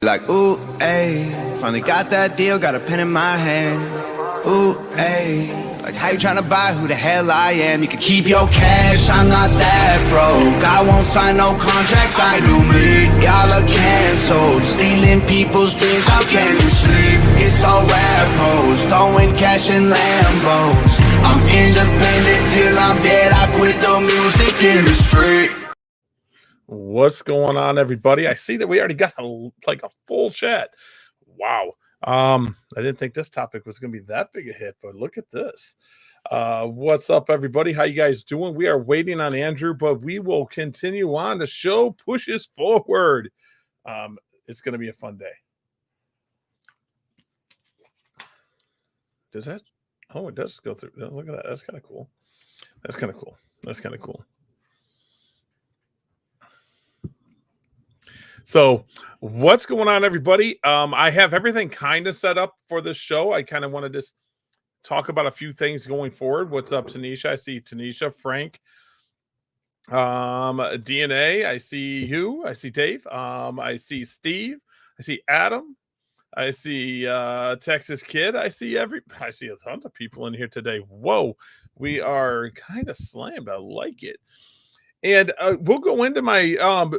Like, ooh, ayy, finally got that deal, got a pen in my hand. Ooh, ayy, like how you tryna buy who the hell I am? You can keep your cash, I'm not that broke. I won't sign no contracts, I do me. Y'all are canceled, stealing people's dreams, how can you sleep? It's all rap hoes, throwing cash in Lambos. I'm independent till I'm dead, I quit the music industry. What's going on, everybody? I see that we already got a full chat. Wow. I didn't think this topic was going to be that big a hit, but look at this. What's up, everybody? How you guys doing? We are waiting on Andrew, but we will continue on. The show pushes forward. It's going to be a fun day. Does that? Oh, it does go through. Look at that. That's kind of cool. That's kind of cool. That's kind of cool. So what's going on, everybody? I have everything kind of set up for this show. I kind of want to just talk about a few things going forward. What's up, Tanisha? I see Tanisha, Frank, DNA. I see you. I see Dave. I see Steve. I see Adam. I see Texas Kid. I see a tons of people in here today. Whoa, we are kind of slammed. I like it. And we'll go into my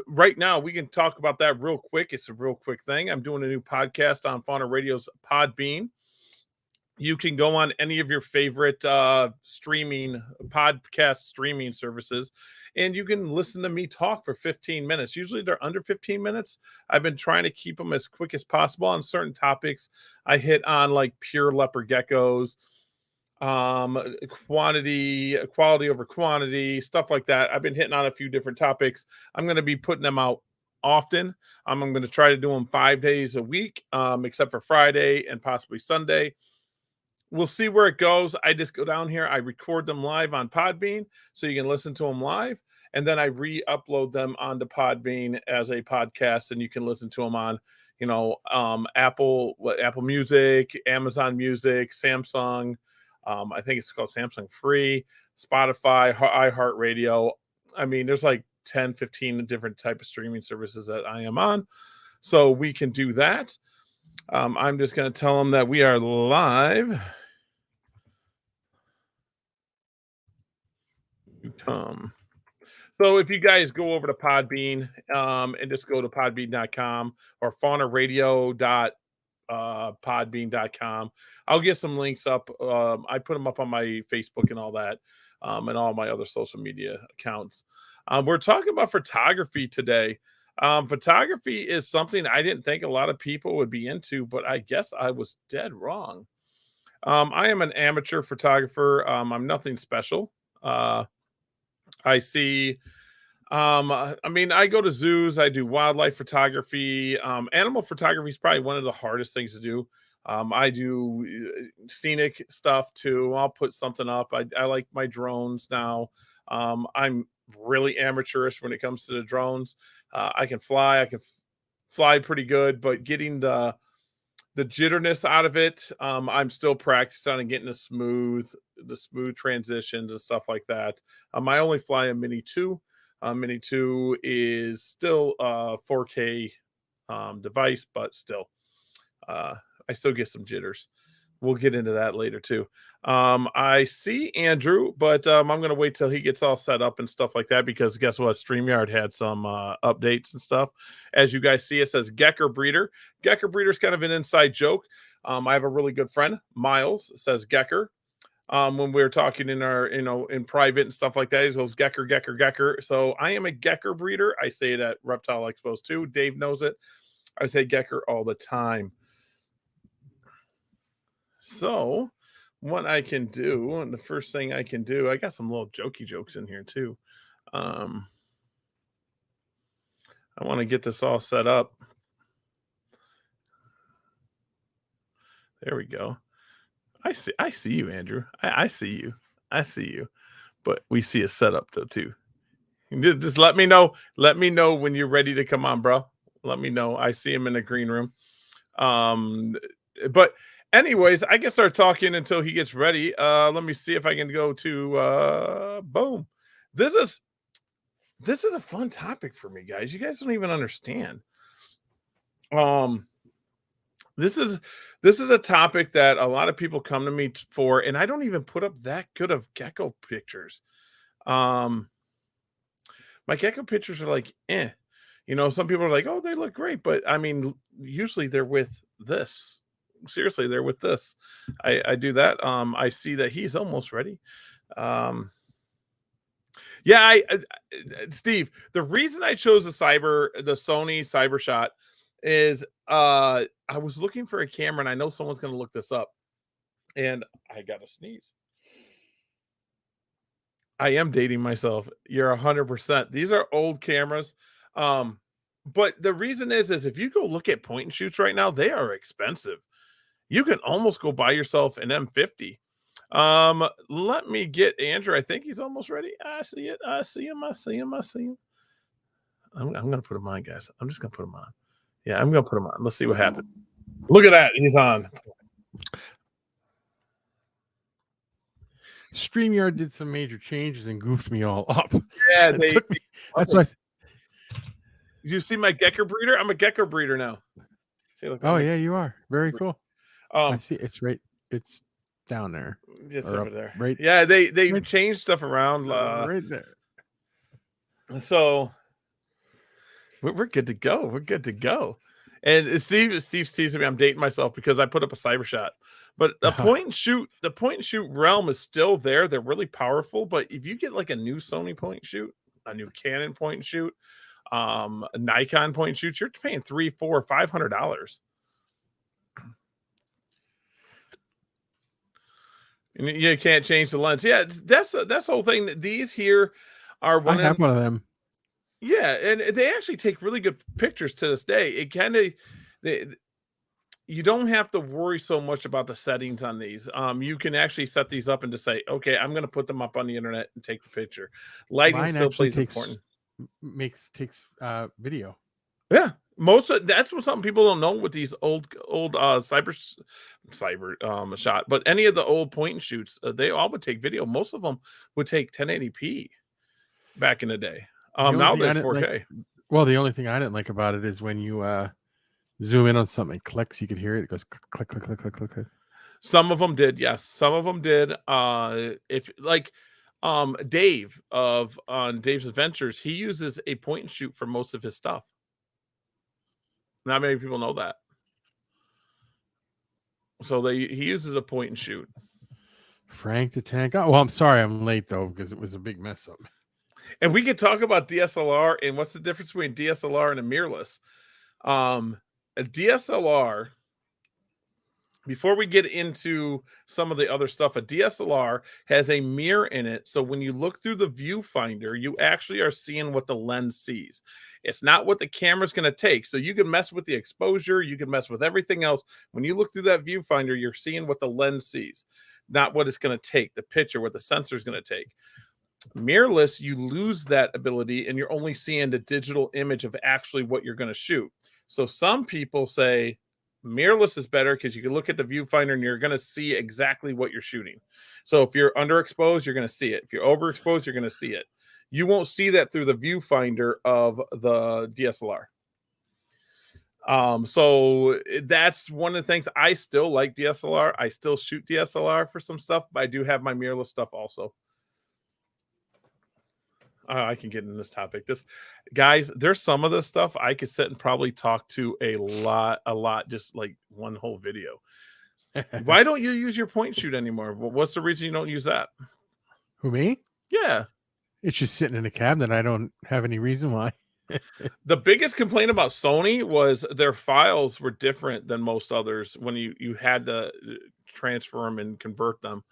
right now. We can talk about that real quick. It's a real quick thing. I'm doing a new podcast on Fauna Radio's Podbean. You can go on any of your favorite podcast streaming services, and you can listen to me talk for 15 minutes. Usually they're under 15 minutes. I've been trying to keep them as quick as possible on certain topics. I hit on like pure leopard geckos, quality over quantity, stuff like that. I've been hitting on a few different topics. I'm going to be putting them out often. I'm going to try to do them 5 days a week, except for Friday and possibly Sunday. We'll see where it goes. I just go down here. I record them live on Podbean so you can listen to them live. And then I re-upload them onto Podbean as a podcast, and you can listen to them on, Apple Music, Amazon Music, Samsung. I think it's called Samsung Free, Spotify, iHeartRadio. I mean, there's like 10, 15 different type of streaming services that I am on. So we can do that. I'm just going to tell them that we are live. So if you guys go over to Podbean and just go to podbean.com or faunaradio.podbean.com, I'll get some links up. I put them up on my Facebook and all that, and all my other social media accounts. We're talking about photography today. Photography is something I didn't think a lot of people would be into, but I guess I was dead wrong. I am an amateur photographer. I'm nothing special. I see. I go to zoos. I do wildlife photography. Animal photography is probably one of the hardest things to do. I do scenic stuff too. I'll put something up. I like my drones now. I'm really amateurish when it comes to the drones. I can fly pretty good, but getting the jitterness out of it, I'm still practicing on getting the smooth transitions and stuff like that. I only fly a Mini 2. Mini 2 is still a 4K device, but still, I still get some jitters. We'll get into that later too. I see Andrew, but I'm going to wait till he gets all set up and stuff like that, because guess what? StreamYard had some updates and stuff. As you guys see, it says Gecker Breeder. Gecker Breeder is kind of an inside joke. I have a really good friend, Miles, says Gecker. When we were talking in our, in private and stuff like that, he goes Gecker, Gecker, Gecker. So I am a Gecker Breeder. I say it at Reptile Expos too. Dave knows it. I say Gecker all the time. So what I can do, and the first thing I can do, I got some little jokey jokes in here too. I want to get this all set up. There we go. I see you, Andrew. I see you. I see you. But we see a setup though too. Just let me know. Let me know when you're ready to come on, bro. Let me know. I see him in the green room. But anyways, I can start talking until he gets ready. Let me see if I can go to boom. This is a fun topic for me, guys. You guys don't even understand. This is a topic that a lot of people come to me for, and I don't even put up that good of gecko pictures. Um, my gecko pictures are like, eh. You know, some people are like, oh, they look great, but I mean, usually they're with this. Seriously, they're with this. I do that. I see that he's almost ready. Um, yeah, Steve, the reason I chose the Sony Cyber Shot is I was looking for a camera, and I know someone's going to look this up, and I got to sneeze. I am dating myself. You're 100%. These are old cameras. But the reason is if you go look at point and shoots right now, they are expensive. You can almost go buy yourself an M50. Let me get Andrew. I think he's almost ready. I see it. I see him. I see him. I see him. I'm gonna put him on, guys. I'm just gonna put him on. Yeah, I'm gonna put him on. Let's see what happens. Look at that. He's on. StreamYard did some major changes and goofed me all up. Yeah, that's why. Did you see my gecko breeder? I'm a gecko breeder now. See, look, oh yeah, you are. Very cool. I see. It's right. It's down there. It's over there. Right. Yeah, they right, changed stuff around. Right there. So we're good to go. We're good to go. And Steve's teasing me. I'm dating myself because I put up a cyber shot. But the point and shoot realm is still there. They're really powerful. But if you get like a new Sony point and shoot, a new Canon point and shoot, a Nikon point and shoot, you're paying $300, $400, $500. And you can't change the lens. Yeah, that's the whole thing. These here are one of them. Yeah, and they actually take really good pictures to this day. It kind of you don't have to worry so much about the settings on these. You can actually set these up and just say, okay, I'm going to put them up on the internet and take the picture. Lighting still plays important. Takes video. Yeah, that's what some people don't know with these old cyber shot. But any of the old point and shoots, they all would take video. Most of them would take 1080p back in the day. Now they're 4K. Well, the only thing I didn't like about it is when you zoom in on something, it clicks, you could hear it. It goes click, click, click, click, click, click. Some of them did, yes. Some of them did. If like Dave on Dave's Adventures, he uses a point and shoot for most of his stuff. Not many people know that. So he uses a point and shoot. Frank the Tank. Oh, well, I'm sorry I'm late though because it was a big mess up. And we could talk about DSLR and what's the difference between DSLR and a mirrorless. A DSLR, before we get into some of the other stuff, a DSLR has a mirror in it. So when you look through the viewfinder, you actually are seeing what the lens sees. It's not what the camera's going to take. So you can mess with the exposure. You can mess with everything else. When you look through that viewfinder, you're seeing what the lens sees, not what it's going to take, the picture, what the sensor is going to take. Mirrorless, you lose that ability and you're only seeing the digital image of actually what you're going to shoot. So some people say mirrorless is better because you can look at the viewfinder and you're going to see exactly what you're shooting. So if you're underexposed, you're going to see it. If you're overexposed, you're going to see it. You won't see that through the viewfinder of the DSLR. So that's one of the things. I still like DSLR. I still shoot DSLR for some stuff, but I do have my mirrorless stuff also. I can get in this topic. Guys, there's some of this stuff I could sit and probably talk to a lot, just like one whole video. Why don't you use your point shoot anymore? What's the reason you don't use that? Who, me? Yeah. It's just sitting in a cabinet. I don't have any reason why. The biggest complaint about Sony was their files were different than most others when you had to transfer them and convert them.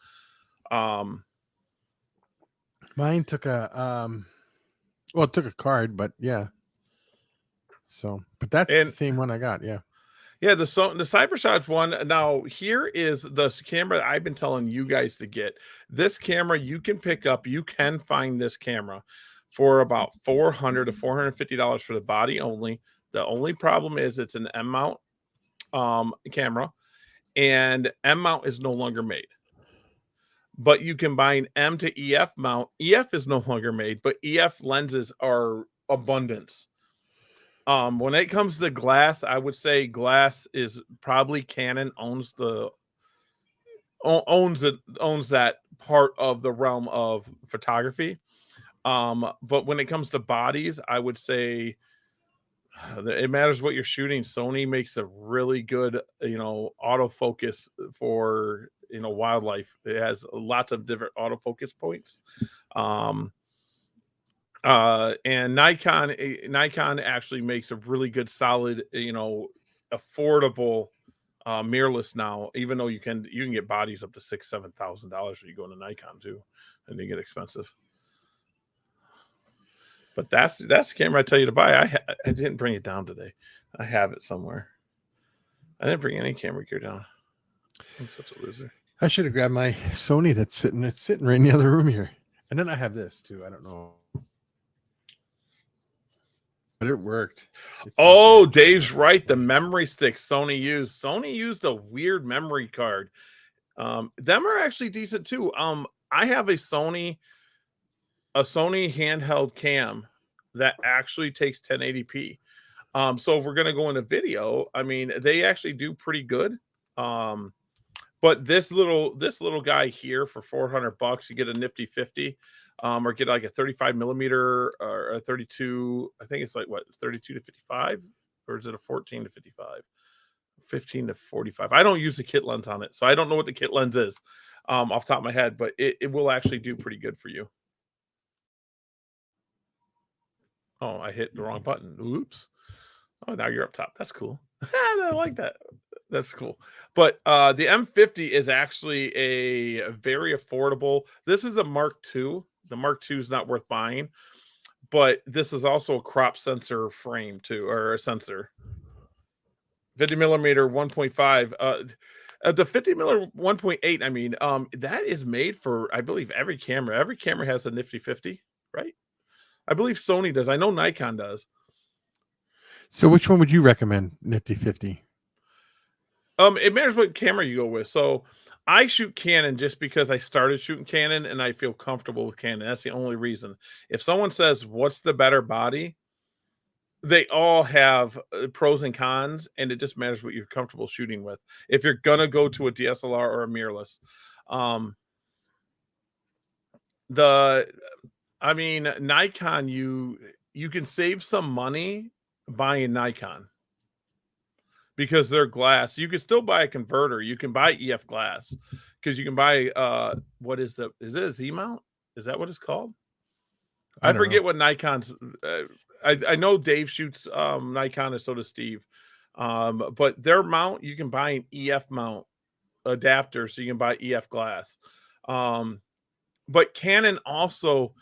Mine took it took a card, but yeah. So, but that's the same one I got. Yeah. Yeah. The CyberShots one. Now here is the camera that I've been telling you guys to get. This camera you can pick up. You can find this camera for about $400 to $450 for the body only. The only problem is it's an M mount camera, and M mount is no longer made. But you can buy an M to EF mount. EF is no longer made, but EF lenses are abundance. When it comes to glass, I would say glass is probably Canon owns that part of the realm of photography. But when it comes to bodies, I would say it matters what you're shooting. Sony makes a really good, autofocus for wildlife. It has lots of different autofocus points. And Nikon actually makes a really good, solid, affordable mirrorless now. Even though you can get bodies up to $6,000-7,000 when you go into Nikon too, and they get expensive. But that's the camera I tell you to buy. I didn't bring it down today. I have it somewhere. I didn't bring any camera gear down. I'm such a loser. I should have grabbed my Sony that's sitting right in the other room here. And then I have this too. I don't know. But it worked. Oh, Dave's right. The memory stick Sony used. Sony used a weird memory card. Them are actually decent too. I have a Sony handheld cam that actually takes 1080p. So if we're gonna go into video, I mean, they actually do pretty good. But this little guy here for $400, you get a nifty 50, or get like a 35 millimeter or a 32. I think it's like what, 32 to 55, or is it a 14 to 55, 15 to 45? I don't use the kit lens on it, so I don't know what the kit lens is off the top of my head, but it will actually do pretty good for you. Oh, I hit the wrong button. Oops. Oh, now you're up top. That's cool. I like that. That's cool. But the M50 is actually a very affordable. This is a Mark II. The Mark II is not worth buying, but this is also a crop sensor frame too, or a sensor. 50 millimeter 1.5. The 50 millimeter 1.8. I mean, that is made for, I believe, every camera. Every camera has a nifty 50, right? I believe Sony does. I know Nikon does. So which one would you recommend, nifty 50? It matters what camera you go with. So I shoot Canon just because I started shooting Canon and I feel comfortable with Canon. That's the only reason. If someone says, what's the better body? They all have pros and cons, and it just matters what you're comfortable shooting with. If you're going to go to a DSLR or a mirrorless, Nikon, you can save some money buying Nikon because they're glass. You can still buy a converter. You can buy EF glass because you can buy is it a Z mount? Is that what it's called? I forget what Nikon's. I know Dave shoots Nikon, and so does Steve. But their mount, you can buy an EF mount adapter, so you can buy EF glass. But Canon also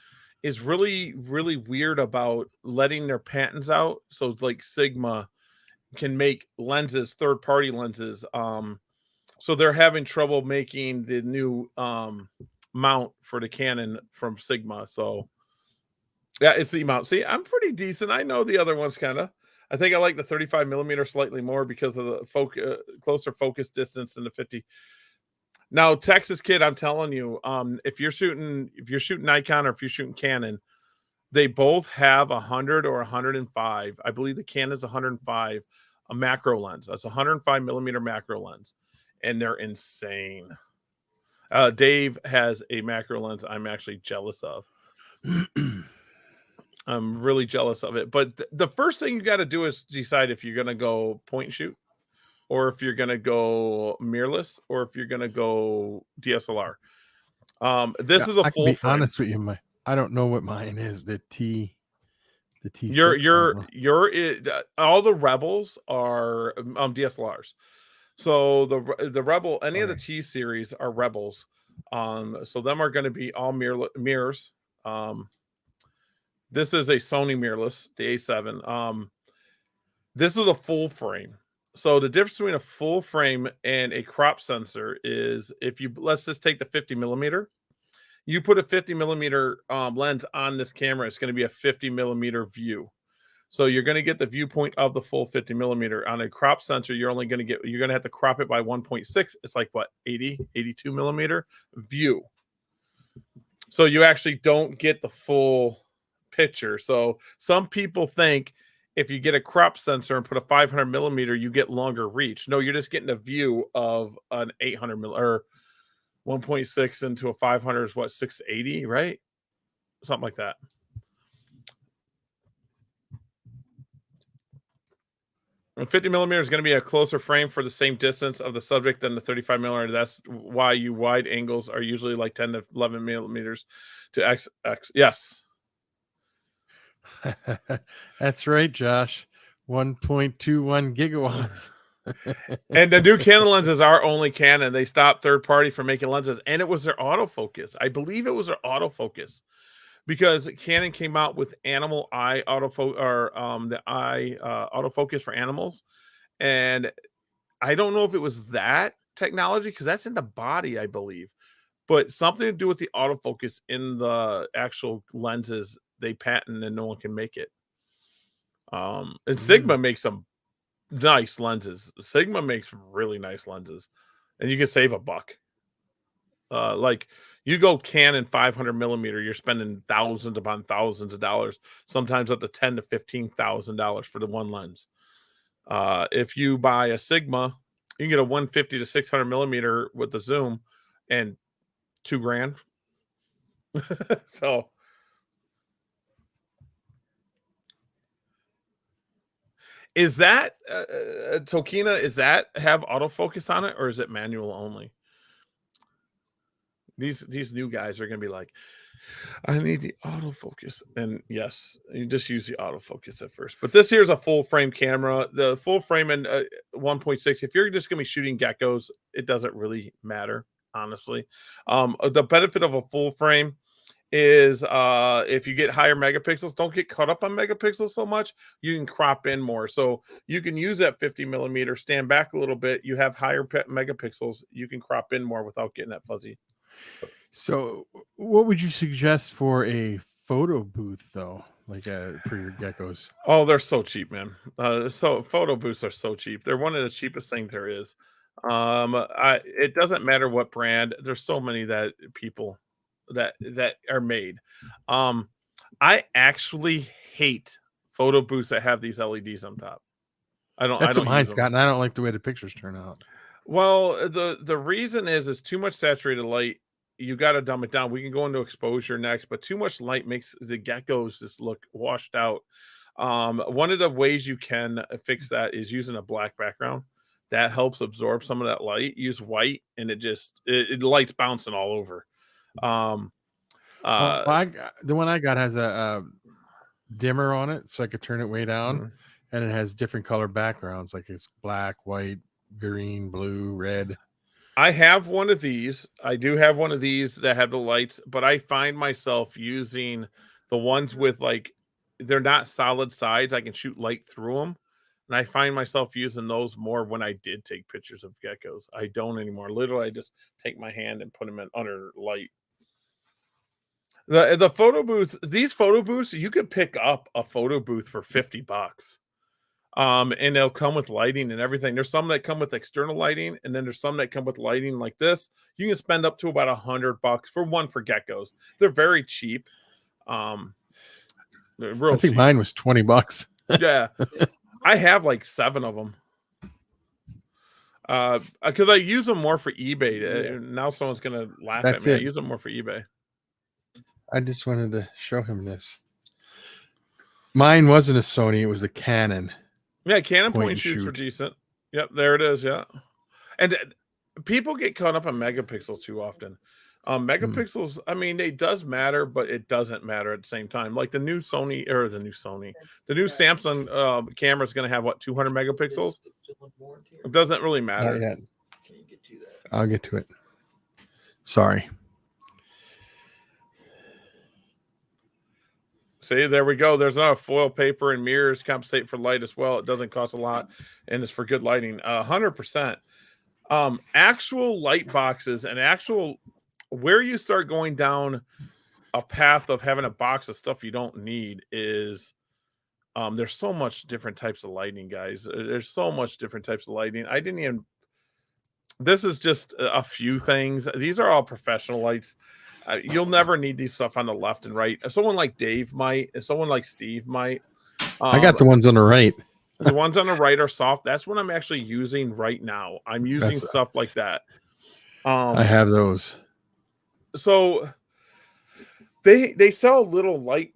is really, really weird about letting their patents out. So like Sigma can make lenses, third-party lenses. So they're having trouble making the new mount for the Canon from Sigma. So yeah, it's the mount. See, I'm pretty decent. I know the other ones kind of. I think I like the 35 millimeter slightly more because of the closer focus distance than the 50. Now, Texas Kid, I'm telling you, if you're shooting Nikon or if you're shooting Canon, they both have 100 or 105. I believe the Canon's 105, a macro lens. That's a 105 millimeter macro lens, and they're insane. Dave has a macro lens I'm actually jealous of. I'm really jealous of it. But the first thing you got to do is decide if you're going to go point and shoot, or if you're going to go mirrorless, or if you're going to go DSLR. This is a full frame. Honest with you, I don't know what mine is. The T. All the Rebels are DSLRs. So the Rebel, any of the T series are Rebels. So them are going to be all mirrors. This is a Sony mirrorless, the A7. This is a full frame. So the difference between a full frame and a crop sensor is let's just take the 50 millimeter. You put a 50 millimeter lens on this camera, it's going to be a 50 millimeter view. So you're going to get the viewpoint of the full 50 millimeter. On a crop sensor, you're going to have to crop it by 1.6. It's like what, 82 millimeter view. So you actually don't get the full picture. So some people think if you get a crop sensor and put a 500 millimeter, you get longer reach. No, you're just getting a view of an 800 mil or 1.6 into a 500 is what, 680, right? Something like that. And 50 millimeter is going to be a closer frame for the same distance of the subject than the 35 millimeter. That's why you wide angles are usually like 10 to 11 millimeters to X. Yes. That's right, Josh. 1.21 gigawatts. And the new Canon lenses are only Canon. They stopped third party from making lenses, and it was their autofocus. I believe it was their autofocus because Canon came out with animal eye autofocus or the eye autofocus for animals, and I don't know if it was that technology because that's in the body, I believe, but something to do with the autofocus in the actual lenses they patent and no one can make it. And Sigma makes some nice lenses. Sigma makes really nice lenses, and you can save $1. Like you go Canon 500 millimeter, you're spending thousands upon thousands of dollars, sometimes up to $10,000 to $15,000 for the one lens. If you buy a Sigma, you can get a 150 to 600 millimeter with the zoom, and $2,000. So. Is that Tokina? Is that have autofocus on it, or is it manual only? These new guys are going to be like, I need the autofocus, and yes, you just use the autofocus at first. But this here's a full frame camera. The full frame and 1.6. If you're just going to be shooting geckos, it doesn't really matter, honestly. The benefit of a full frame is if you get higher megapixels, don't get caught up on megapixels so much. You can crop in more, so you can use that 50 millimeter, stand back a little bit. You have higher megapixels, you can crop in more without getting that fuzzy. So what would you suggest for a photo booth though, like for your geckos? Oh, they're so cheap, man. So photo booths are so cheap. They're one of the cheapest things there is. It doesn't matter what brand. There's so many that people that are made. I actually hate photo booths that have these LEDs on top. That's what mine's got, and I don't like the way the pictures turn out. Well, the reason is too much saturated light. You got to dumb it down. We can go into exposure next, but too much light makes the geckos just look washed out. One of the ways you can fix that is using a black background. That helps absorb some of that light. Use white, and it light's bouncing all over. The one I got has a dimmer on it, so I could turn it way down, and it has different color backgrounds, like it's black, white, green, blue, red. I have one of these. I do have one of these that have the lights, but I find myself using the ones with they're not solid sides. I can shoot light through them. And I find myself using those more when I did take pictures of geckos. I don't anymore. Literally, I just take my hand and put them in under light. The photo booths, these photo booths, you could pick up a photo booth for $50. And they'll come with lighting and everything. There's some that come with external lighting, and then there's some that come with lighting like this. You can spend up to about $100 for one for geckos. They're very cheap. They're real I think cheap. mine was $20. Yeah. I have like 7 of them. Because I use them more for eBay. Now someone's gonna laugh at me. I use them more for eBay. I just wanted to show him this. Mine wasn't a Sony, it was a Canon. Yeah, Canon point and shoots were decent. Yep, there it is. Yeah, and people get caught up on megapixels too often. Megapixels, I mean, it does matter, but it doesn't matter at the same time. Like the new Samsung camera is going to have what, 200 megapixels? It doesn't really matter. Not yet. I'll get to it. Sorry. See, there we go. There's not a foil paper and mirrors compensate for light as well. It doesn't cost a lot, and it's for good lighting. 100%. Actual light boxes and actual where you start going down a path of having a box of stuff you don't need is there's so much different types of lighting, guys. There's so much different types of lighting. This is just a few things. These are all professional lights. You'll never need these stuff on the left and right. Someone like Dave might, someone like Steve might, I got the ones on the right. The ones on the right are soft. That's what I'm actually using right now. I'm using stuff like that. I have those. So they sell little light,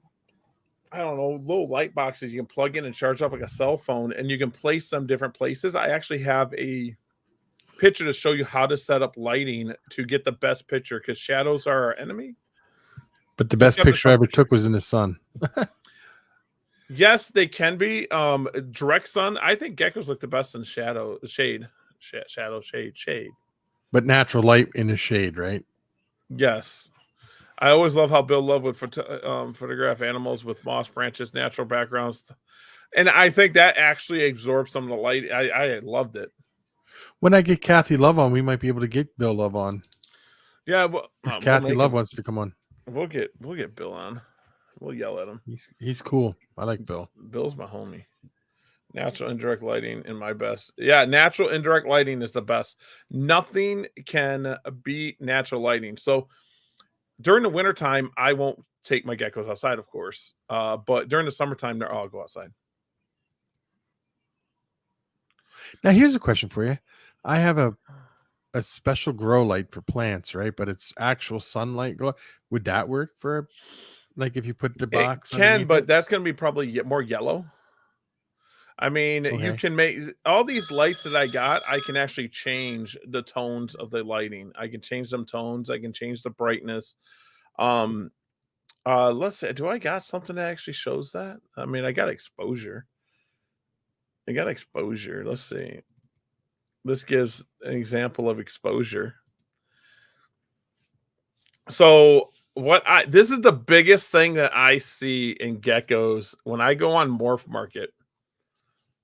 I don't know, little light boxes you can plug in and charge up like a cell phone, and you can place them different places. I actually have a picture to show you how to set up lighting to get the best picture, because shadows are our enemy. But the best picture I ever took was in the sun. Yes, they can be. Direct sun. I think geckos look the best in shade. But natural light in the shade, right? Yes. I always love how Bill Love would photograph animals with moss branches, natural backgrounds. And I think that actually absorbs some of the light. I loved it. When I get Kathy Love on, we might be able to get Bill Love on. Yeah, well, Kathy Love wants to come on. We'll get Bill on. We'll yell at him. He's cool. I like Bill. Bill's my homie. Natural indirect lighting in my best. Yeah, natural indirect lighting is the best. Nothing can beat natural lighting. So during the wintertime, I won't take my geckos outside, of course. But during the summertime, I'll go outside. Now, here's a question for you. I have a special grow light for plants, right? But it's actual sunlight glow. Would that work for, like, if you put the box? It can, but that's going to be probably more yellow. I mean, you can make all these lights that I got. I can actually change the tones of the lighting. I can change them tones. I can change the brightness. Let's see. Do I got something that actually shows that? I mean, I got exposure. Let's see. This gives an example of exposure. So this is the biggest thing that I see in geckos when I go on Morph Market.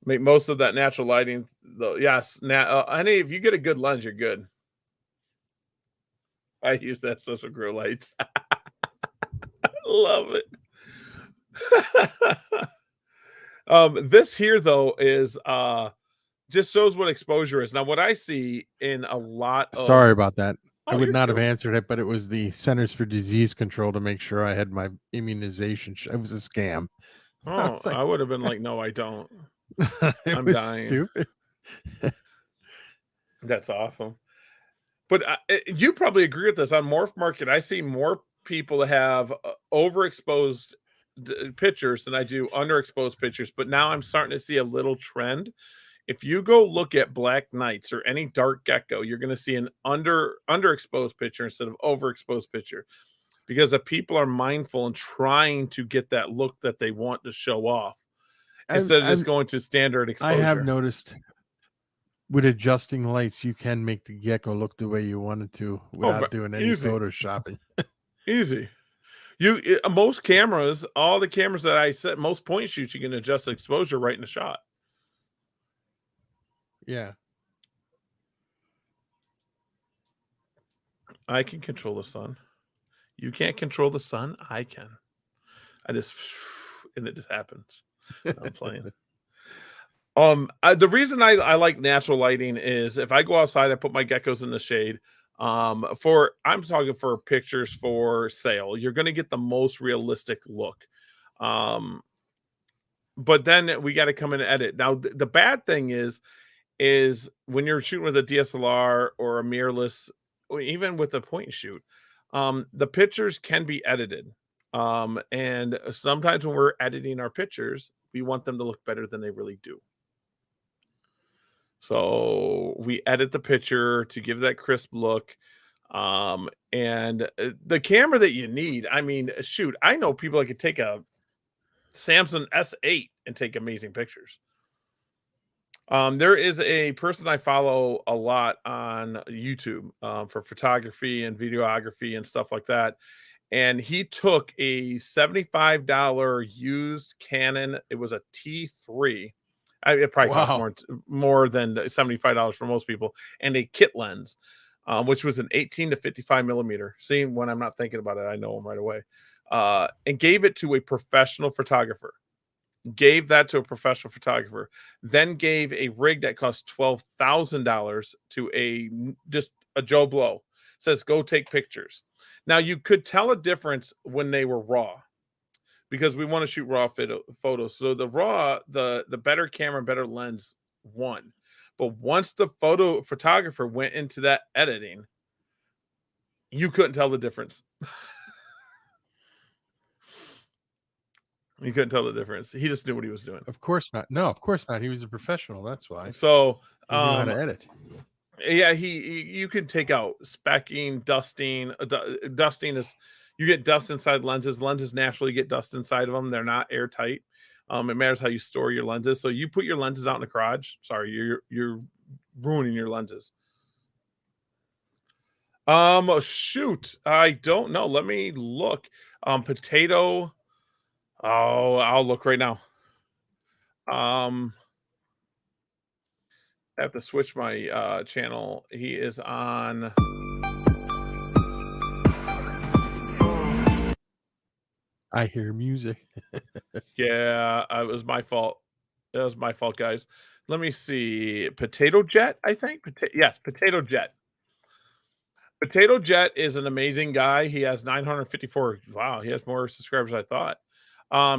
Make most of that natural lighting, though. Yes, honey, if you get a good lens, you're good. I use that social grow lights. I love it. This here, though, is just shows what exposure is. Now, what I see in a lot of... Sorry about that. I would not have answered it, but it was the Centers for Disease Control to make sure I had my immunization. It was a scam. Oh, I would have been like, no, I don't. I'm dying. Stupid. That's awesome. But you probably agree with this. On Morph Market, I see more people that have overexposed pictures than I do underexposed pictures. But now I'm starting to see a little trend. If you go look at Black Knights or any dark gecko, you're going to see an underexposed picture instead of overexposed picture, because the people are mindful and trying to get that look that they want to show off instead of just going to standard exposure. I have noticed with adjusting lights, you can make the gecko look the way you want it to without doing any photoshopping. Easy. Most cameras, all the cameras that I set, most point shoots, you can adjust the exposure right in the shot. Yeah. I can control the sun. You can't control the sun. I can. And it just happens. I'm playing. The reason I like natural lighting is if I go outside, I put my geckos in the shade. I'm talking for pictures for sale. You're going to get the most realistic look. But then we got to come in and edit. Now, the bad thing is when you're shooting with a DSLR or a mirrorless, or even with a point and shoot, the pictures can be edited. And sometimes when we're editing our pictures, we want them to look better than they really do. So we edit the picture to give that crisp look. And the camera that you need, I mean, shoot, I know people that could take a Samsung S8 and take amazing pictures. There is a person I follow a lot on YouTube for photography and videography and stuff like that. And he took a $75 used Canon. It was a T3. It probably cost more than $75 for most people. And a kit lens, which was an 18 to 55 millimeter. See, when I'm not thinking about it, I know them right away. And gave it to a professional photographer. Gave that to a professional photographer. Then gave a rig that cost $12,000 to just a Joe Blow. Says, go take pictures. Now, you could tell a difference when they were raw, because we want to shoot raw photos. So the raw, the better camera, better lens won. But once the photographer went into that editing, you couldn't tell the difference. You couldn't tell the difference. He just knew what he was doing. Of course not. No, of course not. He was a professional. That's why. So he knew how to edit. Yeah, you can take out specking, dusting. Dusting is, you get dust inside lenses. Lenses naturally get dust inside of them. They're not airtight. It matters how you store your lenses. So you put your lenses out in the garage. Sorry, you're ruining your lenses. Shoot, I don't know. Let me look. Potato. Oh, I'll look right now. I have to switch my channel. He is on. I hear music. Yeah, it was my fault. It was my fault, guys. Let me see. Potato Jet, I think. Yes, Potato Jet. Potato Jet is an amazing guy. He has 954. Wow, he has more subscribers than I thought.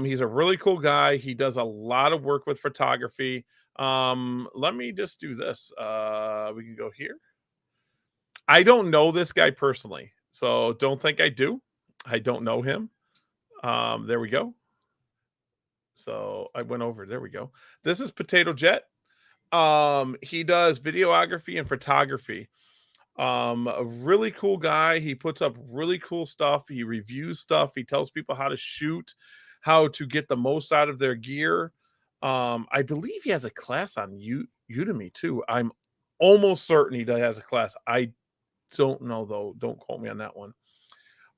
He's a really cool guy. He does a lot of work with photography. Let me just do this. We can go here. I don't know this guy personally, so don't think I do. I don't know him. There we go. So I went over. There we go. This is Potato Jet. He does videography and photography. A really cool guy. He puts up really cool stuff. He reviews stuff. He tells people how to shoot, how to get the most out of their gear. I believe he has a class on Udemy too. I'm almost certain he has a class. I don't know though. Don't quote me on that one.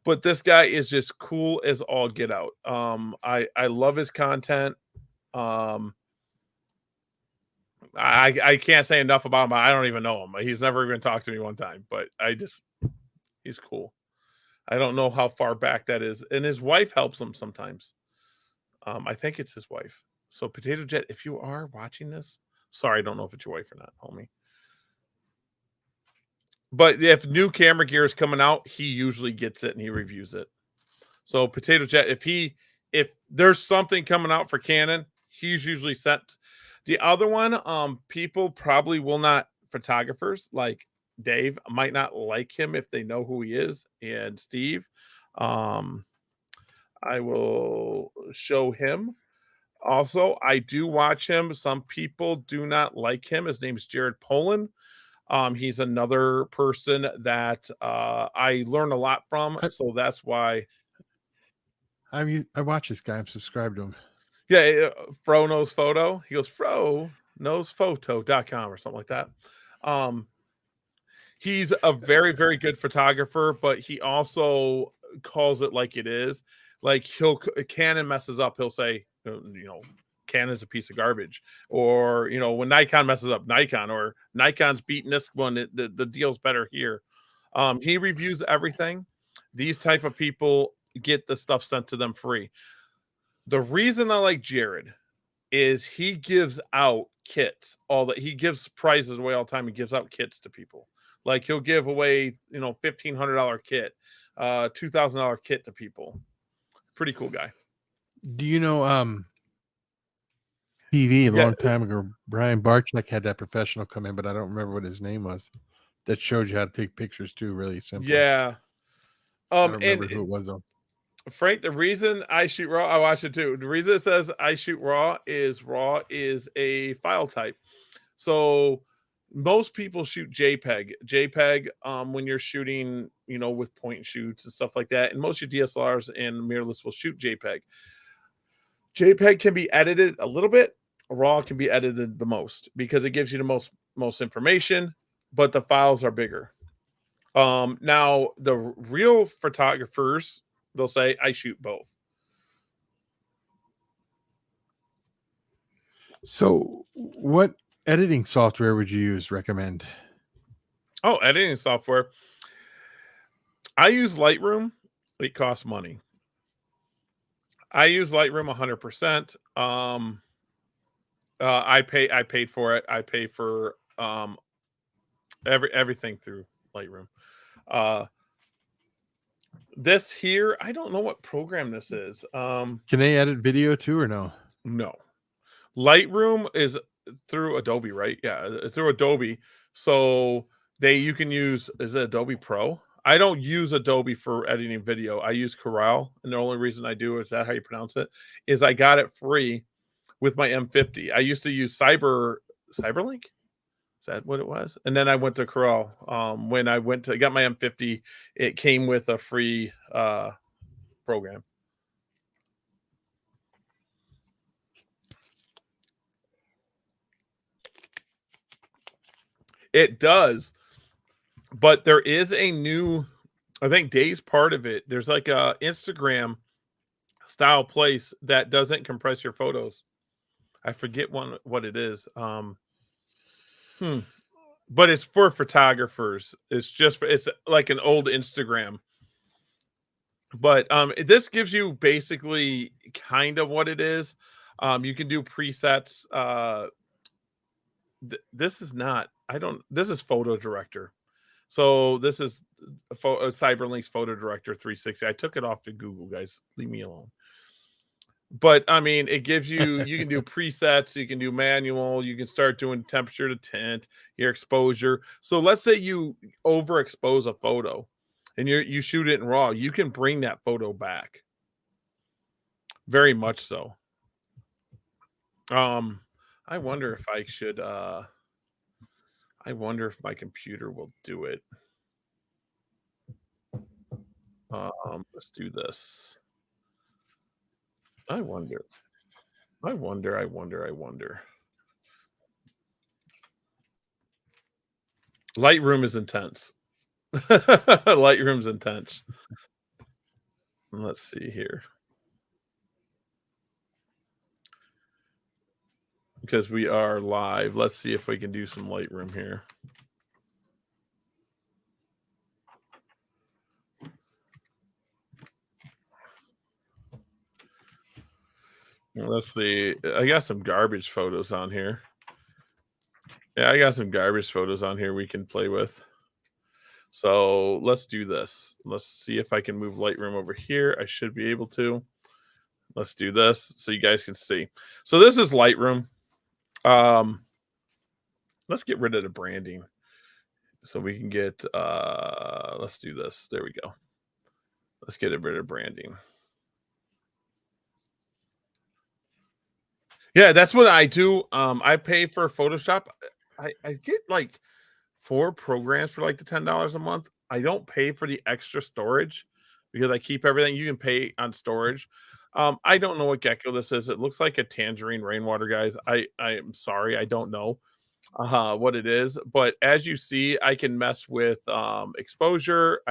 But this guy is just cool as all get out. I love his content. I can't say enough about him. I don't even know him. He's never even talked to me one time, but he's cool. I don't know how far back that is. And his wife helps him sometimes. I think it's his wife. So Potato Jet, if you are watching this, sorry, I don't know if it's your wife or not, homie. But if new camera gear is coming out, he usually gets it and he reviews it. So Potato Jet, if there's something coming out for Canon, he's usually sent. The other one, people probably will not, photographers like Dave might not like him if they know who he is. And Steve, I will show him. Also, I do watch him. Some people do not like him. His name's Jared Poland. He's another person that I learn a lot from. So that's why I watch this guy. I'm subscribed to him. Yeah, Fro Knows Photo. He goes, FroKnowsPhoto.com or something like that. He's a very, very good photographer, but he also calls it like it is. Like Canon messes up, he'll say, Canon's a piece of garbage. Or, when Nikon messes up, Nikon, or Nikon's beating this one, the deal's better here. He reviews everything. These type of people get the stuff sent to them free. The reason I like Jared is he gives out kits. He gives prizes away all the time. He gives out kits to people. Like he'll give away, $1,500 kit, $2,000 kit to people. Pretty cool guy. Do you know TV a long time ago? Brian Barczyk had that professional come in, but I don't remember what his name was. That showed you how to take pictures too. Really simple. Yeah. I don't remember who it was though. Frank, the reason I shoot RAW, I watched it too. The reason it says I shoot RAW is a file type. So most people shoot JPEG. JPEG, when you're shooting, with point and shoots and stuff like that. And most of your DSLRs and mirrorless will shoot JPEG. JPEG can be edited a little bit. RAW can be edited the most because it gives you the most information, but the files are bigger. Now the real photographers, they'll say, I shoot both. So what editing software would you recommend? Oh, editing software. I use Lightroom. It costs money. I use Lightroom 100%. I paid for it. I pay for everything through Lightroom. This here, I don't know what program this is. Can they edit video too or no? No. Lightroom is through Adobe, right? Yeah, through Adobe. So you can use, is it Adobe Pro? I don't use Adobe for editing video. I use Corel, and the only reason I do, is that how you pronounce it, is I got it free with my M50. I used to use Cyberlink. Is that what it was? And then I went to Corel. When I got my M50, it came with a free program. It does, but there is a new, I think Dave's part of it. There's like a Instagram style place that doesn't compress your photos. I forget what it is. But it's for photographers. It's like an old Instagram. But this gives you basically kind of what it is. You can do presets. This is not, this is Photo Director. So this is Cyberlink's Photo Director 360. I took it off to Google, guys. Leave me alone. But I mean, it gives you can do presets, you can do manual, you can start doing temperature to tint, your exposure. So let's say you overexpose a photo and you shoot it in RAW, you can bring that photo back. Very much so. I wonder if I should I wonder if my computer will do it. Let's do this. I wonder. Lightroom is intense. Lightroom's intense. Let's see here. Because we are live. Let's see if we can do some Lightroom here. Let's see. I got some garbage photos on here. Yeah, I got some garbage photos on here we can play with. So let's do this. Let's see if I can move Lightroom over here. I should be able to. Let's do this so you guys can see. So this is Lightroom. Let's get rid of the branding so we can get, let's do this. There we go. Let's get rid of branding. Yeah, that's what I do. I pay for Photoshop. I get like 4 programs for like the $10 a month. I don't pay for the extra storage because I keep everything. You can pay on storage. I don't know what gecko this is. It looks like a tangerine rainwater, guys. I am sorry, I don't know what it is, but as you see, I can mess with exposure.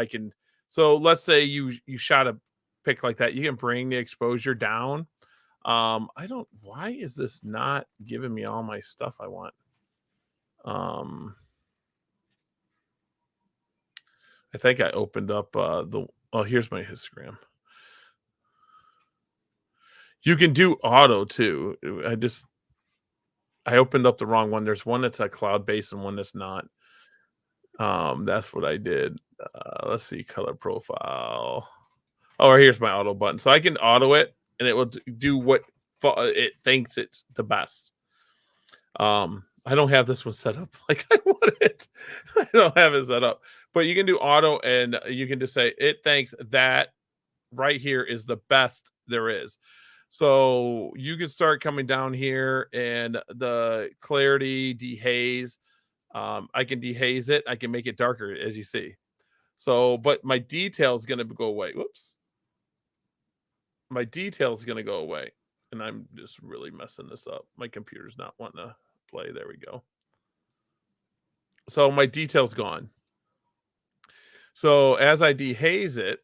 So let's say you shot a pic like that, you can bring the exposure down. Why is this not giving me all my stuff I want? I think I opened up here's my histogram. You can do auto too. I opened up the wrong one. There's one that's a cloud based and one that's not. That's what I did. Let's see, color profile. Oh, here's my auto button. So I can auto it and it will do what it thinks it's the best. I don't have this one set up like I want it. I don't have it set up, but you can do auto and you can just say it thinks that right here is the best there is. So you can start coming down here and the clarity, dehaze. I can dehaze it. I can make it darker, as you see. So, but my detail is going to go away. Whoops. My detail is going to go away. And I'm just really messing this up. My computer's not wanting to play. There we go. So my detail's gone. So as I dehaze it,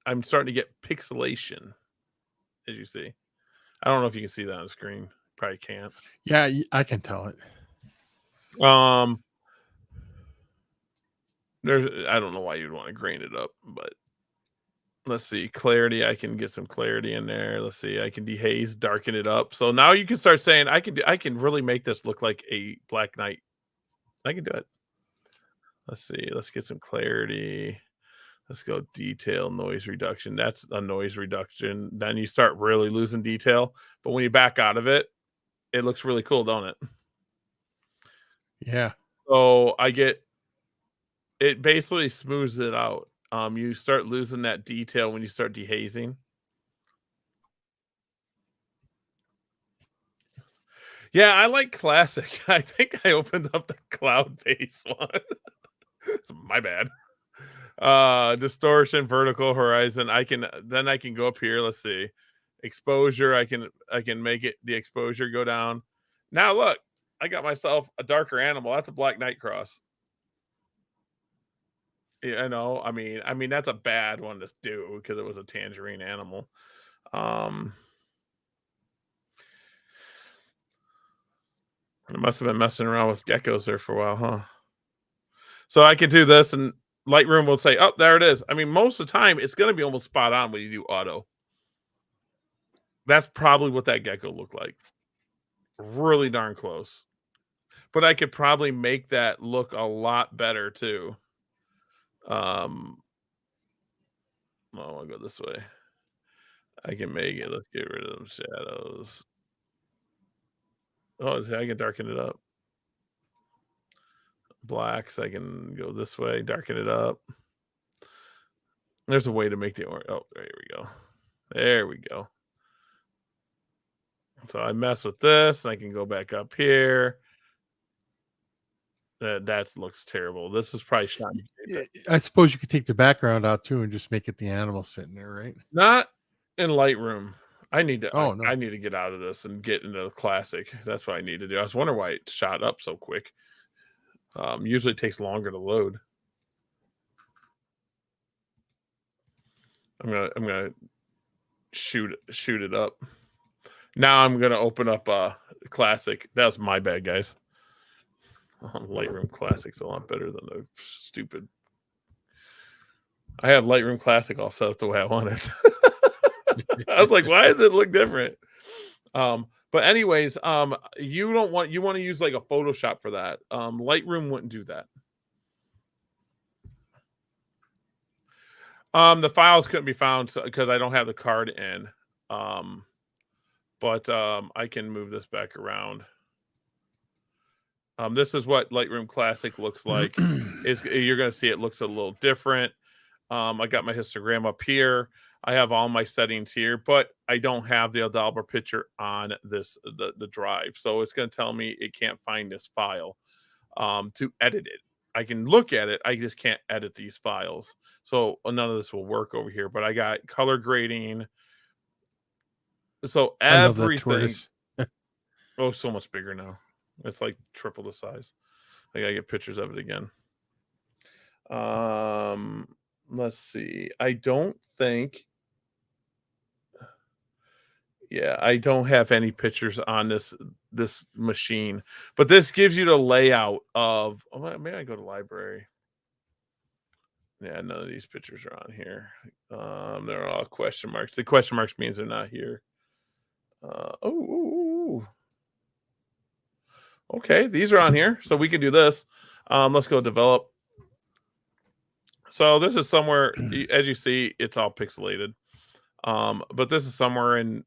I'm starting to get pixelation, as you see. I don't know if you can see that on the screen. Probably can't. Yeah, I can tell it. I don't know why you'd want to grain it up, but let's see. Clarity, I can get some clarity in there. Let's see. I can dehaze, darken it up. So now you can start saying I can really make this look like a Black Knight. I can do it. Let's see. Let's get some clarity. Let's go detail, noise reduction. That's a noise reduction. Then you start really losing detail. But when you back out of it, it looks really cool, don't it? Yeah. So it basically smooths it out. You start losing that detail when you start dehazing. Yeah, I like classic. I think I opened up the cloud-based one. My bad. Distortion, vertical, horizon. I can go up here. Let's see. Exposure. I can make it the exposure go down. Now look, I got myself a darker animal. That's a black night cross. Yeah, I know. I mean that's a bad one to do because it was a tangerine animal. I must have been messing around with geckos there for a while, huh? So I could do this, and Lightroom will say, "Oh, there it is." I mean, most of the time, it's going to be almost spot on when you do auto. That's probably what that gecko looked like. Really darn close. But I could probably make that look a lot better too. Oh, I'll go this way. I can make it. Let's get rid of them shadows. Oh, I can darken it up. Blacks, I can go this way, darken it up. There's a way to make the orange. Oh, there we go. There we go. So I mess with this, and I can go back up here. That looks terrible. This is probably shot. I suppose you could take the background out too and just make it the animal sitting there, right? Not in Lightroom. I need to. Oh, no. I need to get out of this and get into the classic. That's what I need to do. I was wondering why it shot up so quick. Usually it takes longer to load. I'm gonna shoot it up. Now I'm gonna open up classic. That was my bad, guys. Lightroom Classic's a lot better than the stupid. I have Lightroom Classic all set up the way I want it. I was like, why does it look different? But anyways, you want to use like a Photoshop for that. Lightroom wouldn't do that. The files couldn't be found because I don't have the card in. But I can move this back around. This is what Lightroom Classic looks like. You're going to see it looks a little different. I got my histogram up here. I have all my settings here, but I don't have the Adalbert picture on the drive. So it's going to tell me it can't find this file to edit it. I can look at it. I just can't edit these files. So none of this will work over here, but I got color grading. So everything. Oh, so much bigger now. It's like triple the size. I gotta get pictures of it again. Let's see. I don't think. Yeah, I don't have any pictures on this machine, but this gives you the layout of. Oh, maybe I go to library. Yeah, none of these pictures are on here. They're all question marks. The question marks means they're not here. Okay, these are on here, so we can do this. Let's go develop. So this is somewhere, as you see, it's all pixelated. But this is somewhere in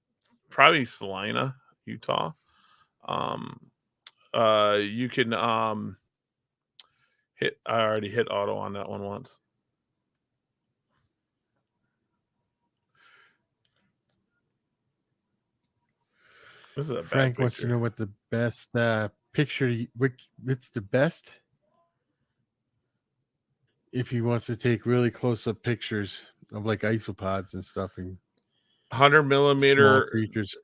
probably Salina, Utah. You can I already hit auto on that one once. This is a Frank wants to know what the best picture. What's the best? If he wants to take really close-up pictures of like isopods and stuff, and 100 millimeter creatures.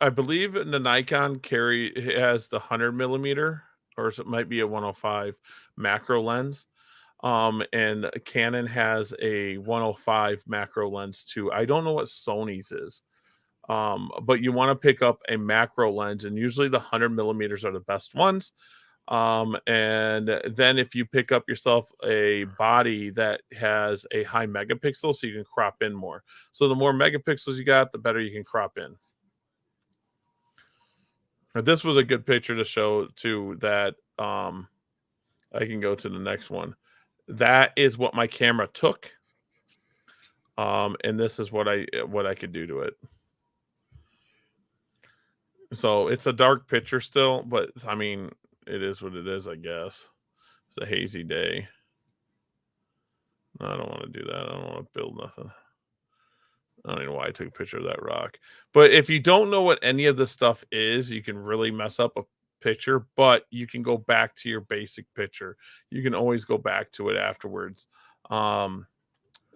I believe the Nikon has the 100 millimeter, or it might be a 105 macro lens. And Canon has a 105 macro lens too. I don't know what Sony's is. But you want to pick up a macro lens, and usually the 100 millimeters are the best ones. And then if you pick up yourself a body that has a high megapixel, so you can crop in more. So the more megapixels you got, the better you can crop in. This was a good picture to show too, that I can go to the next one. That is what my camera took. And this is what I could do to it. So it's a dark picture still, but I mean, it is what it is, I guess. It's a hazy day. No, I don't want to do that. I don't want to build nothing. I don't even know why I took a picture of that rock. But if you don't know what any of this stuff is, you can really mess up a picture, but you can go back to your basic picture. You can always go back to it afterwards.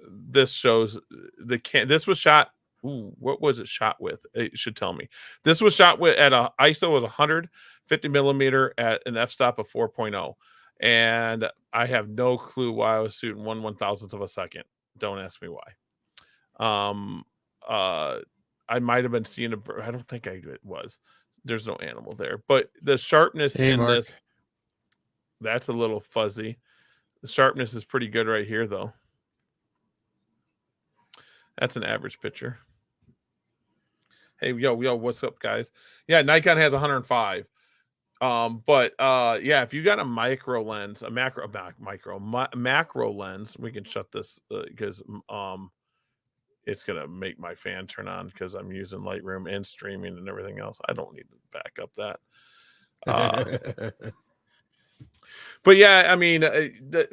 This shows this was shot. Ooh, what was it shot with? It should tell me. This was shot with at a ISO was 150 millimeter at an f-stop of 4.0. And I have no clue why I was shooting 1/1000th of a second. Don't ask me why. I might have been seeing a bird. I don't think it was. There's no animal there, but the sharpness in Mark. this, that's a little fuzzy. The sharpness is pretty good right here, though. That's an average picture. Hey, yo, what's up, guys? Yeah, Nikon has 105. But yeah, if you got a micro lens, a macro lens, we can shut this because it's gonna make my fan turn on because I'm using Lightroom and streaming and everything else. I don't need to back up that. But yeah, I mean,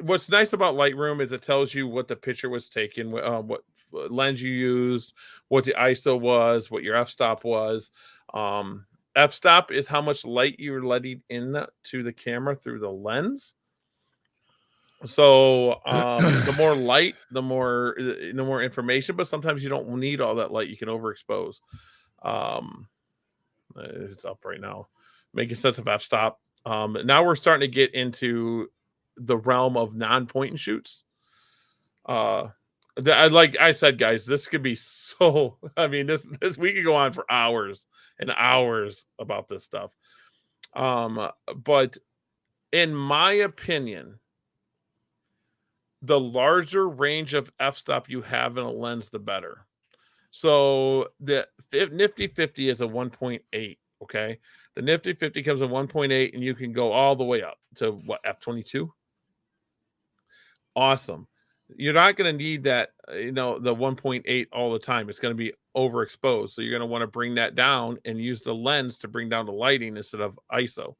what's nice about Lightroom is it tells you what the picture was taken, what lens you used, what the ISO was, what your f-stop was. F-stop is how much light you're letting in to the camera through the lens. So the more light, the more information, but sometimes you don't need all that light. You can overexpose. It's up right now. Making sense of f-stop. Now we're starting to get into the realm of non-point and shoots. Like I said, guys, this could be so. I mean, this we could go on for hours and hours about this stuff. But in my opinion, the larger range of f-stop you have in a lens, the better. So the Nifty 50 is a 1.8. Okay, the Nifty 50 comes in 1.8, and you can go all the way up to what, f22. Awesome. You're not going to need that, the 1.8 all the time. It's going to be overexposed, so you're going to want to bring that down and use the lens to bring down the lighting instead of ISO.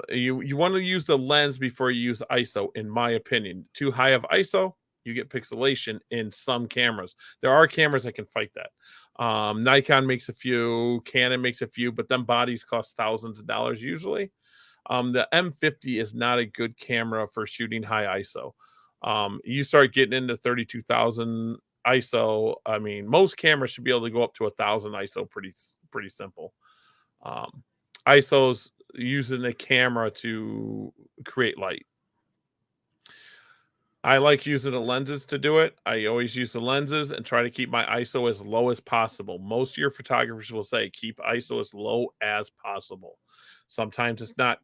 You want to use the lens before you use ISO, in my opinion. Too high of ISO, you get pixelation in some cameras. There are cameras that can fight that. Nikon makes a few, Canon makes a few, but them bodies cost thousands of dollars usually. The M50 is not a good camera for shooting high ISO. You start getting into 32,000 ISO. I mean, most cameras should be able to go up to 1,000 ISO pretty simple. ISO's using the camera to create light. I like using the lenses to do it. I always use the lenses and try to keep my ISO as low as possible. Most of your photographers will say keep ISO as low as possible. Sometimes it's not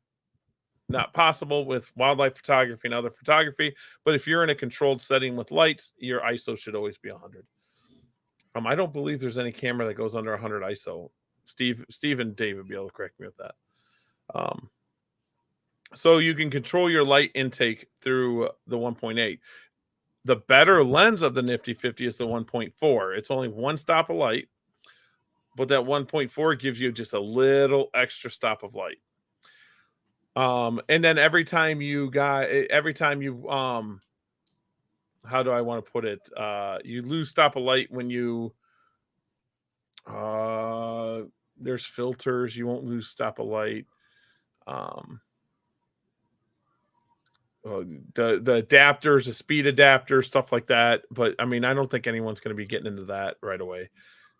possible with wildlife photography and other photography, but if you're in a controlled setting with lights, your ISO should always be 100. I don't believe there's any camera that goes under 100 ISO. Steve and Dave would be able to correct me with that. So you can control your light intake through the 1.8. The better lens of the Nifty 50 is the 1.4. It's only one stop of light, but that 1.4 gives you just a little extra stop of light. And then every time you how do I want to put it? You lose stop of light when you there's filters. You won't lose stop of light. The adapters, the speed adapter, stuff like that. But I mean, I don't think anyone's going to be getting into that right away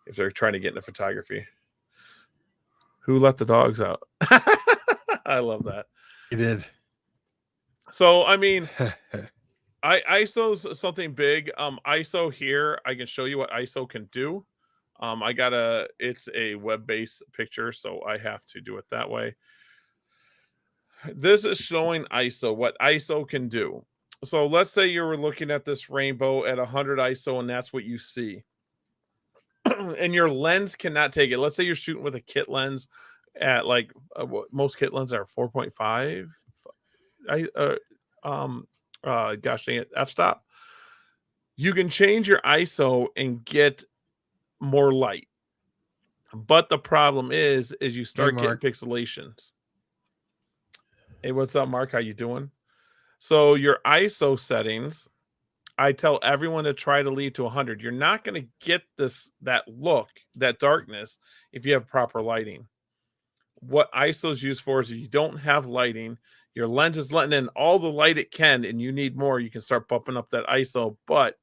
if they're trying to get into photography. Who let the dogs out? I love that. He did. So I mean, ISO's something big. ISO here, I can show you what ISO can do. It's a web-based picture, so I have to do it that way. This is showing ISO, what ISO can do. So let's say you were looking at this rainbow at 100 ISO and that's what you see. And your lens cannot take it. Let's say you're shooting with a kit lens at like most kit lenses are 4.5. Gosh dang it, f-stop. You can change your ISO and get more light. But the problem is you start getting pixelations. Hey, what's up, Mark? How you doing? So your ISO settings, I tell everyone to try to leave to 100. You're not going to get that look, that darkness, if you have proper lighting. What ISO is used for is if you don't have lighting, your lens is letting in all the light it can, and you need more, you can start bumping up that ISO. But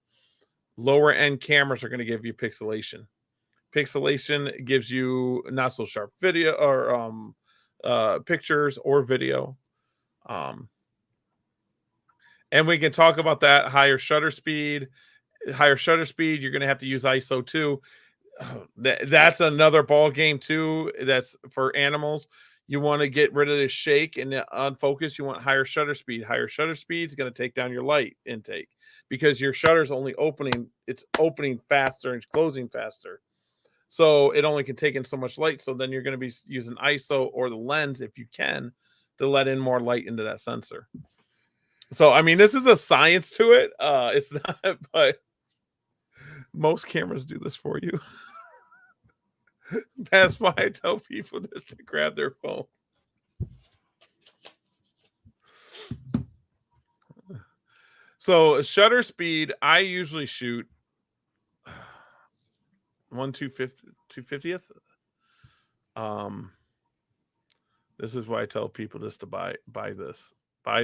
lower end cameras are going to give you pixelation. Pixelation gives you not so sharp video or pictures or video. And we can talk about that higher shutter speed. You're going to have to use ISO too. That's another ball game too. That's for animals. You want to get rid of the shake and the unfocus. You want higher shutter speed. Higher shutter speed is going to take down your light intake because your shutter's only opening. It's opening faster and closing faster. So it only can take in so much light. So then you're going to be using ISO or the lens, if you can, to let in more light into that sensor. So, I mean, this is a science to it. It's not, but most cameras do this for you. That's why I tell people this to grab their phone. So shutter speed, I usually shoot 250th. This is why I tell people this to buy this, buy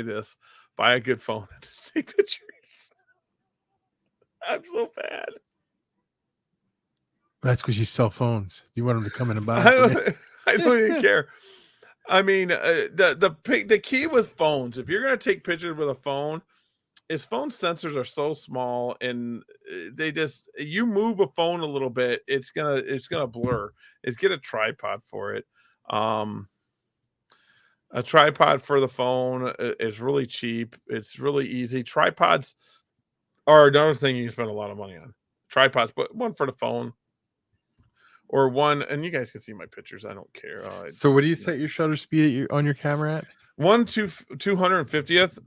a good phone and just take pictures. I'm so bad. That's because you sell phones. You want them to come in and buy them. I don't even care. I mean, the key with phones, if you're going to take pictures with a phone, is phone sensors are so small and they just, you move a phone a little bit, it's gonna blur. Get a tripod for it. A tripod for the phone is really cheap. It's really easy. Tripods are another thing you can spend a lot of money on. Tripods, but one for the phone. Or one, and you guys can see my pictures. I don't care. So what do you set your shutter speed on your camera at? 250th.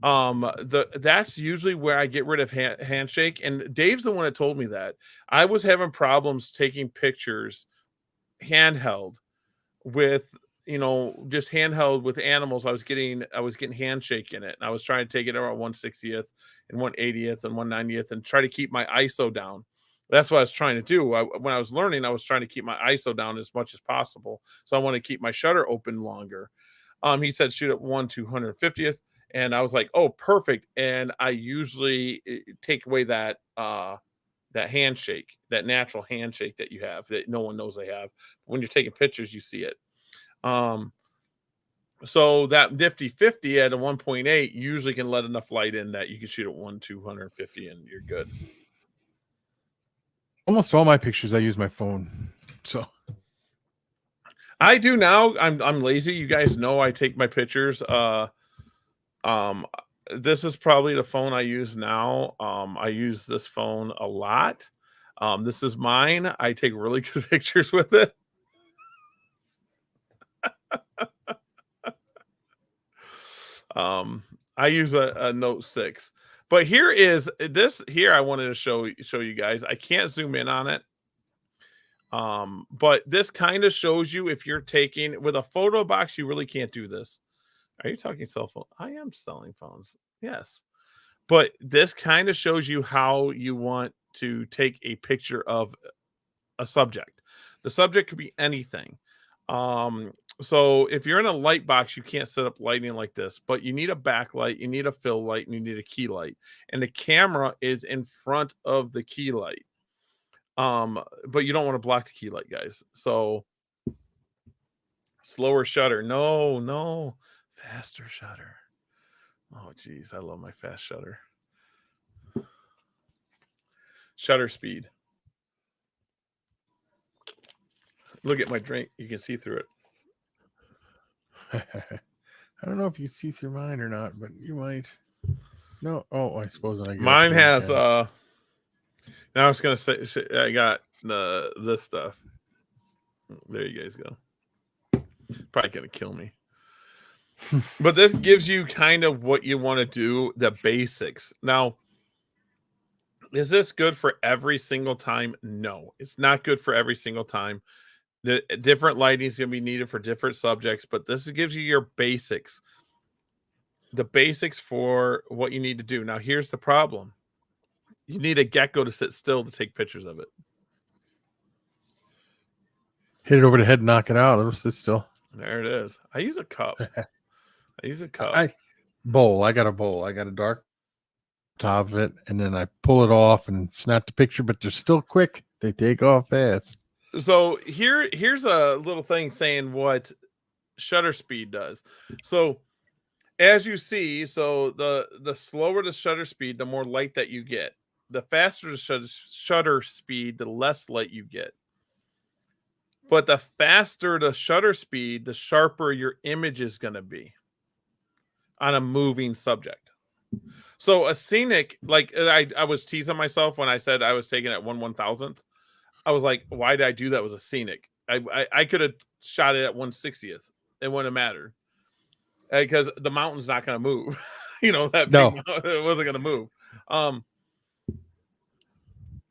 That's usually where I get rid of handshake. And Dave's the one that told me that. I was having problems taking pictures handheld with, just handheld with animals. I was getting handshake in it. And I was trying to take it around 160th and 180th and 190th and try to keep my ISO down. That's what I was trying to do. When I was learning, I was trying to keep my ISO down as much as possible. So I want to keep my shutter open longer. He said shoot at 250th, and I was like, oh, perfect. And I usually take away that handshake, that natural handshake that you have that no one knows they have. When you're taking pictures, you see it. So that nifty 50 at a 1.8 usually can let enough light in that you can shoot at 250 and you're good. Almost all my pictures, I use my phone. So I do now. I'm lazy. You guys know I take my pictures. This is probably the phone I use now. I use this phone a lot. This is mine. I take really good pictures with it. I use a Note 6. But here I wanted to show you guys. I can't zoom in on it. But this kind of shows you if you're taking with a photo box, you really can't do this. Are you talking cell phone? I am selling phones. Yes. But this kind of shows you how you want to take a picture of a subject. The subject could be anything. So if you're in a light box, you can't set up lighting like this, but you need a backlight, you need a fill light, and you need a key light. And the camera is in front of the key light. But you don't want to block the key light, guys. So slower shutter. No, faster shutter. Oh, geez, I love my fast shutter. Shutter speed. Look at my drink. You can see through it. I don't know if you can see through mine or not, but you might. No. Oh, I suppose when I get mine has now I was gonna say I got this stuff. There you guys go. Probably gonna kill me. But this gives you kind of what you want to do, the basics. Now, Is this good for every single time? No, it's not good for every single time. The different lighting is going to be needed for different subjects, but this gives you your basics. The basics for what you need to do. Now, here's the problem. You need a gecko to sit still to take pictures of it. Hit it over the head and knock it out. It'll sit still. There it is. I use a cup. Bowl. I got a bowl. I got a dark top of it, and then I pull it off and snap the picture, but they're still quick. They take off fast. So here's a little thing saying what shutter speed does. So as you see, so the slower the shutter speed, the more light that you get. The faster the shutter speed, the less light you get. But the faster the shutter speed, the sharper your image is going to be on a moving subject. So a scenic, like I was teasing myself when I said I was taking at 1/1000th. I was like, why did I do that? Was a scenic. I could have shot it at 1/60th. It wouldn't have mattered because the mountain's not going to move. That big mountain, it wasn't going to move.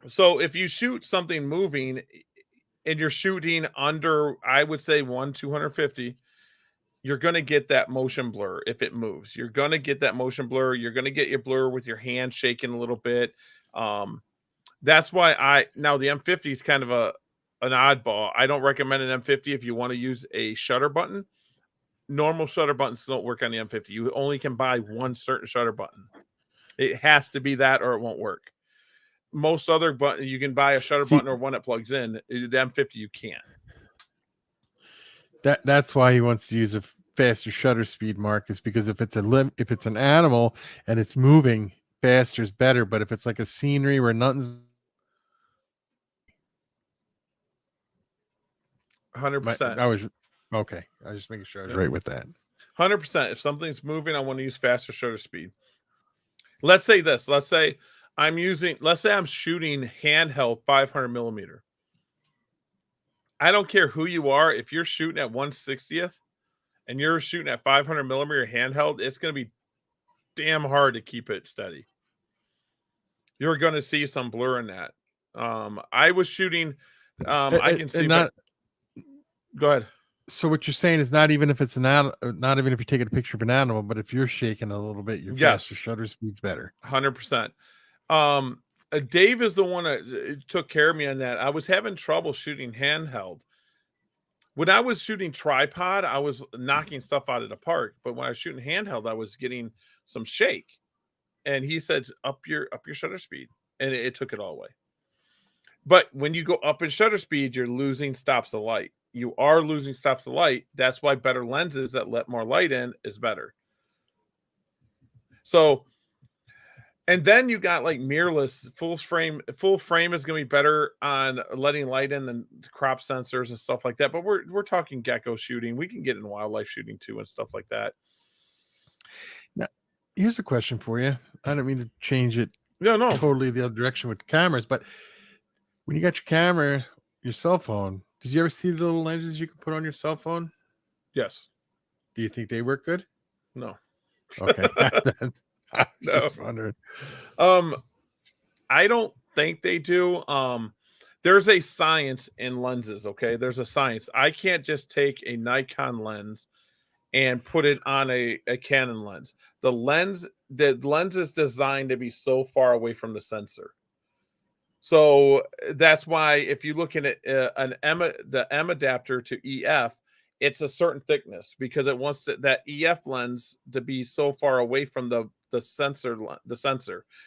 So if you shoot something moving and you're shooting under, I would say 1/250, you're going to get that motion blur if it moves. You're going to get that motion blur. You're going to get your blur with your hand shaking a little bit. That's why now the M50 is kind of an oddball. I don't recommend an M50 if you want to use a shutter button. Normal shutter buttons don't work on the M50. You only can buy one certain shutter button. It has to be that or it won't work. Most other button, you can buy a shutter button or one that plugs in. The M50 you can't. That's why he wants to use a faster shutter speed, Mark, is because if it's an animal and it's moving, faster is better. But if it's like a scenery where nothing's 100%. I was okay. I was just making sure I was right with that. 100%. If something's moving, I want to use faster shutter speed. Let's say this. Let's say I'm shooting handheld 500 millimeter. I don't care who you are. If you're shooting at 1/60th and you're shooting at 500 millimeter handheld, it's going to be damn hard to keep it steady. You're going to see some blur in that. I was shooting. I can see that. Go ahead. So what you're saying is not even if it's not even if you're taking a picture of an animal, but if you're shaking a little bit, your faster shutter speed's better. 100%. Dave is the one that took care of me on that. I was having trouble shooting handheld. When I was shooting tripod, I was knocking stuff out of the park. But when I was shooting handheld, I was getting some shake. And he said, up your shutter speed. And it took it all away. But when you go up in shutter speed, you're losing stops of light. You are losing stops of light. That's why better lenses that let more light in is better. So, and then you got like mirrorless full frame. Full frame is going to be better on letting light in than crop sensors and stuff like that. But we're talking gecko shooting. We can get in wildlife shooting too and stuff like that. Now, here's a question for you. I don't mean to change it. No, totally the other direction with cameras, but when you got your camera, your cell phone, did you ever see the little lenses you can put on your cell phone? Yes. Do you think they work good? No. Okay. I was No. just wondering. I don't think they do. There's a science in lenses, okay? There's a science. I can't just take a Nikon lens and put it on a Canon lens. The lens is designed to be so far away from the sensor. So that's why if you look at the M adapter to EF, it's a certain thickness because it wants that EF lens to be so far away from the sensor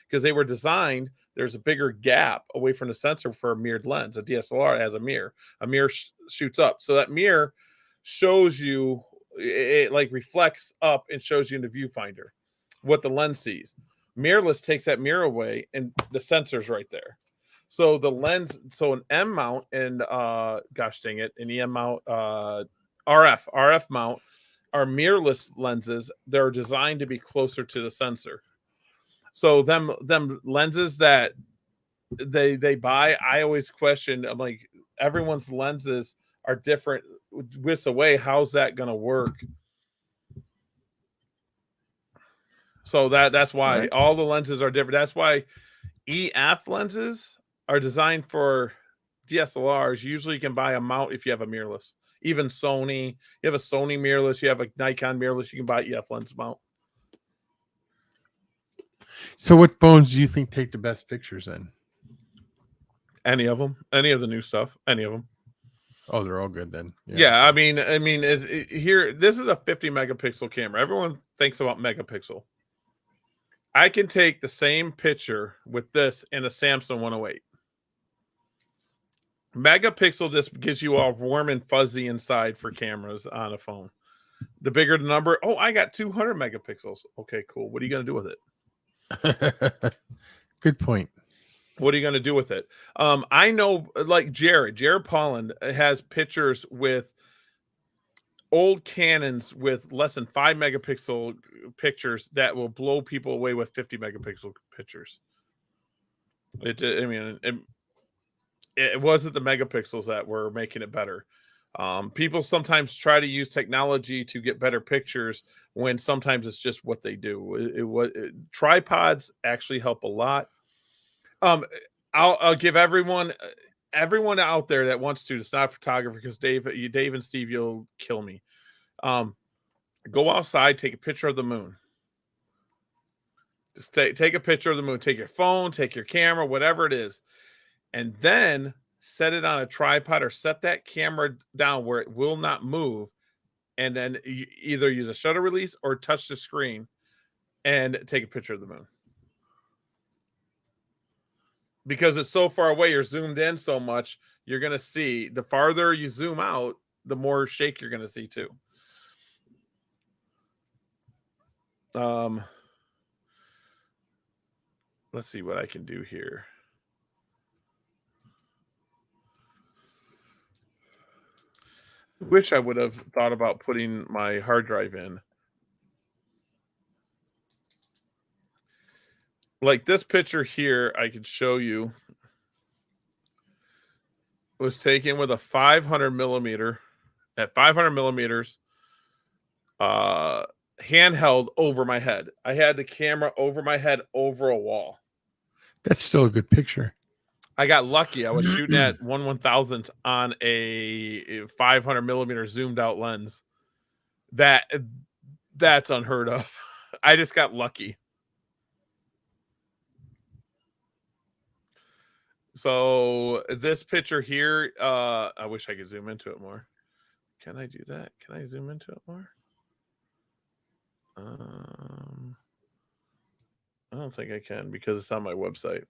because they were designed. There's a bigger gap away from the sensor for a mirrored lens. A DSLR has a mirror. A mirror shoots up, so that mirror shows you it like reflects up and shows you in the viewfinder what the lens sees. Mirrorless takes that mirror away, and the sensor's right there. So the lens, so an M mount and gosh dang it, an EM mount, RF mount are mirrorless lenses. They're designed to be closer to the sensor. So them lenses that they buy, I always question. I'm like, everyone's lenses are different widths away. How's that going to work? So that's why all the lenses are different. That's why EF lenses are designed for DSLRs. Usually you can buy a mount if you have a mirrorless. Even Sony, you have a Sony mirrorless, you have a Nikon mirrorless, you can buy EF lens mount. So what phones do you think take the best pictures in? Any of them, any of the new stuff, any of them. Oh, they're all good then. Yeah, I mean, here, this is a 50 megapixel camera. Everyone thinks about megapixel. I can take the same picture with this in a Samsung 108. Megapixel just gives you all warm and fuzzy inside for cameras on a phone. The bigger the number, oh, I got 200 megapixels. Okay, cool. What are you going to do with it? Good point. What are you going to do with it? I know, like Jared Polland has pictures with old Canons with less than 5 megapixel pictures that will blow people away with 50 megapixel pictures. It wasn't the megapixels that were making it better. People sometimes try to use technology to get better pictures when sometimes it's just what they do. Tripods actually help a lot. I'll give everyone out there that wants to. It's not a photographer because Dave and Steve, you'll kill me. Go outside, take a picture of the moon. Just take a picture of the moon. Take your phone, take your camera, whatever it is, and then set it on a tripod or set that camera down where it will not move, and then you either use a shutter release or touch the screen and take a picture of the moon. Because it's so far away, you're zoomed in so much, you're going to see, the farther you zoom out, the more shake you're going to see too. Let's see what I can do here. I wish I would have thought about putting my hard drive in. Like this picture here, I could show you, was taken with a 500 millimeter at 500 millimeters, handheld over my head. I had the camera over my head over a wall. That's still a good picture. I got lucky. I was shooting at 1/1000th on a 500 millimeter zoomed out lens. That's unheard of. I just got lucky. So this picture here, I wish I could zoom into it more. Can I do that? Can I zoom into it more? I don't think I can because it's on my website.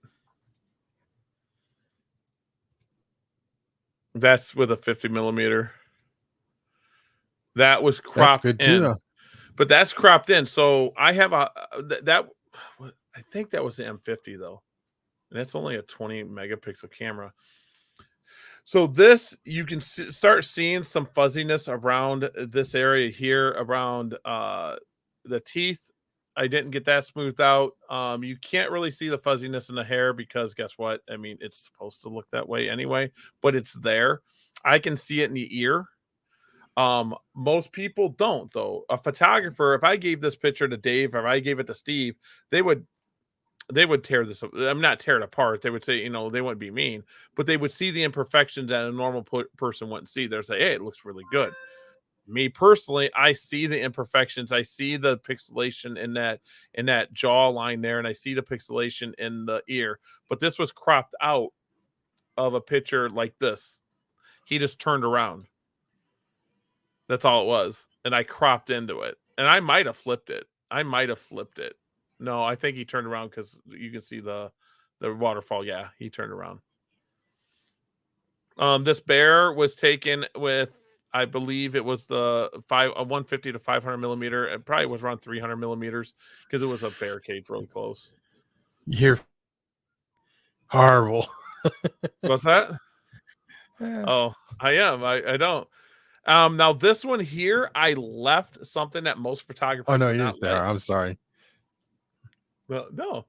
That's with a 50 millimeter. That was cropped good in, too, though. But that's cropped in. So I have I think that was the M50 though. And that's only a 20 megapixel camera. So this, you can start seeing some fuzziness around this area here, around the teeth. I didn't get that smoothed out. You can't really see the fuzziness in the hair because guess what? I mean, it's supposed to look that way anyway, but it's there. I can see it in the ear. Most people don't though. A photographer, if I gave this picture to Dave, or if I gave it to Steve, they would tear this. I'm not tear it apart. They would say, they wouldn't be mean, but they would see the imperfections that a normal person wouldn't see. They'll say, hey, it looks really good. Me personally, I see the imperfections. I see the pixelation in that jaw line there, and I see the pixelation in the ear. But this was cropped out of a picture like this. He just turned around. That's all it was. And I cropped into it. And I might have flipped it. No, I think he turned around because you can see the waterfall. Yeah, he turned around. This bear was taken with, I believe it was the 150 to 500 millimeter. It probably was around 300 millimeters because it was a barricade really close. You're horrible. What's that? Oh, I am. I don't. Now this one here, I left something that most photographers. Oh no, it is there. I'm sorry. No.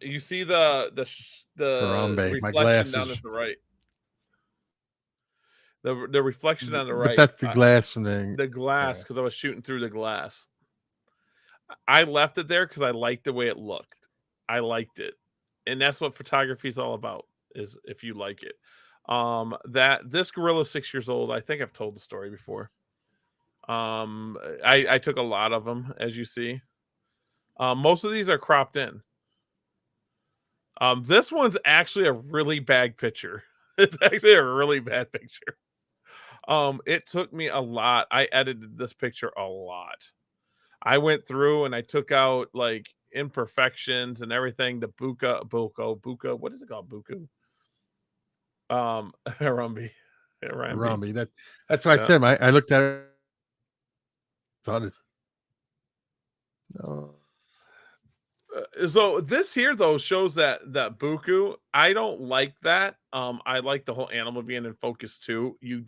You see the reflection my glasses down at the right. The reflection on the right. But that's the glass from the glass, because I was shooting through the glass. I left it there because I liked the way it looked. I liked it. and that's what photography is all about, is if you like it. That this gorilla is 6 years old. I think I've told the story before. I took a lot of them, as you see. Most of these are cropped in. This one's actually a really bad picture. It's actually a really bad picture. It took me a lot. I edited this picture a lot. I went through and I took out like imperfections and everything. The buka. What is it called? Buku. Harambe. Harambe. That's why I said I looked at it. Thought it's no. So this here though shows that buku. I don't like that. I like the whole animal being in focus too. You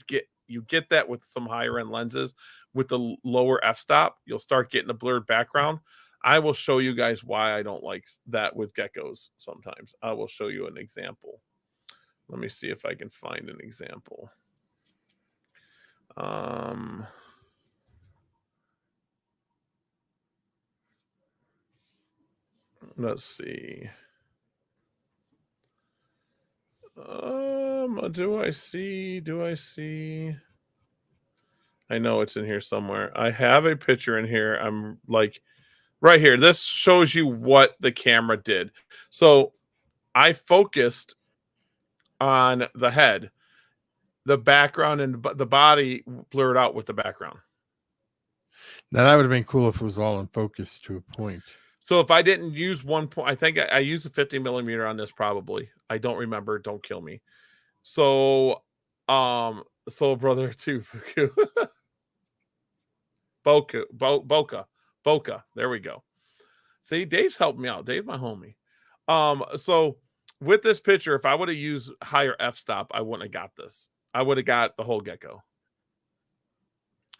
get that with some higher end lenses. With the lower f-stop, you'll start getting a blurred background. I will show you guys why I don't like that with geckos sometimes. I will show you an example. Let me see if I can find an example. Let's see. Do I see? I know it's in here somewhere. I have a picture in here. I'm like right here. This shows you what the camera did. So I focused on the head, the background, and the body blurred out with the background. Now that would have been cool if it was all in focus to a point. So if I didn't use 1 point, I think I used a 50 millimeter on this probably. I don't remember. Don't kill me. So, Soul Brother 2, Boca. There we go. See, Dave's helped me out. Dave's my homie. So with this picture, if I would have used higher f-stop, I wouldn't have got this. I would have got the whole gecko.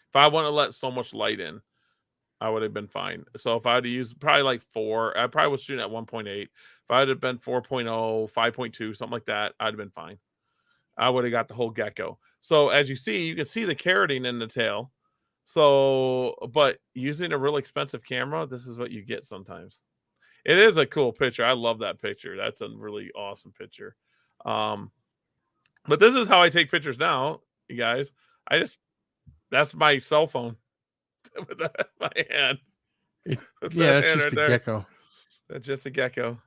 If I wouldn't have let so much light in, I would have been fine. So if I had to use probably like 4, I probably was shooting at 1.8. If I had been 4.0, 5.2, something like that, I'd have been fine. I would have got the whole gecko. So as you can see the keratin in the tail. So, but using a really expensive camera, this is what you get sometimes. It is a cool picture. I love that picture. That's a really awesome picture. But this is how I take pictures now, you guys. That's my cell phone with my hand. Yeah, it's just a gecko. That's just a gecko.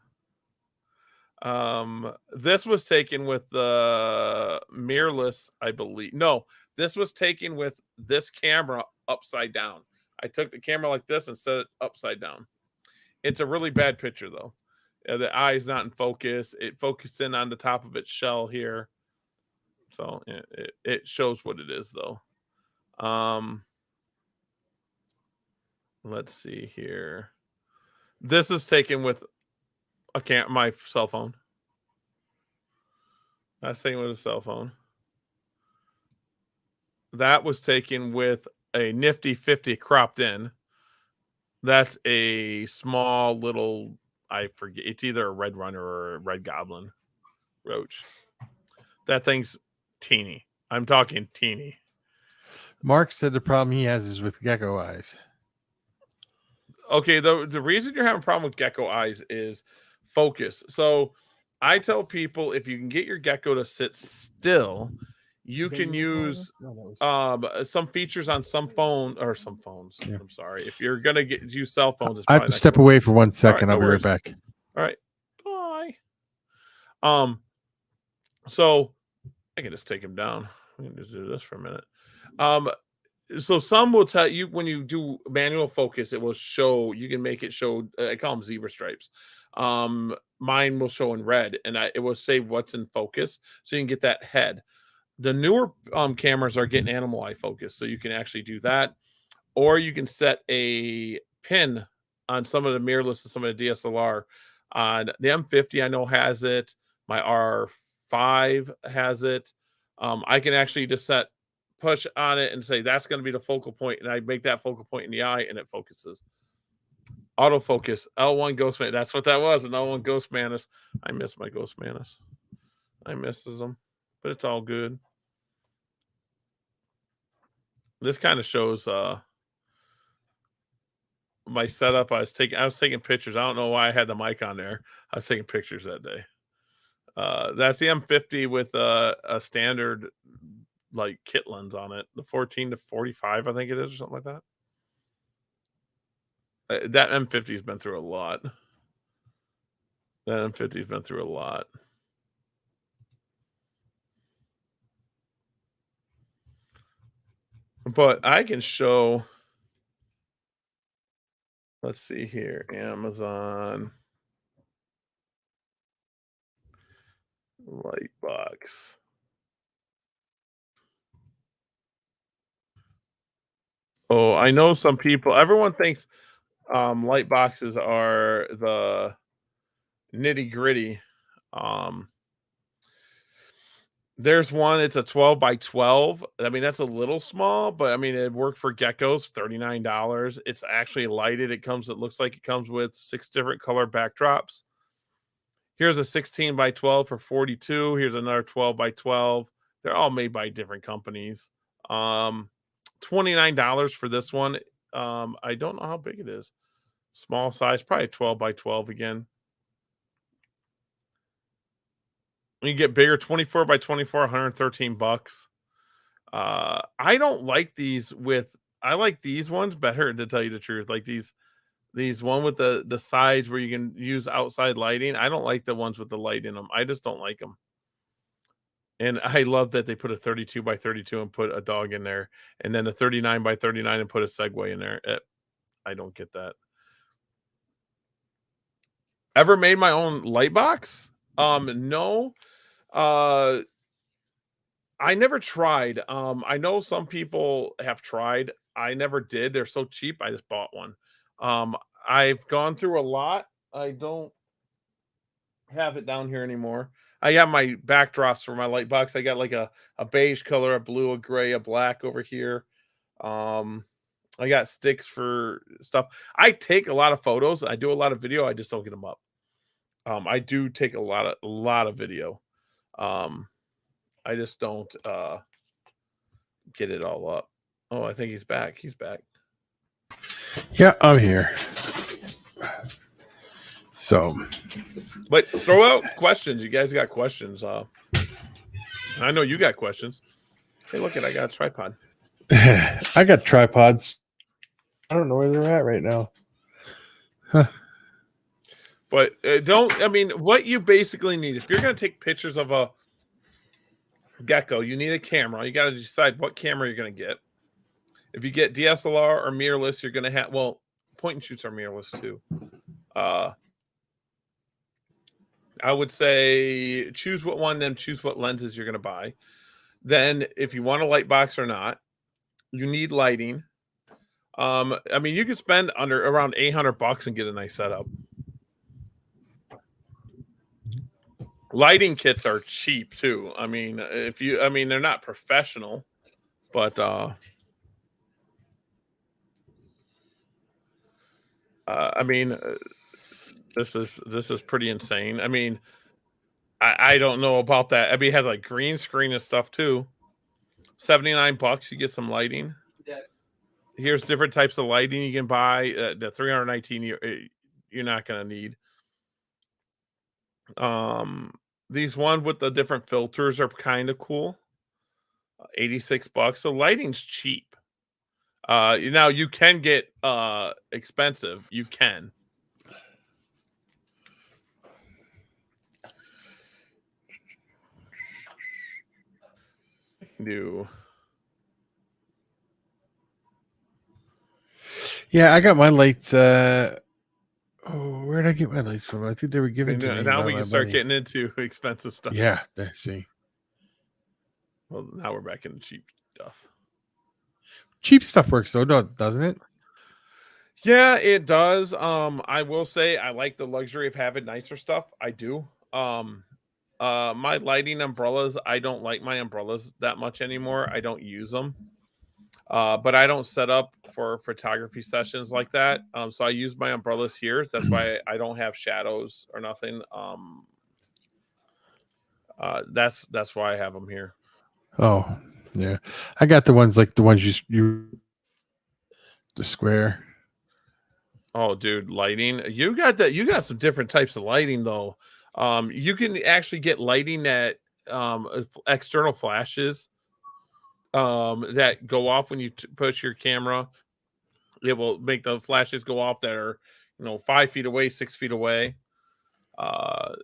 This was taken with the mirrorless, I believe. No, this was taken with this camera upside down. I took the camera like this and set it upside down. It's a really bad picture though. The eye is not in focus. It focused in on the top of its shell here. So it shows what it is though. Let's see here. This is taken with my cell phone. That's taken with a cell phone. That was taken with a nifty 50 cropped in. That's a small little, I forget, it's either a red runner or a red goblin roach. That thing's teeny. I'm talking teeny. Mark said the problem he has is with gecko eyes. Okay, the reason you're having a problem with gecko eyes is focus. So I tell people if you can get your gecko to sit still, you can use some features on some phones. Yeah. I'm sorry. If you're gonna use cell phones, I have to step away for 1 second. I'll be right back. All right. Bye. So I can just take him down. We can just do this for a minute. So some will tell you when you do manual focus, it will show, you can make it show, I call them zebra stripes. Mine will show in red and it will say what's in focus. So you can get that head. The newer cameras are getting animal eye focus. So you can actually do that. Or you can set a pin on some of the mirrorless and some of the DSLR. On the M50, I know has it. My R5 has it. I can actually just push on it and say that's going to be the focal point, and I make that focal point in the eye, and it focuses. Autofocus, L1 Ghost Man. That's what that was, an L1 Ghost Manus. I miss my Ghost Manus. I misses them, but it's all good. This kind of shows my setup. I was taking pictures. I don't know why I had the mic on there. I was taking pictures that day. That's the M50 with a standard like kit lens on it, the 14 to 45, I think it is, or something like that. That M50 has been through a lot. That M50 has been through a lot. But I can show. Let's see here. Amazon Lightbox. Oh, I know some people. Everyone thinks light boxes are the nitty gritty. There's one. It's a 12 by 12. I mean, that's a little small, but I mean, it worked for geckos. $39. It's actually lighted. It looks like it comes with 6 different color backdrops. Here's a 16 by 12 for $42. Here's another 12 by 12. They're all made by different companies. $29 for this one. I don't know how big it is. Small size, probably 12 by 12 again. You get bigger, 24 by 24, $113. I don't like these I like these ones better, to tell you the truth. Like these one with the sides where you can use outside lighting. I don't like the ones with the light in them. I just don't like them. And I love that they put a 32 by 32 and put a dog in there, and then a 39 by 39 and put a Segway in there. I don't get that. Ever made my own light box? No. I never tried. I know some people have tried. I never did. They're so cheap. I just bought one. I've gone through a lot. I don't have it down here anymore. I got my backdrops for my light box. I got like a beige color, a blue, a gray, a black over here. I got sticks for stuff. I take a lot of photos. I do a lot of video. I just don't get them up. I do take a lot of video. I just don't get it all up. Oh, I think he's back. He's back. Yeah, I'm here. So, but throw out questions. You guys got questions? I know you got questions. Hey, look I got a tripod. I got tripods. I don't know where they're at right now. Huh. But what you basically need, if you're going to take pictures of a gecko, you need a camera. You got to decide what camera you're going to get. If you get DSLR or mirrorless, you're going to have, point and shoots are mirrorless too. I would say choose what one, then choose what lenses you're going to buy. Then if you want a light box or not, you need lighting. You could spend around $800 and get a nice setup. Lighting kits are cheap too. They're not professional, but this is pretty insane. I don't know about that. It has like green screen and stuff too. $79, you get some lighting. Yeah. Here's different types of lighting you can buy. The 319 you're not going to need. These ones with the different filters are kind of cool. $86. So lighting's cheap. Now you can get expensive. You can. Do. Yeah, I got my lights. Where did I get my lights from? I think they were given to me. Now we can start getting into expensive stuff. Yeah, see. Well, now we're back into cheap stuff. Cheap stuff works though, doesn't it? Yeah, it does. I will say I like the luxury of having nicer stuff. I do. My lighting umbrellas, I don't like my umbrellas that much anymore. I don't use them. But I don't set up for photography sessions like that. So I use my umbrellas here. That's why I don't have shadows or nothing. That's why I have them here. Oh, yeah. I got the ones like the ones you the square. Oh, dude, lighting. You got that. You got some different types of lighting though. You can actually get lighting that external flashes that go off when you push your camera. It will make the flashes go off that are 5 feet away, 6 feet away. Uh,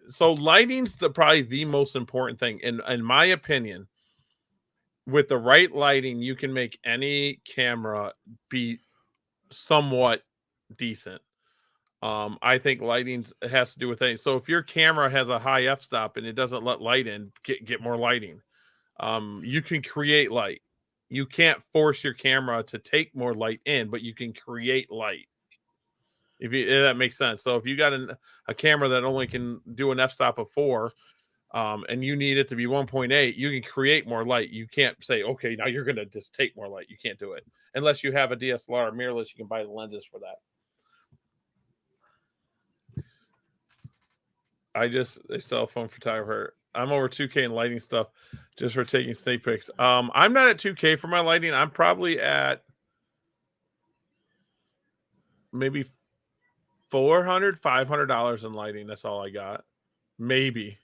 so lighting's probably the most important thing in my opinion. With the right lighting, you can make any camera be somewhat decent. I think lighting has to do with things. So if your camera has a high f-stop and it doesn't let light in, get more lighting. You can create light. You can't force your camera to take more light in, but you can create light. If that makes sense. So if you got a camera that only can do an f-stop of 4, and you need it to be 1.8, you can create more light. You can't say, okay, now you're gonna just take more light. You can't do it unless you have a DSLR or mirrorless. You can buy the lenses for that. A cell phone photographer. I'm over 2K in lighting stuff just for taking sneak pics. I'm not at 2K for my lighting. I'm probably at maybe $400-$500 in lighting. That's all I got. Maybe.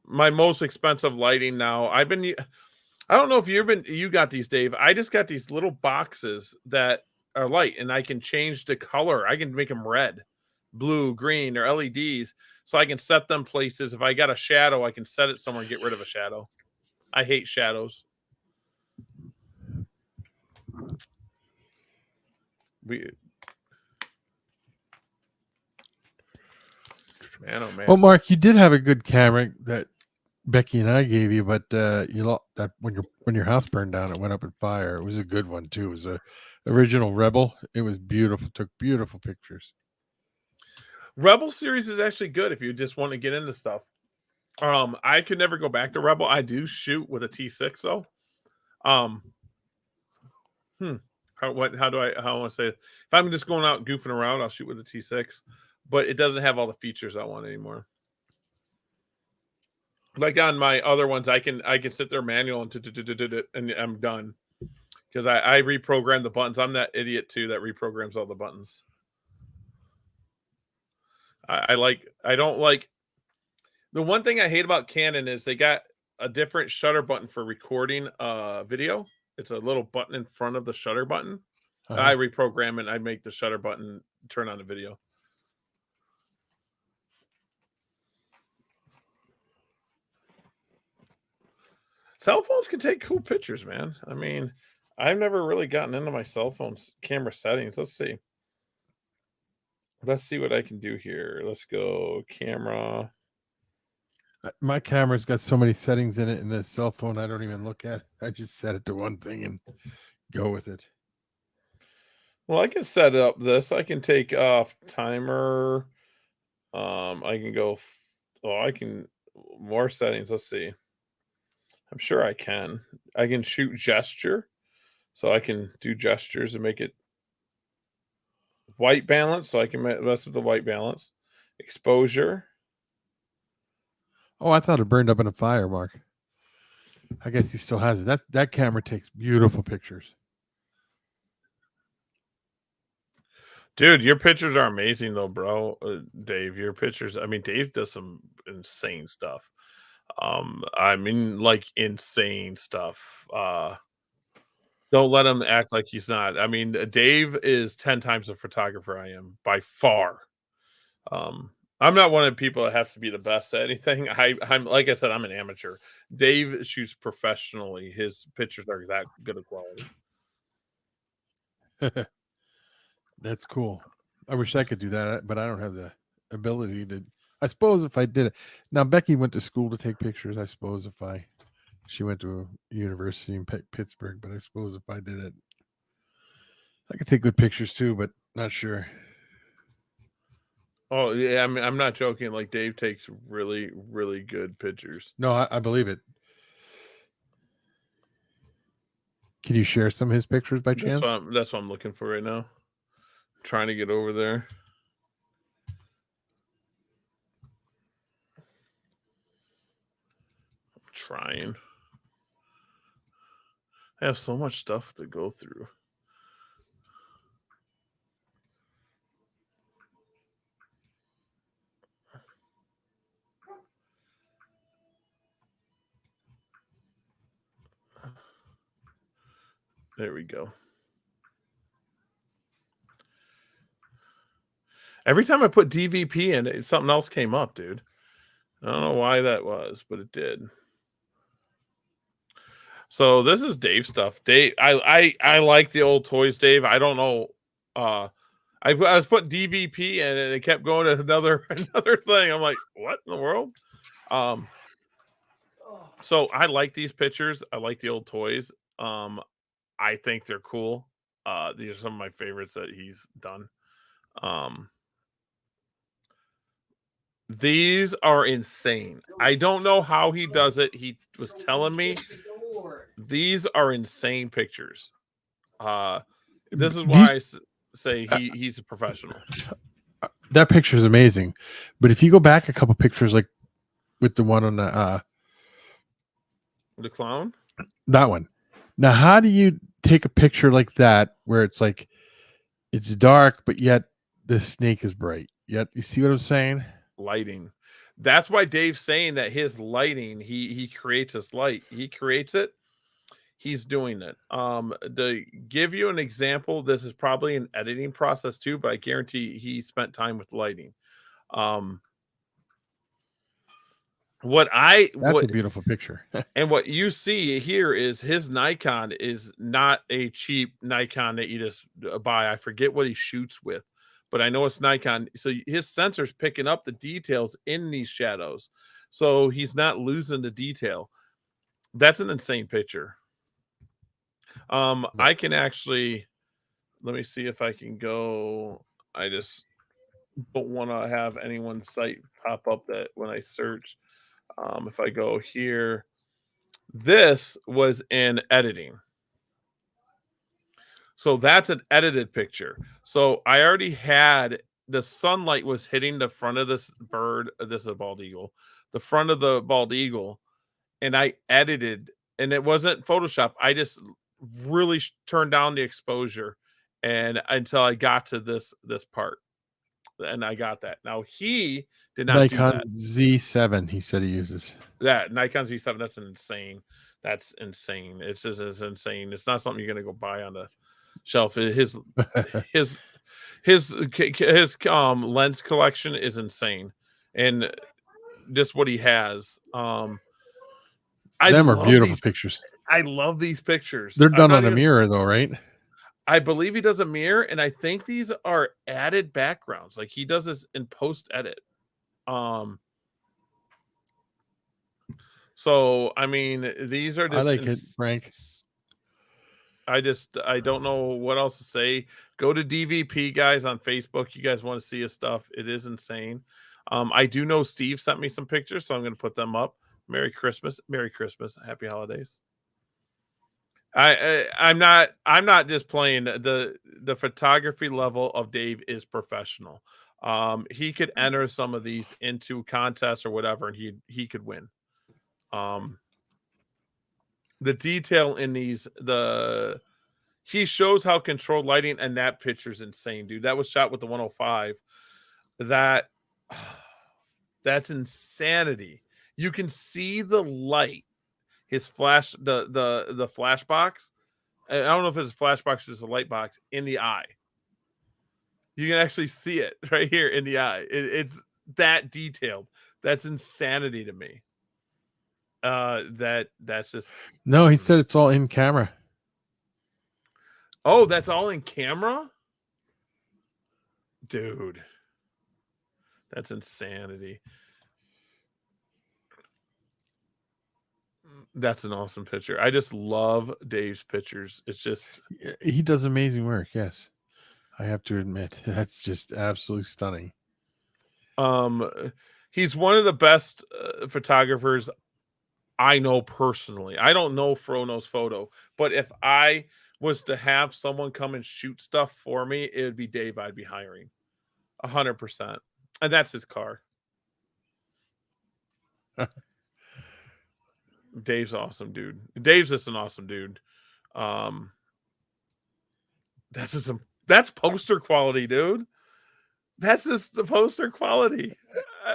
My most expensive lighting now. I don't know if you got these, Dave. I just got these little boxes that are light and I can change the color. I can make them red, blue, green, or LEDs. So I can set them places. If I got a shadow, I can set it somewhere and get rid of a shadow. I hate shadows. Man, oh man. Well, Mark, you did have a good camera that Becky and I gave you, but you lost that when your house burned down, it went up in fire. It was a good one too. It was a original Rebel. It was beautiful. Took beautiful pictures. Rebel series is actually good if you just want to get into stuff. I could never go back to Rebel. I do shoot with a T6 though. How do I want to say it? If I'm just going out goofing around, I'll shoot with a T6, but it doesn't have all the features I want anymore. Like on my other ones, I can sit there manual and I'm done because I reprogram the buttons. I'm that idiot too that reprograms all the buttons. I don't like the one thing I hate about Canon is they got a different shutter button for recording video. It's a little button in front of the shutter button. I reprogram it. I make the shutter button turn on the video. Cell phones can take cool pictures, man. I mean, I've never really gotten into my cell phone's camera settings. Let's see. Let's see what I can do here. Let's go camera. My camera's got so many settings in it in the cell phone I don't even look at. I just set it to one thing and go with it. Well, I can set up this. I can take off timer. I can go. I can more settings. Let's see. I'm sure I can. I can shoot gesture, so I can do gestures and make it white balance, so I can mess with the white balance. Exposure. Oh, I thought it burned up in a fire, Mark. I guess he still has it. That camera takes beautiful pictures. Dude, your pictures are amazing though, bro. Dave, your pictures. I mean, Dave does some insane stuff. I mean, like insane stuff. Don't let him act like he's not. I mean, Dave is 10 times the photographer I am by far. I'm not one of the people that has to be the best at anything. I'm like I said, I'm an amateur. Dave shoots professionally. His pictures are that good of quality. That's cool. I wish I could do that, but I don't have the ability to. I suppose if I did it. Now, Becky went to school to take pictures. I suppose she went to a university in Pittsburgh, but I suppose if I did it, I could take good pictures too, but not sure. Oh yeah, I mean, I'm not joking. Like Dave takes really, really good pictures. No, I believe it. Can you share some of his pictures by chance? That's what I'm looking for right now. I'm trying to get over there. I'm trying. I have so much stuff to go through. There we go. Every time I put DVP in, something else came up, dude. I don't know why that was, but it did. So this is Dave stuff. Dave, I like the old toys, Dave. I don't know. I was putting DVP in and it kept going to another thing. I'm like, what in the world? So I like these pictures. I like the old toys. I think they're cool. These are some of my favorites that he's done. These are insane. I don't know how he does it. He was telling me these are insane pictures. This is why I say he's a professional. That picture is amazing, but if you go back a couple pictures, like with the one on the clown, that one. Now, how do you take a picture like that where it's like it's dark, but yet the snake is bright? Yet, you see what I'm saying? Lighting. That's why Dave's saying that his lighting, he creates his light. He creates it. He's doing it. To give you an example, this is probably an editing process too, but I guarantee he spent time with lighting. That's a beautiful picture. And what you see here is his Nikon is not a cheap Nikon that you just buy. I forget what he shoots with, but I know it's Nikon. So his sensor's picking up the details in these shadows. So he's not losing the detail. That's an insane picture. I can actually, let me see if I can go. I just don't want to have anyone's site pop up that when I search. If I go here, this was in editing. So that's an edited picture. So I already had the sunlight was hitting the front of this bird. This is a bald eagle, the front of the bald eagle. And I edited, and it wasn't Photoshop. I just really turned down the exposure and until I got to this part. And I got that. Now he did not Nikon do that. Z7, he said he uses. That Nikon Z7, that's insane. That's insane. It's just as insane. It's not something you're gonna go buy on the shelf. His lens collection is insane, and just what he has. Them are beautiful pictures. I love these pictures. They're done on a mirror, though, right? I believe he does a mirror, and I think these are added backgrounds. Like he does this in post edit. So I mean, these are just. I like it, Frank. I don't know what else to say. Go to DVP guys on Facebook. You guys want to see his stuff? It is insane. I do know Steve sent me some pictures, so I'm going to put them up. Merry Christmas, Happy Holidays. I'm not just playing. The photography level of Dave is professional. He could enter some of these into contests or whatever, and he could win. The detail in these, he shows how controlled lighting, and that picture's insane, dude. That was shot with the 105. That's insanity. You can see the light, his flash, the flash box. I don't know if it's a flash box or just a light box in the eye. You can actually see it right here in the eye. It's that detailed. That's insanity to me. That's just no. He said it's all in camera. Oh, that's all in camera, dude. That's insanity. That's an awesome picture. I just love Dave's pictures. It's just he does amazing work. Yes, I have to admit that's just absolutely stunning. He's one of the best photographers I know personally. I don't know Frono's photo, but if I was to have someone come and shoot stuff for me, it would be Dave I'd be hiring 100%. And that's his car. Dave's awesome, dude. Dave's just an awesome dude. That's poster quality, dude. That's just the poster quality.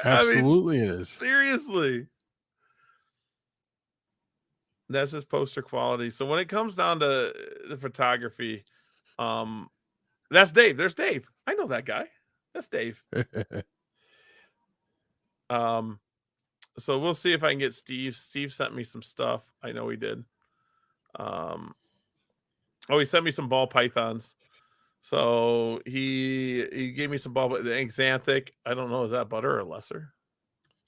Absolutely, it is. Seriously. That's his poster quality. So when it comes down to the photography, that's Dave. There's Dave. I know that guy. That's Dave. So we'll see if I can get Steve. Steve sent me some stuff. I know he did. He sent me some ball pythons. So he gave me some ball, the Xanthic. I don't know, is that butter or lesser?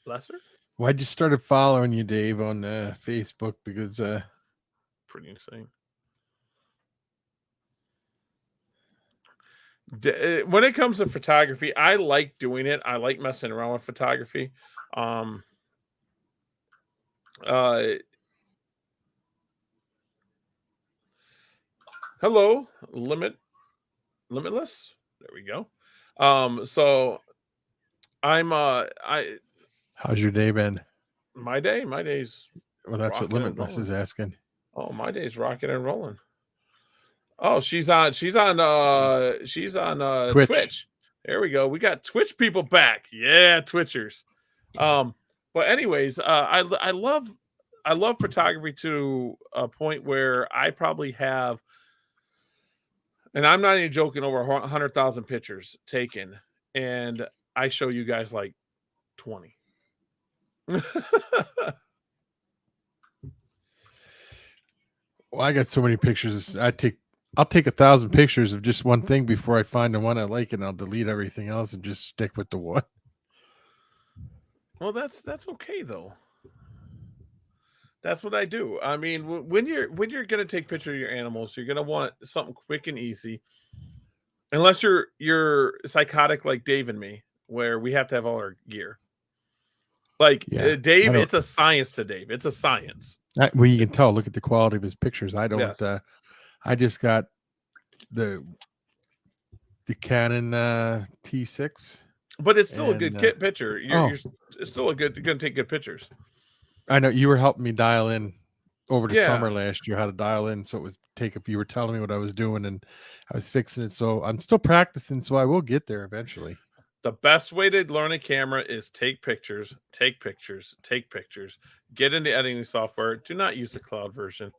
Lesser? Why'd you started following you, Dave, on Facebook? Because pretty insane. When it comes to photography, I like doing it. I like messing around with photography. Hello, limitless. There we go. So I'm how's your day been? My day's well, that's what Limitless is asking. Oh, my day's rocking and rolling. Oh, she's on Twitch. There we go. We got Twitch people back. Yeah, Twitchers. But anyways, I love photography to a point where I probably have, and I'm not even joking, over 100,000 pictures taken, and I show you guys like 20. Well, I got so many pictures. I'll take 1,000 pictures of just one thing before I find the one I like, and I'll delete everything else and just stick with the one. Well, that's okay though. That's what I do. I mean, when you're gonna take pictures of your animals, you're gonna want something quick and easy. Unless you're psychotic like Dave and me, where we have to have all our gear. Like Dave, it's a science to Dave. It's a science. Well, you can tell. Look at the quality of his pictures. I don't. Yes. I just got the Canon T6, but it's still a good kit picture. You're still you're gonna take good pictures. I know you were helping me dial in over the summer last year how to dial in, so it was you were telling me what I was doing, and I was fixing it. So I'm still practicing, so I will get there eventually. The best way to learn a camera is take pictures, take pictures, take pictures. Get into editing software. Do not use the cloud version.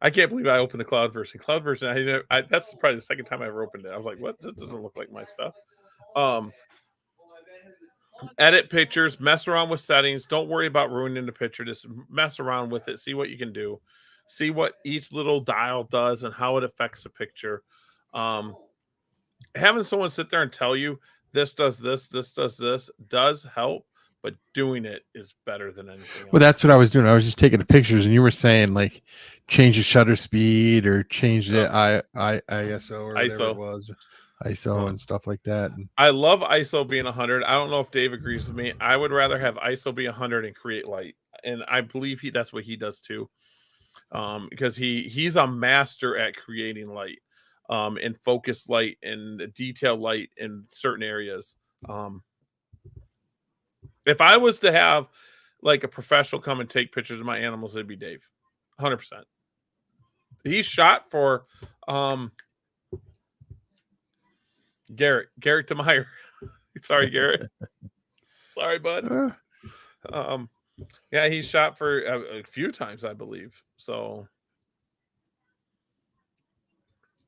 I can't believe I opened the cloud version. Cloud version, that's probably the second time I ever opened it. I was like, what? This doesn't look like my stuff. Edit pictures, mess around with settings. Don't worry about ruining the picture. Just mess around with it. See what you can do. See what each little dial does and how it affects the picture. Having someone sit there and tell you this does this does this does help, but doing it is better than anything else. Well, that's what I was doing. I was just taking the pictures, and you were saying like change the shutter speed or change the ISO or whatever it was. ISO and stuff like that. I love ISO being 100. I don't know if Dave agrees with me. I would rather have ISO be 100 and create light, and I believe that's what he does too, because he's a master at creating light, and focus light and detail light in certain areas. If I was to have like a professional come and take pictures of my animals, it'd be Dave, 100%. He shot for Garrett DeMeyer. Sorry, Garrett. Sorry, bud. He shot for a few times, I believe. So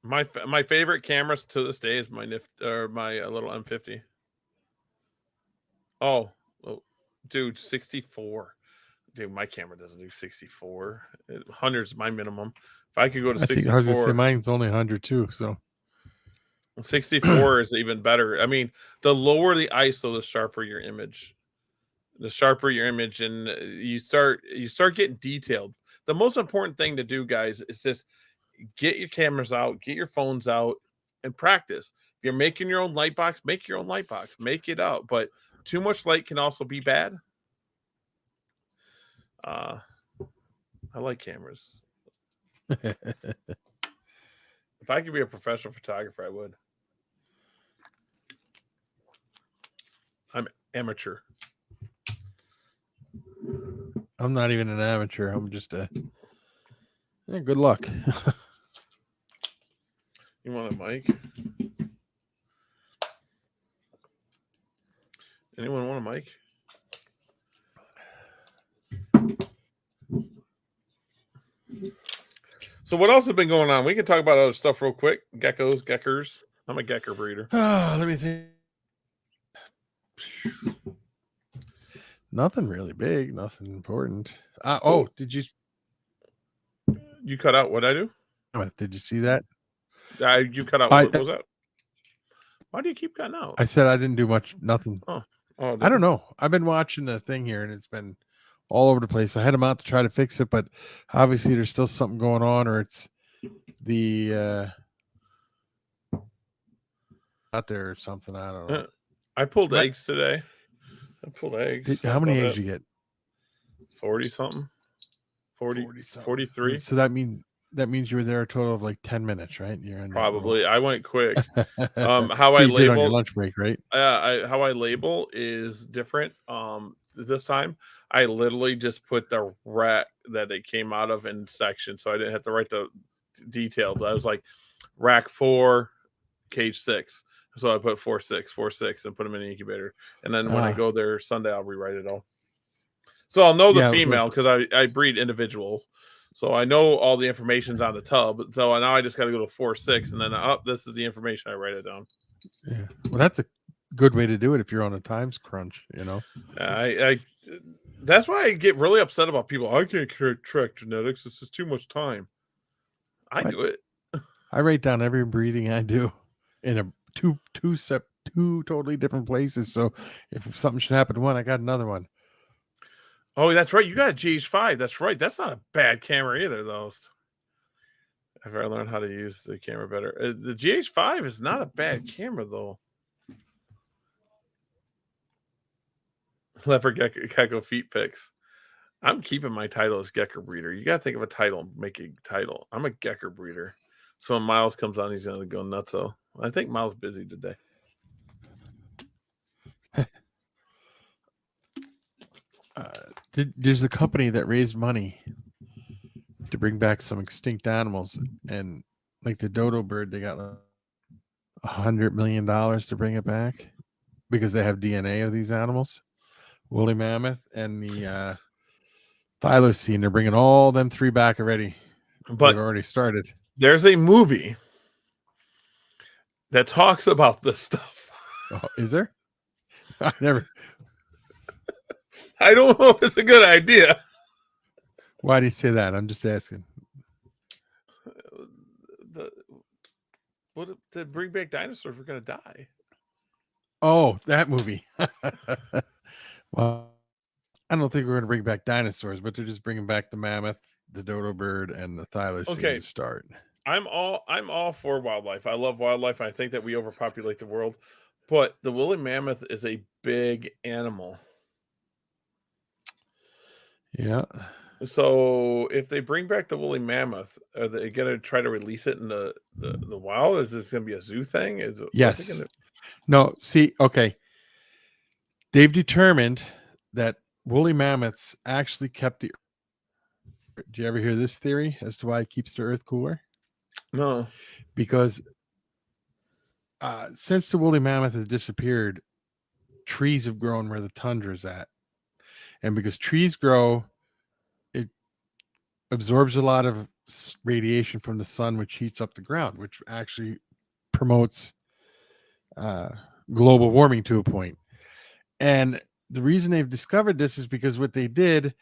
my favorite cameras to this day is my little M50. Oh, dude, 64. Dude, my camera doesn't do 64. 100 is my minimum. If I could go to 64, I was gonna say mine's only 100 too. So 64 is even better. I mean, the lower the ISO, the sharper your image. The sharper your image, and you start getting detailed. The most important thing to do, guys, is just get your cameras out, get your phones out, and practice. If you're making your own light box, make your own light box. Make it out. But too much light can also be bad. I like cameras. If I could be a professional photographer, I would. I'm amateur. I'm not even an amateur. I'm just good luck. You want a mic? Anyone want a mic? So what else has been going on? We can talk about other stuff real quick. Geckers. I'm a gecker breeder. Let me think. Nothing really big, nothing important. Did you cut out what I do? Did you see that? You cut out. What was that? Why do you keep cutting out? I said I didn't do much. Nothing. Oh, I don't know. I've been watching the thing here, and it's been all over the place. I had them out to try to fix it, but obviously there's still something going on, or it's the out there or something. I don't know. I pulled eggs today. I pulled eggs. How many eggs you get? 40 something. 43. So that means you were there a total of like 10 minutes, right? Probably. I went quick. How I label did on your lunch break, right? How I label is different. This time I literally just put the rack that it came out of in section, so I didn't have to write the detailed. I was like rack 4, cage 6. So I put 4-6 and put them in an incubator. And then when I go there Sunday, I'll rewrite it all. So I'll know the female because I breed individuals. So I know all the information's on the tub. So now I just got to go to 4-6 and then this is the information. I write it down. Yeah. Well, that's a good way to do it if you're on a times crunch, That's why I get really upset about people. I can't track genetics. This is too much time. I do it. I write down every breeding I do in a two totally different places. So if something should happen to one, I got another one. Oh, that's right. You got a GH5. That's right. That's not a bad camera either, though. I've ever learned how to use the camera better. The GH5 is not a bad camera, though. Leopard gecko feet pics. I'm keeping my title as Gecker Breeder. You got to think of a title and make a title. I'm a Gecker Breeder. So when Miles comes on, he's going to go nuts. So I think Miles is busy today. There's a company that raised money to bring back some extinct animals, and like the dodo bird, they got like $100 million to bring it back because they have DNA of these animals, woolly mammoth and the thylacine. They're bringing all them 3 back already, but they've already started. There's a movie that talks about this stuff. Oh, is there? I don't know if it's a good idea. Why do you say that? I'm just asking. To bring back dinosaurs, we're going to die. Oh, that movie. Well, I don't think we're going to bring back dinosaurs, but they're just bringing back the mammoth, the dodo bird, and the thylacine to start. I'm all for wildlife. I love wildlife. I think that we overpopulate the world, but the woolly mammoth is a big animal. Yeah. So if they bring back the woolly mammoth, are they going to try to release it in the wild? Is this going to be a zoo thing? Yes. No. See. Okay. They've determined that woolly mammoths actually kept the. Do you ever hear this theory as to why it keeps the earth cooler? No. Because since the woolly mammoth has disappeared, trees have grown where the tundra is at. And because trees grow, it absorbs a lot of radiation from the sun, which heats up the ground, which actually promotes global warming to a point. And the reason they've discovered this is because what they did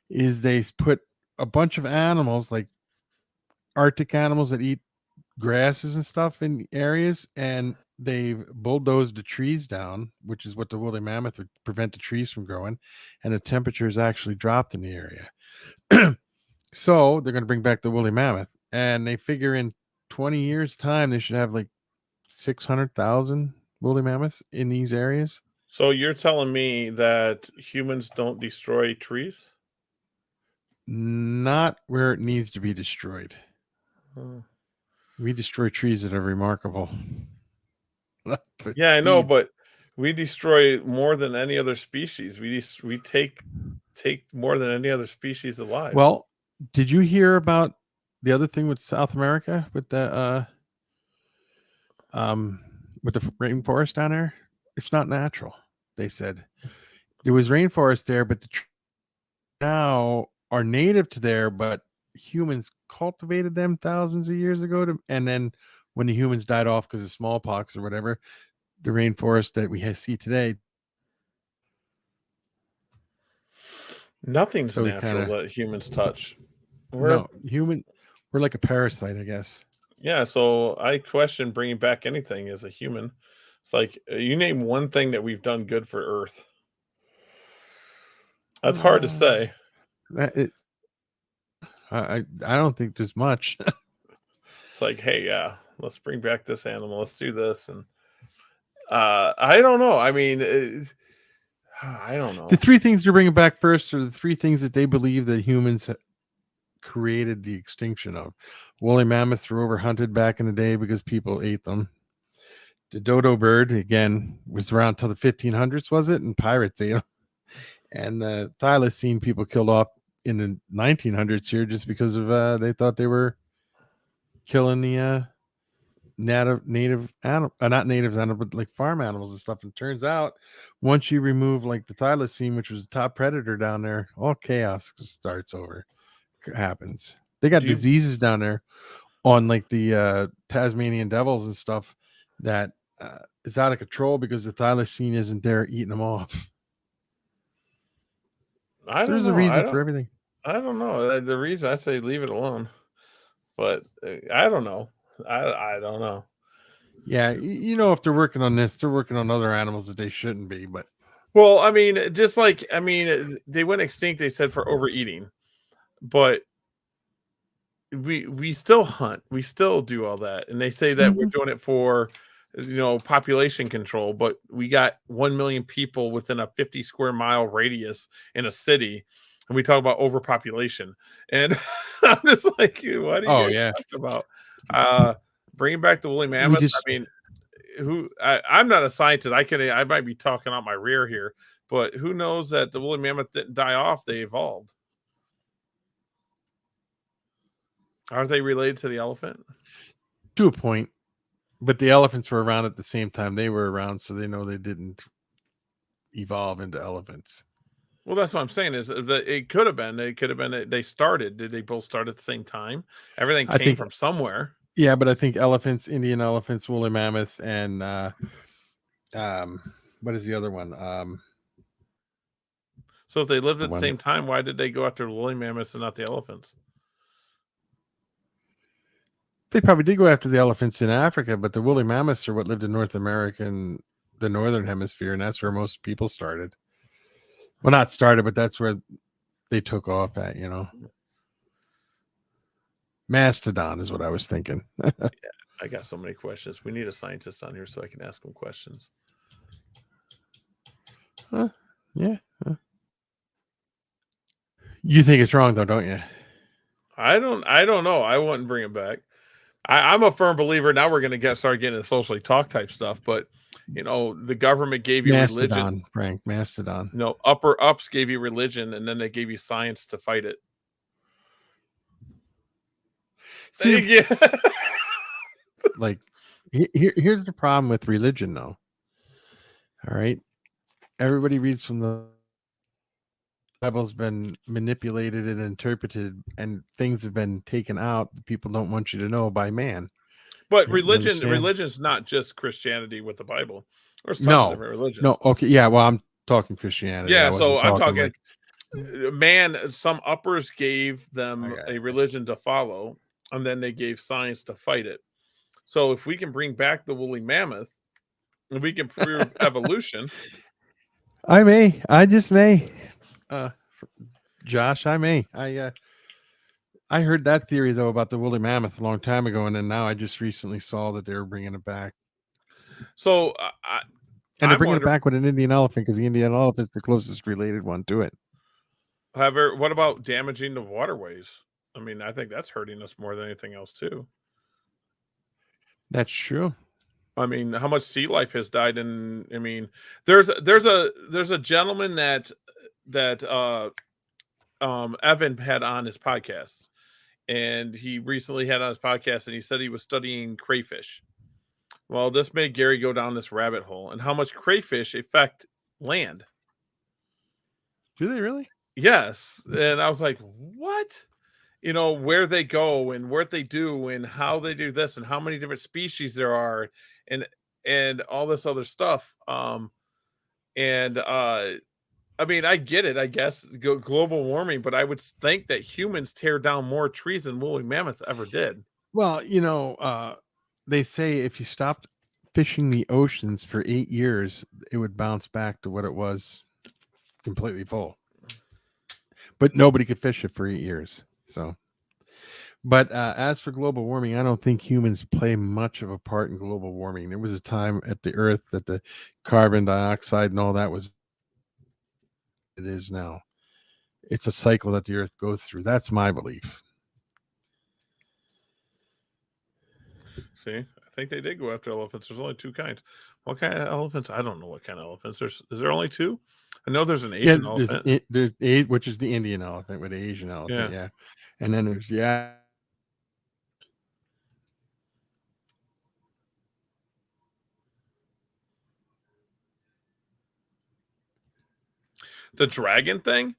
is they put a bunch of animals, like Arctic animals that eat grasses and stuff in areas, and they've bulldozed the trees down, which is what the woolly mammoth would prevent the trees from growing, and the temperatures actually dropped in the area. So they're going to bring back the woolly mammoth, and they figure in 20 years time they should have like 600,000 woolly mammoths in these areas. So you're telling me that humans don't destroy trees? Not where it needs to be destroyed. We destroy trees that are remarkable. Yeah, I know, but we destroy more than any other species. We take more than any other species alive. Well, did you hear about the other thing with South America with the rainforest down there? It's not natural. They said there was rainforest there, but the trees now are native to there, but humans cultivated them thousands of years ago, and then when the humans died off because of smallpox or whatever, the rainforest that we see today. Nothing's So we natural kind of that humans touch. we're like a parasite, I guess. Yeah, so I question bringing back anything as a human. It's like you name one thing that we've done good for Earth. That's hard to say. I don't think there's much. It's like, hey, yeah, let's bring back this animal. Let's do this, and I don't know. I mean, I don't know. The three things they're bringing back first are the three things that they believe that humans created the extinction of. Woolly mammoths were overhunted back in the day because people ate them. The dodo bird, again, was around till the 1500s, was it? And pirates ate them. And the thylacine people killed off in the 1900s here just because of they thought they were killing the native animal, not natives animal, but like farm animals and stuff. And turns out once you remove like the thylacine, which was the top predator down there, all chaos starts over. Happens. They got diseases down there on like the Tasmanian devils and stuff that is out of control because the thylacine isn't there eating them off. There's a reason for everything. I don't know. The reason I say leave it alone, but I don't know. I don't know. Yeah, if they're working on this, they're working on other animals that they shouldn't be. But well, I mean, they went extinct. They said for overeating, but we still hunt. We still do all that, and they say that we're doing it for population control. But we got 1 million people within a 50 square mile radius in a city. And we talk about overpopulation, and I'm just like, what are you guys talking about? Bringing back the woolly mammoth. I mean, I'm not a scientist. I might be talking out my rear here, but who knows that the woolly mammoth didn't die off? They evolved. Aren't they related to the elephant? To a point, but the elephants were around at the same time they were around, so they know they didn't evolve into elephants. Well, that's what I'm saying is that it could have been. It could have been. They started. Did they both start at the same time? Everything came from somewhere. Yeah, but I think elephants, Indian elephants, woolly mammoths, and what is the other one? So if they lived at the same time, why did they go after the woolly mammoths and not the elephants? They probably did go after the elephants in Africa, but the woolly mammoths are what lived in North America and the northern hemisphere, and that's where most people started. Well, not started, but that's where they took off at, Mastodon is what I was thinking. Yeah, I got so many questions. We need a scientist on here so I can ask him questions. Yeah. You think it's wrong though, don't you? I don't know. I wouldn't bring it back. I'm a firm believer. Now we're going to start getting into socially talk type stuff, but the government gave you religion. Frank, Mastodon. No, upper ups gave you religion, and then they gave you science to fight it. See, like here's the problem with religion, though. All right, everybody reads from the Bible's been manipulated and interpreted, and things have been taken out that people don't want you to know by man. But religion's not just Christianity with the Bible. There's tons of different religions. No, okay, yeah. Well, I'm talking Christianity. Yeah, so I'm talking man. Some uppers gave them a religion to follow, and then they gave science to fight it. So if we can bring back the woolly mammoth, and we can prove evolution, I just may. Josh, I may. I heard that theory though about the woolly mammoth a long time ago, and then now I just recently saw that they were bringing it back. So, and they're bringing it back with an Indian elephant because the Indian elephant is the closest related one to it. However, what about damaging the waterways? I mean, I think that's hurting us more than anything else too. That's true. I mean, how much sea life has died? And I mean, there's a gentleman that Evan had on his podcast, and he recently had on his podcast, and he said he was studying crayfish. Well, this made Gary go down this rabbit hole, and how much crayfish affect land. Do they really? Yes. And I was like, what? you know, where they go and what they do and how they do this and how many different species there are and all this other stuff. And I mean, I get it, I guess, global warming, but I would think that humans tear down more trees than woolly mammoths ever did. Well, they say if you stopped fishing the oceans for 8 years, it would bounce back to what it was completely full. But nobody could fish it for 8 years. So, but as for global warming, I don't think humans play much of a part in global warming. There was a time at the Earth that the carbon dioxide and all that was. It is now. It's a cycle that the Earth goes through. That's my belief. See, I think they did go after elephants. There's only two kinds. What kind of elephants? I don't know what kind of elephants. Is there only two? I know there's an Asian elephant. There's which is the Indian elephant with the Asian elephant, yeah. And then there's the dragon thing.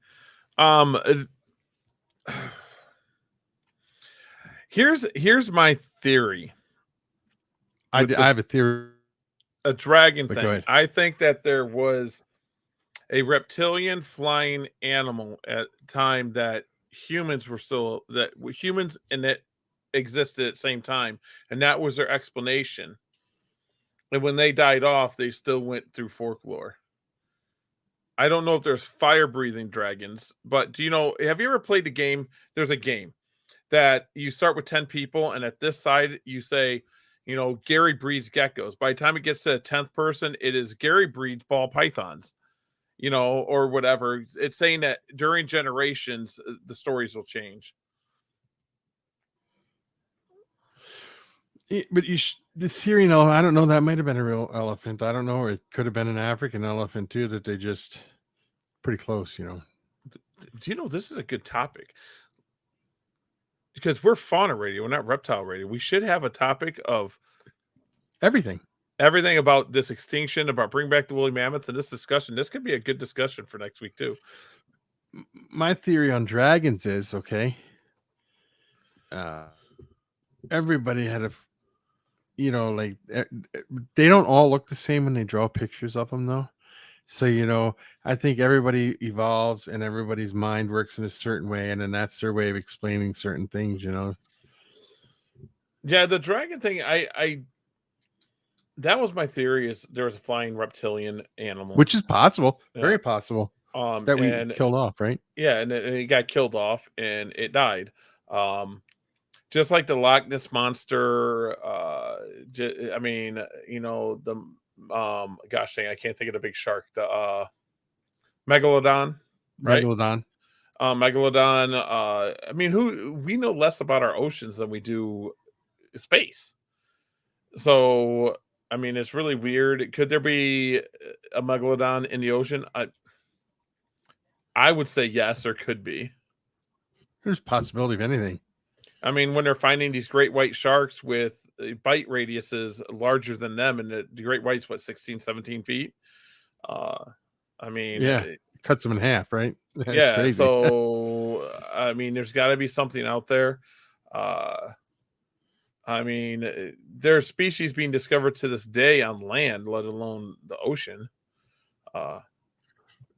Here's my theory. I have a theory. A dragon thing. I think that there was a reptilian flying animal at time that humans and it existed at the same time, and that was their explanation. And when they died off, they still went through folklore. I don't know if there's fire-breathing dragons, but do you know, have you ever played the game? There's a game that you start with 10 people, and at this side, you say, you know, Gary breeds geckos. By the time it gets to the 10th person, it is Gary breeds ball pythons, you know, or whatever. It's saying that during generations, the stories will change. But the Syrian elephant, I don't know. That might have been a real elephant. I don't know. Or it could have been an African elephant too. That they just pretty close, you know. Do you know this is a good topic? Because we're fauna radio, we're not reptile radio. We should have a topic of everything about this extinction, about bring back the woolly mammoth, and this discussion. This could be a good discussion for next week too. My theory on dragons is everybody had a, you know, like they don't all look the same when they draw pictures of them though. So, you know, I think everybody evolves and everybody's mind works in a certain way, and then that's their way of explaining certain things, you know. Yeah, the dragon thing, I that was my theory, is there was a flying reptilian animal. Which is possible. Yeah. Very possible. That we killed off, right? Yeah, and it got killed off and it died. Just like the Loch Ness monster, I mean, you know, the gosh dang, I can't think of the big shark, the megalodon, right? Megalodon. I mean, we know less about our oceans than we do space. So, I mean, it's really weird. Could there be a megalodon in the ocean? I would say yes, there could be. There's a possibility of anything. I mean, when they're finding these great white sharks with bite radiuses larger than them, and the great white's what, 16, 17 feet? I mean, yeah, it cuts them in half, right? That's yeah, crazy. So I mean, there's got to be something out there. I mean, there's species being discovered to this day on land, let alone the ocean.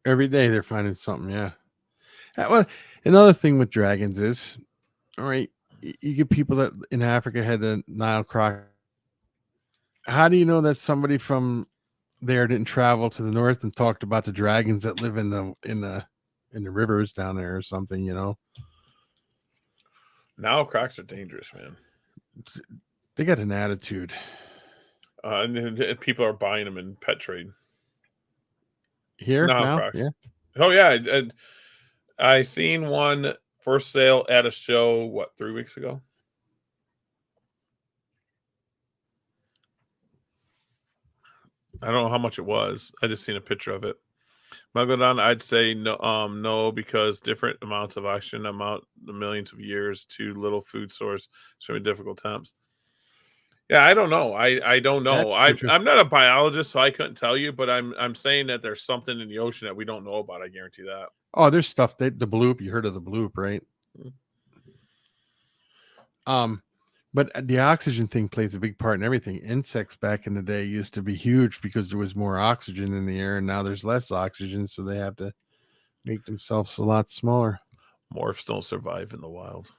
Every day they're finding something. Yeah. Well, another thing with dragons is, all right, you get people that in Africa had the Nile crocodile. How do you know that somebody from there didn't travel to the north and talked about the dragons that live in the rivers down there or something? You know, Nile crocs are dangerous, man. They got an attitude. And people are buying them in pet trade. Here now? Yeah. Oh yeah, I seen one for sale at a show 3 weeks ago. I don't know how much it was. I just seen a picture of it. Megalodon, I'd say no, because different amounts of oxygen amount the millions of years to little food source, showing difficult temps. Yeah, I don't know. I don't know. I'm not a biologist, so I couldn't tell you, but I'm saying that there's something in the ocean that we don't know about. I guarantee that. Oh, there's stuff. The bloop. You heard of the bloop, right? But the oxygen thing plays a big part in everything. Insects back in the day used to be huge because there was more oxygen in the air, and now there's less oxygen, so they have to make themselves a lot smaller. Morphs don't survive in the wild.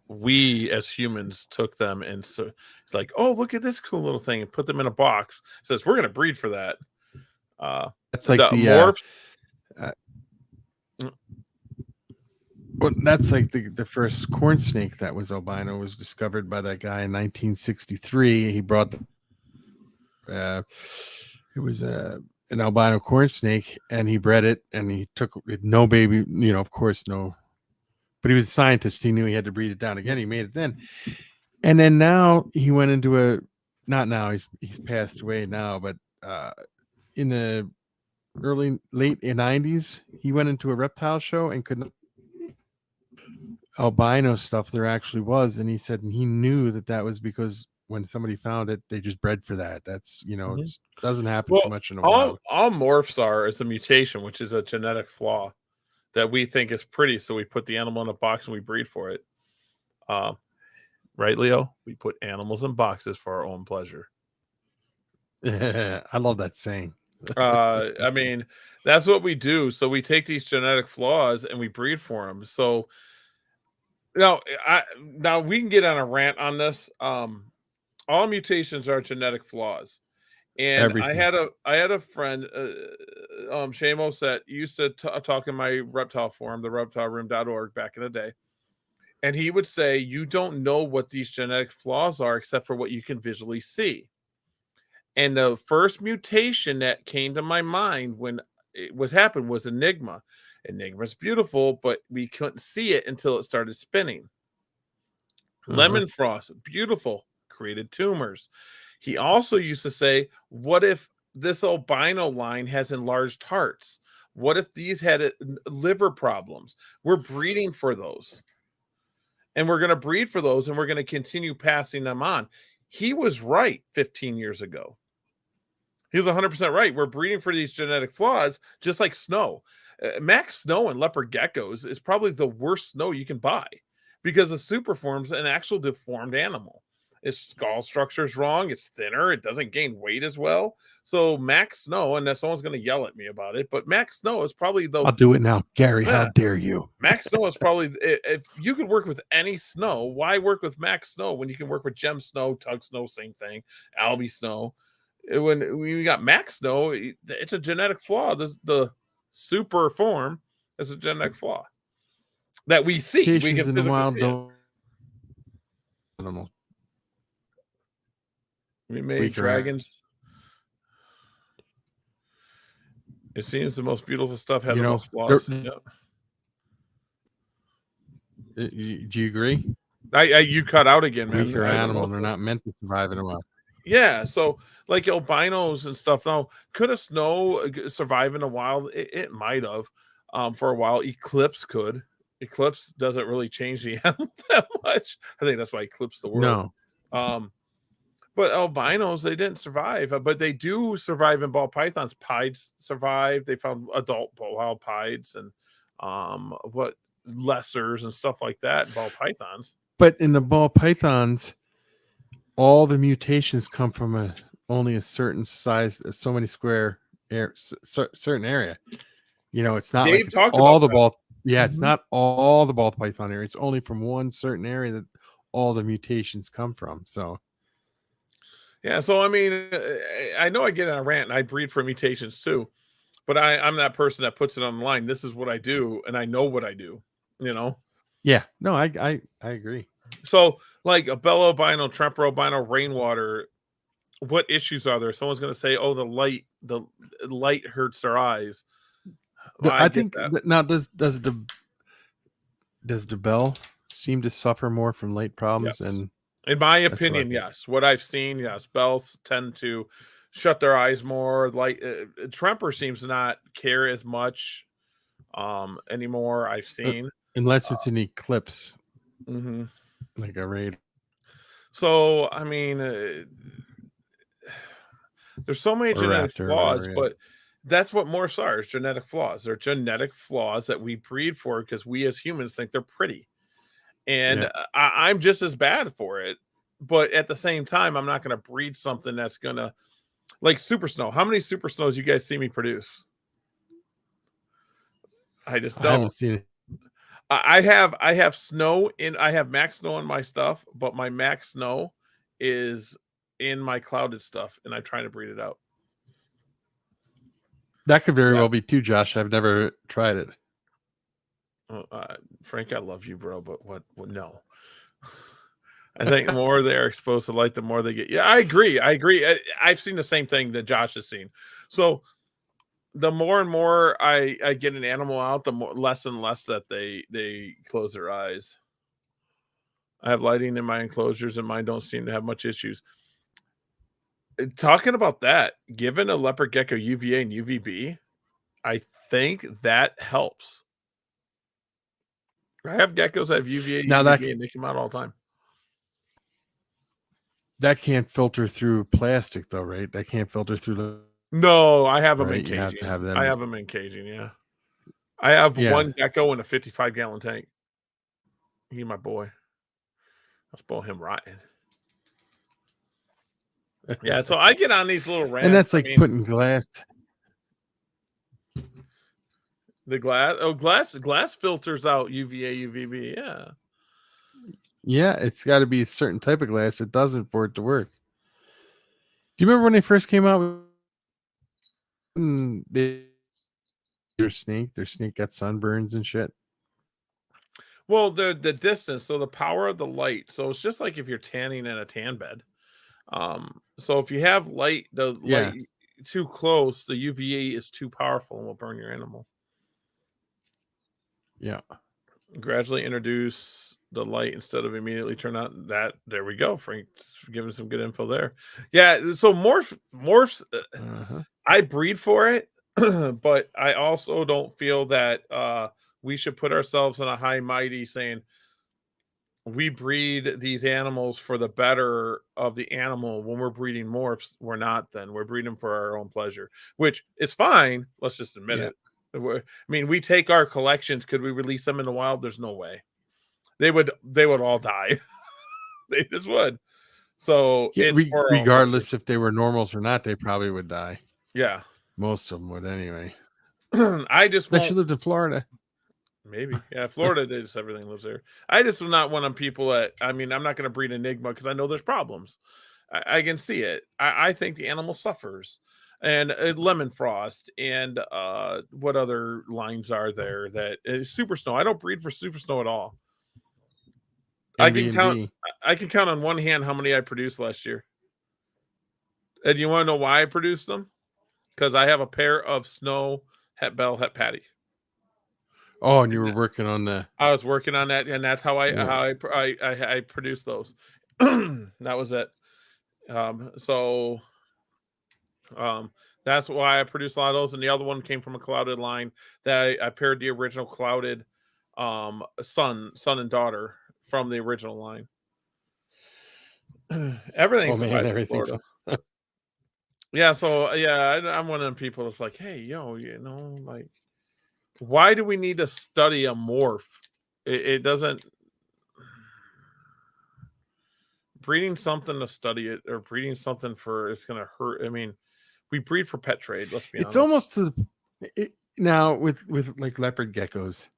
We as humans took them and so it's like, oh, look at this cool little thing, and put them in a box. It says we're going to breed for that. That's like the morphs. Well, that's like the first corn snake that was albino was discovered by that guy in 1963. He brought it was an albino corn snake, and he bred it, and he took no baby, of course, no. But he was a scientist. He knew he had to breed it down again. He made it then. And then now he went into not now, he's passed away now, but in the late 90s, he went into a reptile show and couldn't albino stuff there actually was. And he said he knew that was because when somebody found it, they just bred for that. That's, it doesn't happen too much in the wild. All morphs is a mutation, which is a genetic flaw that we think is pretty, so we put the animal in a box and we breed for it. Right, Leo? We put animals in boxes for our own pleasure. I love that saying. I mean, that's what we do. So we take these genetic flaws and we breed for them. So now we can get on a rant on this. All mutations are genetic flaws. And everything. I had a friend, Shamos, that used to talk in my reptile forum, the reptileroom.org, back in the day. And he would say, you don't know what these genetic flaws are except for what you can visually see. And the first mutation that came to my mind when it happened was Enigma. Enigma's beautiful, but we couldn't see it until it started spinning. Lemon frost, beautiful, created tumors. He also used to say, what if this albino line has enlarged hearts? What if these had liver problems? We're breeding for those. And we're going to breed for those, and we're going to continue passing them on. He was right 15 years ago. He was 100% right. We're breeding for these genetic flaws, just like snow. Max snow and leopard geckos is probably the worst snow you can buy because the superform's an actual deformed animal. Its skull structure is wrong. It's thinner. It doesn't gain weight as well. So Max Snow, and someone's going to yell at me about it, but Max Snow is probably the... I'll do it now. Gary, how dare you? Max Snow is probably... If you could work with any snow, why work with Max Snow when you can work with Gem Snow, Tug Snow, same thing, Albie Snow? When we got Max Snow, it's a genetic flaw. The super form is a genetic flaw that we see. We can in the wild don't... I don't know. We made dragons. It seems the most beautiful stuff had the most flaws. Yep. Do you agree? You cut out again, man. Weaker animals are not meant to survive in a wild. Yeah, so like albinos and stuff. Now, could a snow survive in the wild? It might have. For a while, Eclipse could. Eclipse doesn't really change the animal that much. I think that's why Eclipse the world. No. But albinos, they didn't survive, but they do survive in ball pythons. Pieds survive. They found adult wild pieds and lessers and stuff like that in ball pythons. But in the ball pythons, all the mutations come from only a certain size, so many square certain area. It's not like it's all the ball. Yeah, it's not all the ball python area. It's only from one certain area that all the mutations come from. So. Yeah, so I mean, I know I get on a rant and I breed for mutations too, but I'm that person that puts it on the line. This is what I do, and I know what I do, Yeah, no, I agree. So, like a Bell albino, Tremper albino, rainwater, what issues are there? Someone's going to say, "Oh, the light hurts their eyes." Well, I think now does the Bell seem to suffer more from light problems? Yes. And in my opinion, yes. What I've seen, yes, bells tend to shut their eyes more. Like Tremper seems to not care as much anymore. I've seen, unless it's an eclipse, like a raid. So I mean, there's so many genetic flaws, but That's what morphs are, is genetic flaws. They're genetic flaws that we breed for because we as humans think they're pretty. And I'm just as bad for it. But at the same time, I'm not going to breed something that's going to, like Super Snow. How many Super Snows you guys see me produce? I just don't. I haven't seen it. I have snow in, I have max snow in my stuff, but my max snow is in my clouded stuff, and I'm trying to breed it out. That could very well be too, Josh. I've never tried it. Frank, I love you, bro, but what no. I think the more they're exposed to light, the more they get. Yeah, I agree. I've seen the same thing that Josh has seen. So the more and more I get an animal out, the more less and less that they close their eyes. I have lighting in my enclosures, and mine don't seem to have much issues. Talking about that, given a leopard gecko UVA and UVB, I think that helps. I have geckos that have UVA, now UVB, and they come out all the time. That can't filter through plastic, though, right? That can't filter through the. No, I have them in caging. You have to have them. I have them in caging. Yeah, I have one gecko in a 55-gallon tank. He my boy. I'll spoil him rotten. Yeah, so I get on these little rants. And that's like putting glass. The glass filters out UVA, UVB. Yeah. Yeah, it's got to be a certain type of glass. It doesn't for it to work. Do you remember when they first came out? Their snake got sunburns and shit. Well, the distance, so the power of the light. So it's just like if you're tanning in a tan bed. So if you have light too close, the UVA is too powerful and will burn your animal. Yeah. Gradually introduce the light instead of immediately turn on that. There we go. Frank's giving some good info there. Yeah. So morphs. I breed for it, but I also don't feel that we should put ourselves in a high mighty saying we breed these animals for the better of the animal. When we're breeding morphs, we're not. Then we're breeding for our own pleasure, which is fine. Let's just admit it. I mean, we take our collections. Could we release them in the wild? There's no way. They would all die. They just would. So regardless if they were normals or not, they probably would die. Yeah. Most of them would anyway. I just bet you lived in Florida. Maybe. Yeah, Florida, everything lives there. I just am not one of people I'm not going to breed Enigma because I know there's problems. I can see it. I think the animal suffers. And Lemon Frost and what other lines are there that Super Snow. I don't breed for Super Snow at all. I can count on one hand how many I produced last year. And you want to know why I produced them? Because I have a pair of Snow Het Bell Het Patty. Oh, and you were working on that. I was working on that, and that's how I produced those. That was it. That's why I produced a lot of those, and the other one came from a clouded line that I paired the original clouded son and daughter from the original line. Everything's Florida. Yeah, so I'm one of them people that's like, hey, like, why do we need to study a morph? It doesn't. Breeding something to study it or breeding something for it's going to hurt. I mean, we breed for pet trade. Let's be honest. It's almost now with like leopard geckos.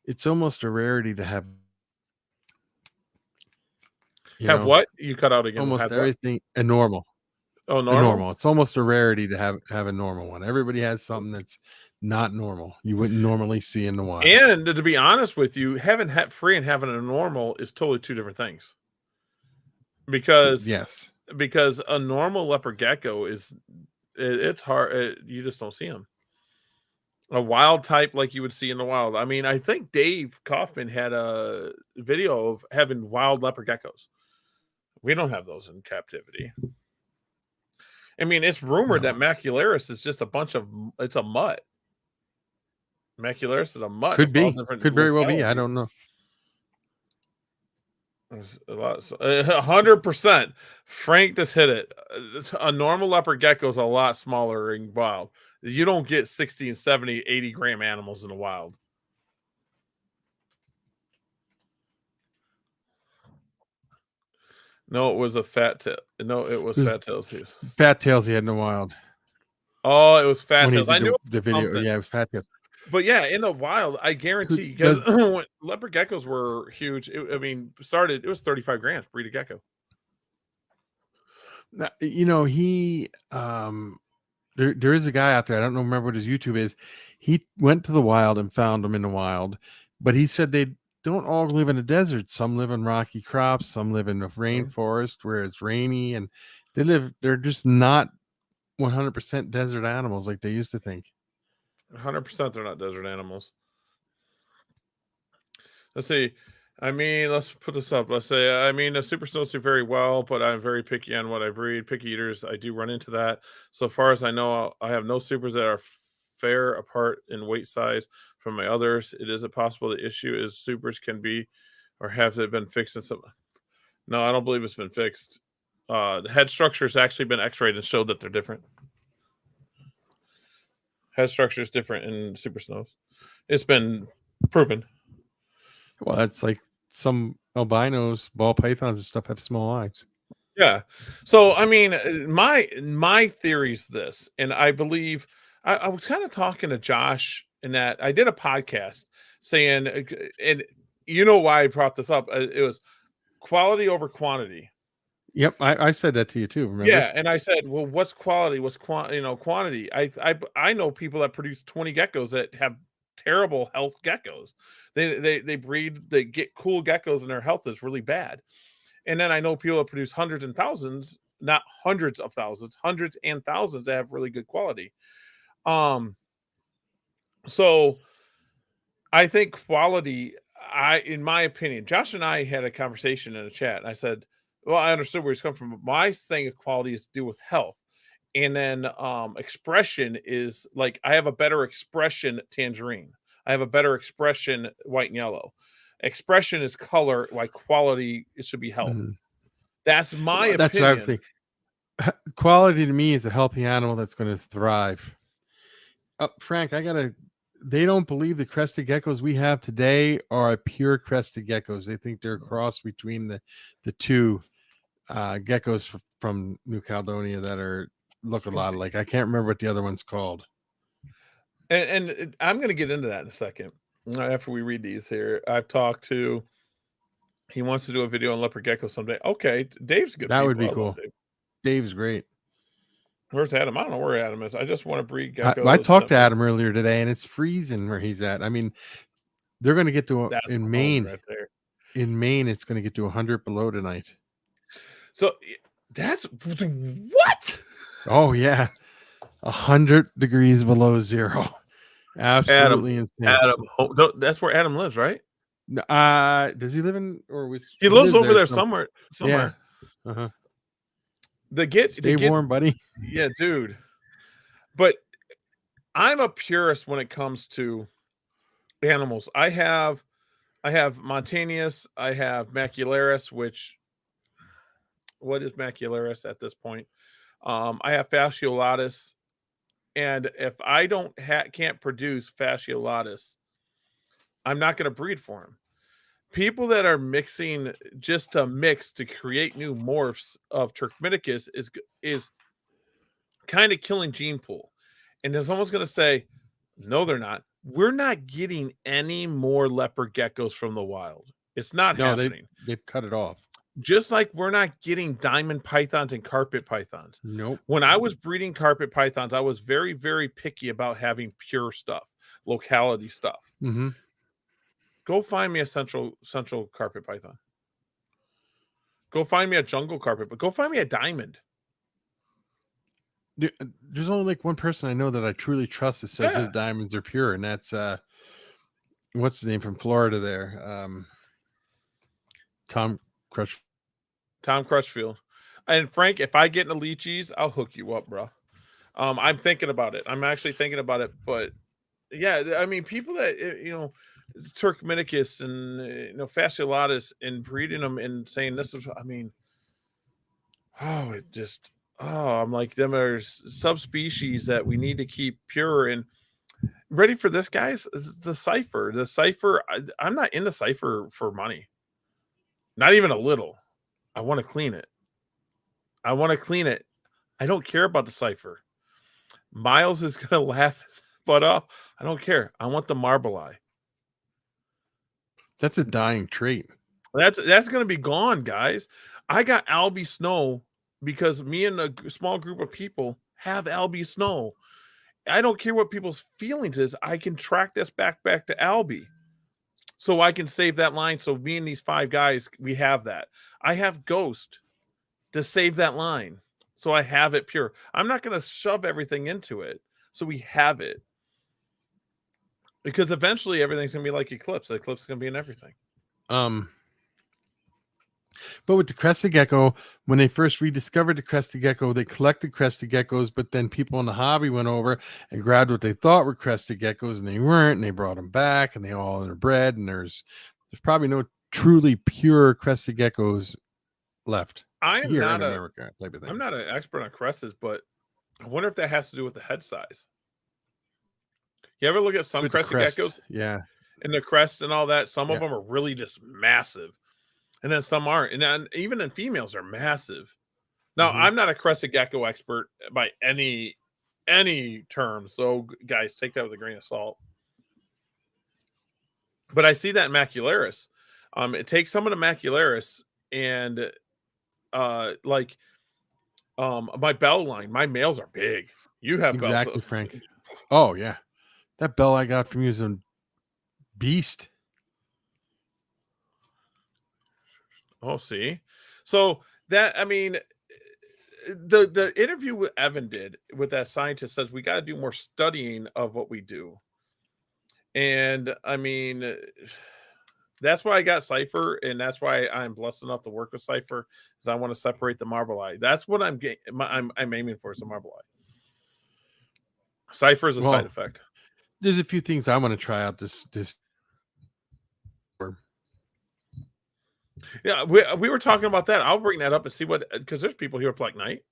It's almost a rarity to have. What? You cut out again. Almost everything a normal. Oh, normal. It's almost a rarity to have a normal one. Everybody has something that's not normal. You wouldn't normally see in the wild. And to be honest with you, having het free and having a normal is totally two different things. Because a normal leopard gecko it's hard. You just don't see them. A wild type like you would see in the wild. I mean, I think Dave Kaufman had a video of having wild leopard geckos. We don't have those in captivity. I mean, it's rumored that Macularis is just it's a mutt. Macularis is a mutt. Could very well be. I don't know. A lot, 100%. Frank just hit it. A normal leopard gecko is a lot smaller in wild. You don't get 60 and 70, 80 gram animals in the wild. No, it was a fat tail. No, it was fat tails. Fat tails he had in the wild. Oh, it was fat tails. I knew the video. Something. Yeah, it was fat tails. But yeah, in the wild, I guarantee because when leopard geckos were huge. It was 35 grams breed a gecko. You know, he there is a guy out there. I don't remember what his YouTube is. He went to the wild and found them in the wild, but he said they don't all live in the desert. Some live in rocky crops. Some live in the rainforest where it's rainy, and they're just not 100% desert animals like they used to think. 100% they're not desert animals. Let's see. Let's put this up. Let's say, the super snows do very well, but I'm very picky on what I breed. Picky eaters, I do run into that. So far as I know, I have no supers that are fair apart in weight size from my others. It isn't possible. The issue is supers can be, or have they been fixed in some? No, I don't believe it's been fixed. The head structure has actually been x-rayed and showed that they're different. Head structure is different in super snows. It's been proven. Well, that's like some albinos, ball pythons and stuff have small eyes. Yeah. So, my theory is this, and I believe I was kind of talking to Josh in that I did a podcast saying, and you know why I brought this up? It was quality over quantity. Yep, I said that to you too. Remember? Yeah, and I said, well, what's quality? What's quantity? I know people that produce 20 geckos that have terrible health geckos. They breed, they get cool geckos, and their health is really bad. And then I know people that produce hundreds and thousands, not hundreds of thousands, hundreds and thousands that have really good quality. So I think quality. In my opinion, Josh and I had a conversation in a chat, and I said, well, I understood where he's coming from. My thing of quality is to do with health. And then expression is like, I have a better expression tangerine. I have a better expression white and yellow. Expression is color, like quality, it should be health. Mm-hmm. That's my opinion. That's what I would think. Quality to me is a healthy animal that's going to thrive. Frank, they don't believe the crested geckos we have today are pure crested geckos. They think they're a cross between the two geckos from New Caledonia that look a lot like. I can't remember what the other one's called. And I'm going to get into that in a second after we read these here. I've talked to. He wants to do a video on leopard gecko someday. Okay, Dave's good. That would be cool. Dave's great. Where's Adam? I don't know where Adam is. I just want to breed geckos. I talked to Adam earlier today, and it's freezing where he's at. They're going to get to in Maine. Right there. In Maine, it's going to get to 100 below tonight. So that's what? Oh yeah, 100 degrees below zero. Absolutely insane. Adam, that's where Adam lives, right? Does he live in he lives over there somewhere? Yeah. Uh-huh. Stay warm, buddy. Yeah, dude. But I'm a purist when it comes to animals. I have Montanius, I have Macularis, what is Macularis at this point? I have Fasciolatus, and if I can't produce Fasciolatus, I'm not going to breed for him. People that are mixing just to mix to create new morphs of Turkmenicus is kind of killing gene pool. And there's almost going to say, no, they're not. We're not getting any more leopard geckos from the wild. It's not happening. They've cut it off. Just like we're not getting diamond pythons and carpet pythons. Nope. When I was breeding carpet pythons, I was very, very picky about having pure stuff, locality stuff. Mm-hmm. Go find me a central carpet python. Go find me a jungle carpet, but go find me a diamond. There's only like one person I know that I truly trust that says his diamonds are pure, and that's what's his name from Florida there? Tom Crutchfield. And Frank, if I get into lychees, I'll hook you up, bro. I'm thinking about it. I'm actually thinking about it, but yeah, people that Turkmenicus and fasciolatus and breeding them and saying this is, I mean, I'm like, them are subspecies that we need to keep pure. And ready for this, guys? The cipher. I'm not in the cipher for money. Not even a little. I want to clean it. I don't care about the cipher. Miles is gonna laugh his butt off. I don't care. I want the marble eye. That's a dying trait. That's gonna be gone, guys. I got Albie Snow because me and a small group of people have Albie Snow. I don't care what people's feelings is. I can track this back to Albie. So I can save that line. So me and these 5 guys, we have that. I have Ghost to save that line. So I have it pure. I'm not going to shove everything into it. So we have it. Because eventually everything's going to be like Eclipse. Eclipse is going to be in everything. But with the crested gecko, when they first rediscovered the crested gecko, they collected crested geckos, but then people in the hobby went over and grabbed what they thought were crested geckos, and they weren't, and they brought them back, and they all interbred, and there's probably no truly pure crested geckos left here in America, type of thing. I'm not an expert on crested, but I wonder if that has to do with the head size. You ever look at some crested geckos? Yeah. And the crest and all that, some of them are really just massive. And then some aren't. And then even in females are massive. Now, I'm not a crested gecko expert by any term. So, guys, take that with a grain of salt. But I see that in macularis. It takes some of the macularis and my bell line, my males are big. You have exactly, bells, Frank. Oh, yeah. That bell I got from you is a beast. Oh, see, so that, I mean, the interview with Evan did with that scientist says we got to do more studying of what we do, and I mean, that's why I got Cipher, and that's why I'm blessed enough to work with Cipher, because I want to separate the marble eye. That's what I'm aiming for, is the marble eye. Cipher is a side effect. There's a few things I want to try out this. Yeah, we were talking about that. I'll bring that up and see what, because there's people here with Black Knight.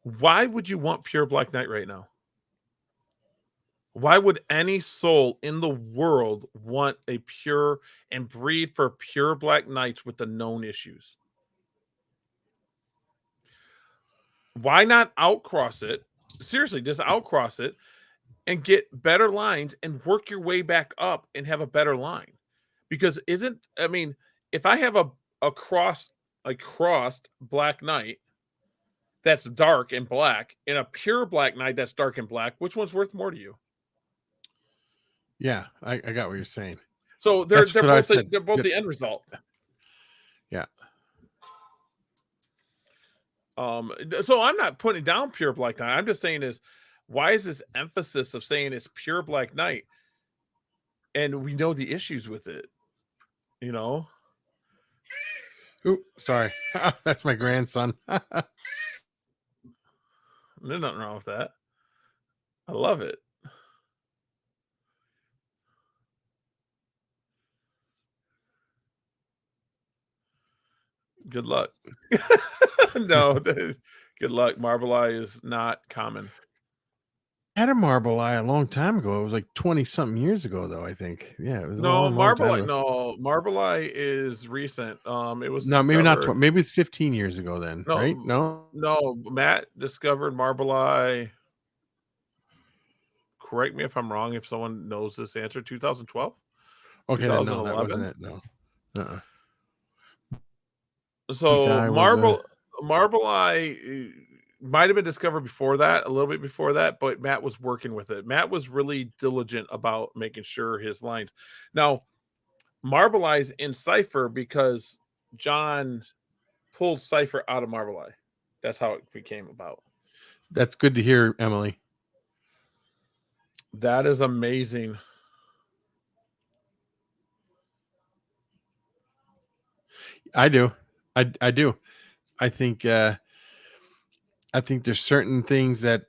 Why would you want pure Black Knight right now? Why would any soul in the world want a pure and breed for pure Black Knights with the known issues? Why not outcross it? Seriously, just outcross it and get better lines and work your way back up and have a better line. Because if I have a crossed Black Knight that's dark and black and a pure Black Knight that's dark and black, which one's worth more to you? Yeah, I got what you're saying. So they're both the end result. Yeah. So I'm not putting down pure Black Knight. I'm just saying why is this emphasis of saying it's pure Black Knight? And we know the issues with it, you know? Ooh, sorry. That's my grandson. There's nothing wrong with that. I love it. Good luck. No, good luck. Marble eye is not common. I had a marble eye a long time ago. It was like 20-something years ago, though, I think. Yeah, it was marble eye. No, marble eye is recent. It was maybe not. Maybe it's 15 years ago then, right? No. Matt discovered marble eye. Correct me if I'm wrong. If someone knows this answer, 2012. Okay, then no, that wasn't it. No. Uh-uh. So marble eye might have been discovered before that, a little bit before that, but Matt was working with it. Matt was really diligent about making sure his lines. Now, marble eye's in Cipher because John pulled Cipher out of marble eye. That's how it became about. That's good to hear, Emily. That is amazing. I do. I do. I think there's certain things that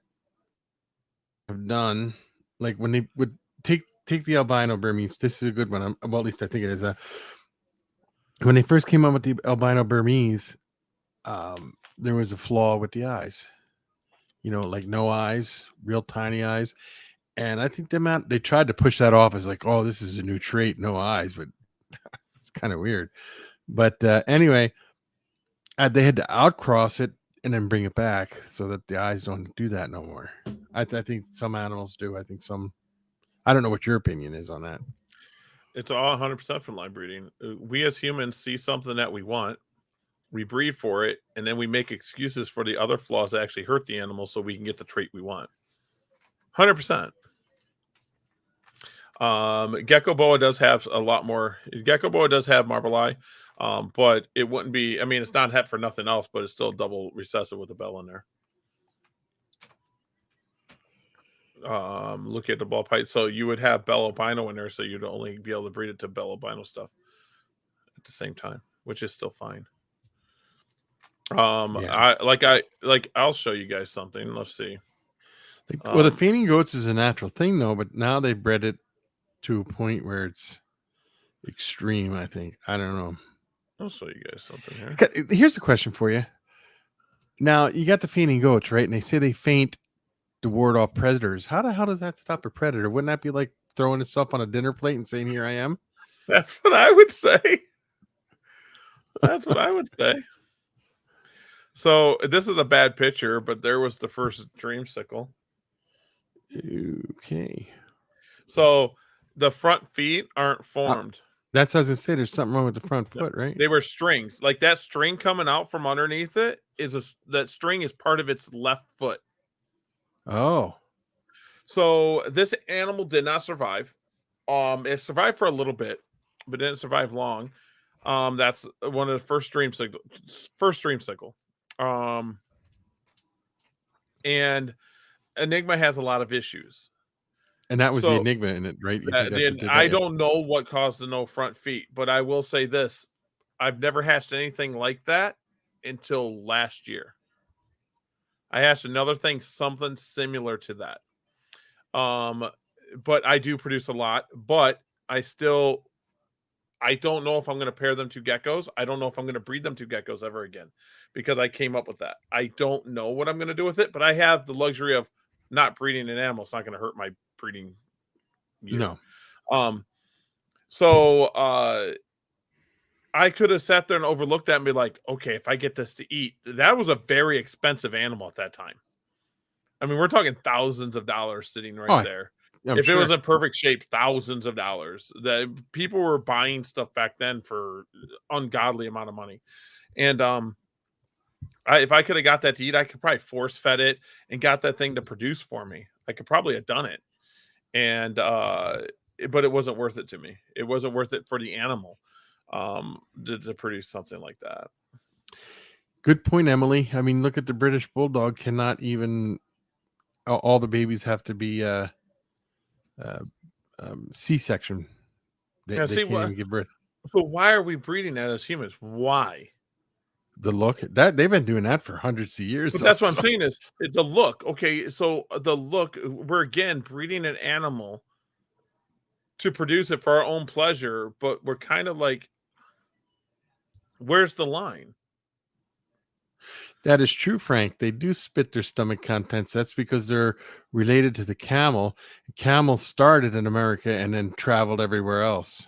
have done, like when they would take take the albino Burmese. This is a good one. Well, at least I think it is. When they first came out with the albino Burmese, there was a flaw with the eyes. Like no eyes, real tiny eyes. And I think they tried to push that off as like, oh, this is a new trait, no eyes, but it's kind of weird. But anyway, they had to outcross it and then bring it back so that the eyes don't do that no more. I think some animals do. I think some. I don't know what your opinion is on that. It's all 100% from line breeding. We as humans see something that we want, we breed for it, and then we make excuses for the other flaws that actually hurt the animal so we can get the trait we want. 100%. Gecko boa does have a lot more. Gecko boa does have marble eye, but it wouldn't be. I mean, it's not het for nothing else, but it's still double recessive with a bell in there. Look at the ball pipe. So you would have bell albino in there, so you'd only be able to breed it to bell albino stuff at the same time, which is still fine. Yeah. I'll show you guys something. Let's see. Well, the fainting goats is a natural thing, though, but now they've bred it to a point where it's extreme. I think. I don't know. I'll show you guys something here. Here's a question for you. Now you got the fainting goats, right? And they say they faint to ward off predators. How the hell does that stop a predator? Wouldn't that be like throwing itself on a dinner plate and saying, "Here I am"? That's what I would say. That's what I would say. So this is a bad picture, but there was the first dreamsicle. Okay. So the front feet aren't formed. That's what I was gonna say. There's something wrong with the front foot, right? They were strings. Like that string coming out from underneath it that string is part of its left foot. Oh. So this animal did not survive. It survived for a little bit, but didn't survive long. That's one of the first dreamsicle. And Enigma has a lot of issues. And that was the Enigma in it, right? I don't know what caused the no front feet, but I will say this. I've never hatched anything like that until last year. I hatched another thing, something similar to that. But I do produce a lot, but I don't know if I'm going to pair them to geckos. I don't know if I'm going to breed them to geckos ever again because I came up with that. I don't know what I'm going to do with it, but I have the luxury of not breeding an animal. It's not going to hurt my breeding year. No. So I could have sat there and overlooked that and be like, okay, if I get this to eat, that was a very expensive animal at that time. I mean, we're talking thousands of dollars sitting right there. If it was in perfect shape, thousands of dollars. That people were buying stuff back then for ungodly amount of money. And if I could have got that to eat, I could probably force fed it and got that thing to produce for me. I could probably have done it. And but it wasn't worth it to me. It wasn't worth it for the animal to produce something like that. Good point, Emily. I mean, look at the British Bulldog. Cannot even all the babies have to be C-section. They can't even give birth. So why are we breeding that as humans? Why? The look that they've been doing that for hundreds of years. But that's what I'm saying is the look. Okay, so the look, we're again breeding an animal to produce it for our own pleasure, but we're kind of like, where's the line? That is true, Frank. They do spit their stomach contents. That's because they're related to the camel. Camel started in America and then traveled everywhere else.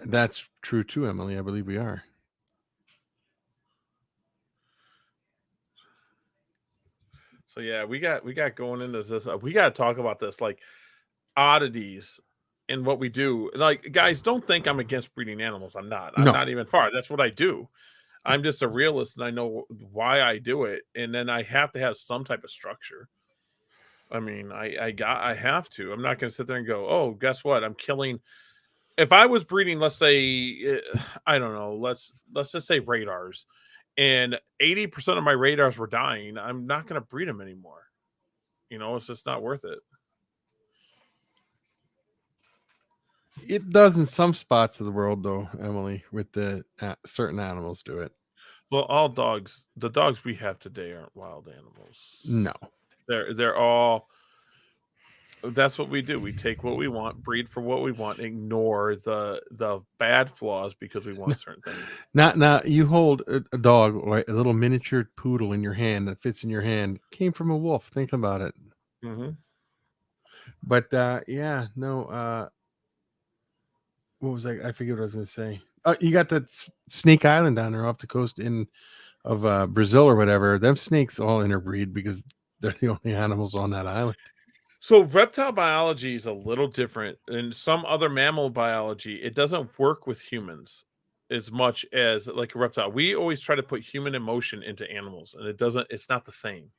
That's true too, Emily. I believe we are. So yeah, we got going into this. We got to talk about this, like oddities in what we do. Like, guys, don't think I'm against breeding animals. I'm not. I'm not even far. That's what I do. I'm just a realist, and I know why I do it. And then I have to have some type of structure. I mean, I have to. I'm not going to sit there and go, oh, guess what? I'm killing. If I was breeding, let's say, I don't know, let's just say radars, and 80% of my radars were dying, I'm not going to breed them anymore. You know, it's just not worth it. It does in some spots of the world, though, Emily. With the certain animals do it. Well, all dogs, the dogs we have today aren't wild animals. No. They're all. That's what we do. We take what we want, breed for what we want, ignore the bad flaws because we want certain things. Now you hold a dog or a little miniature poodle in your hand that fits in your hand. Came from a wolf. Think about it. Mm-hmm. But yeah, no. What was I forget what I was going to say. You got that Snake Island down there off the coast of Brazil or whatever. Them snakes all interbreed because they're the only animals on that island. So reptile biology is a little different than some other mammal biology. It doesn't work with humans as much as like a reptile. We always try to put human emotion into animals, and it's not the same.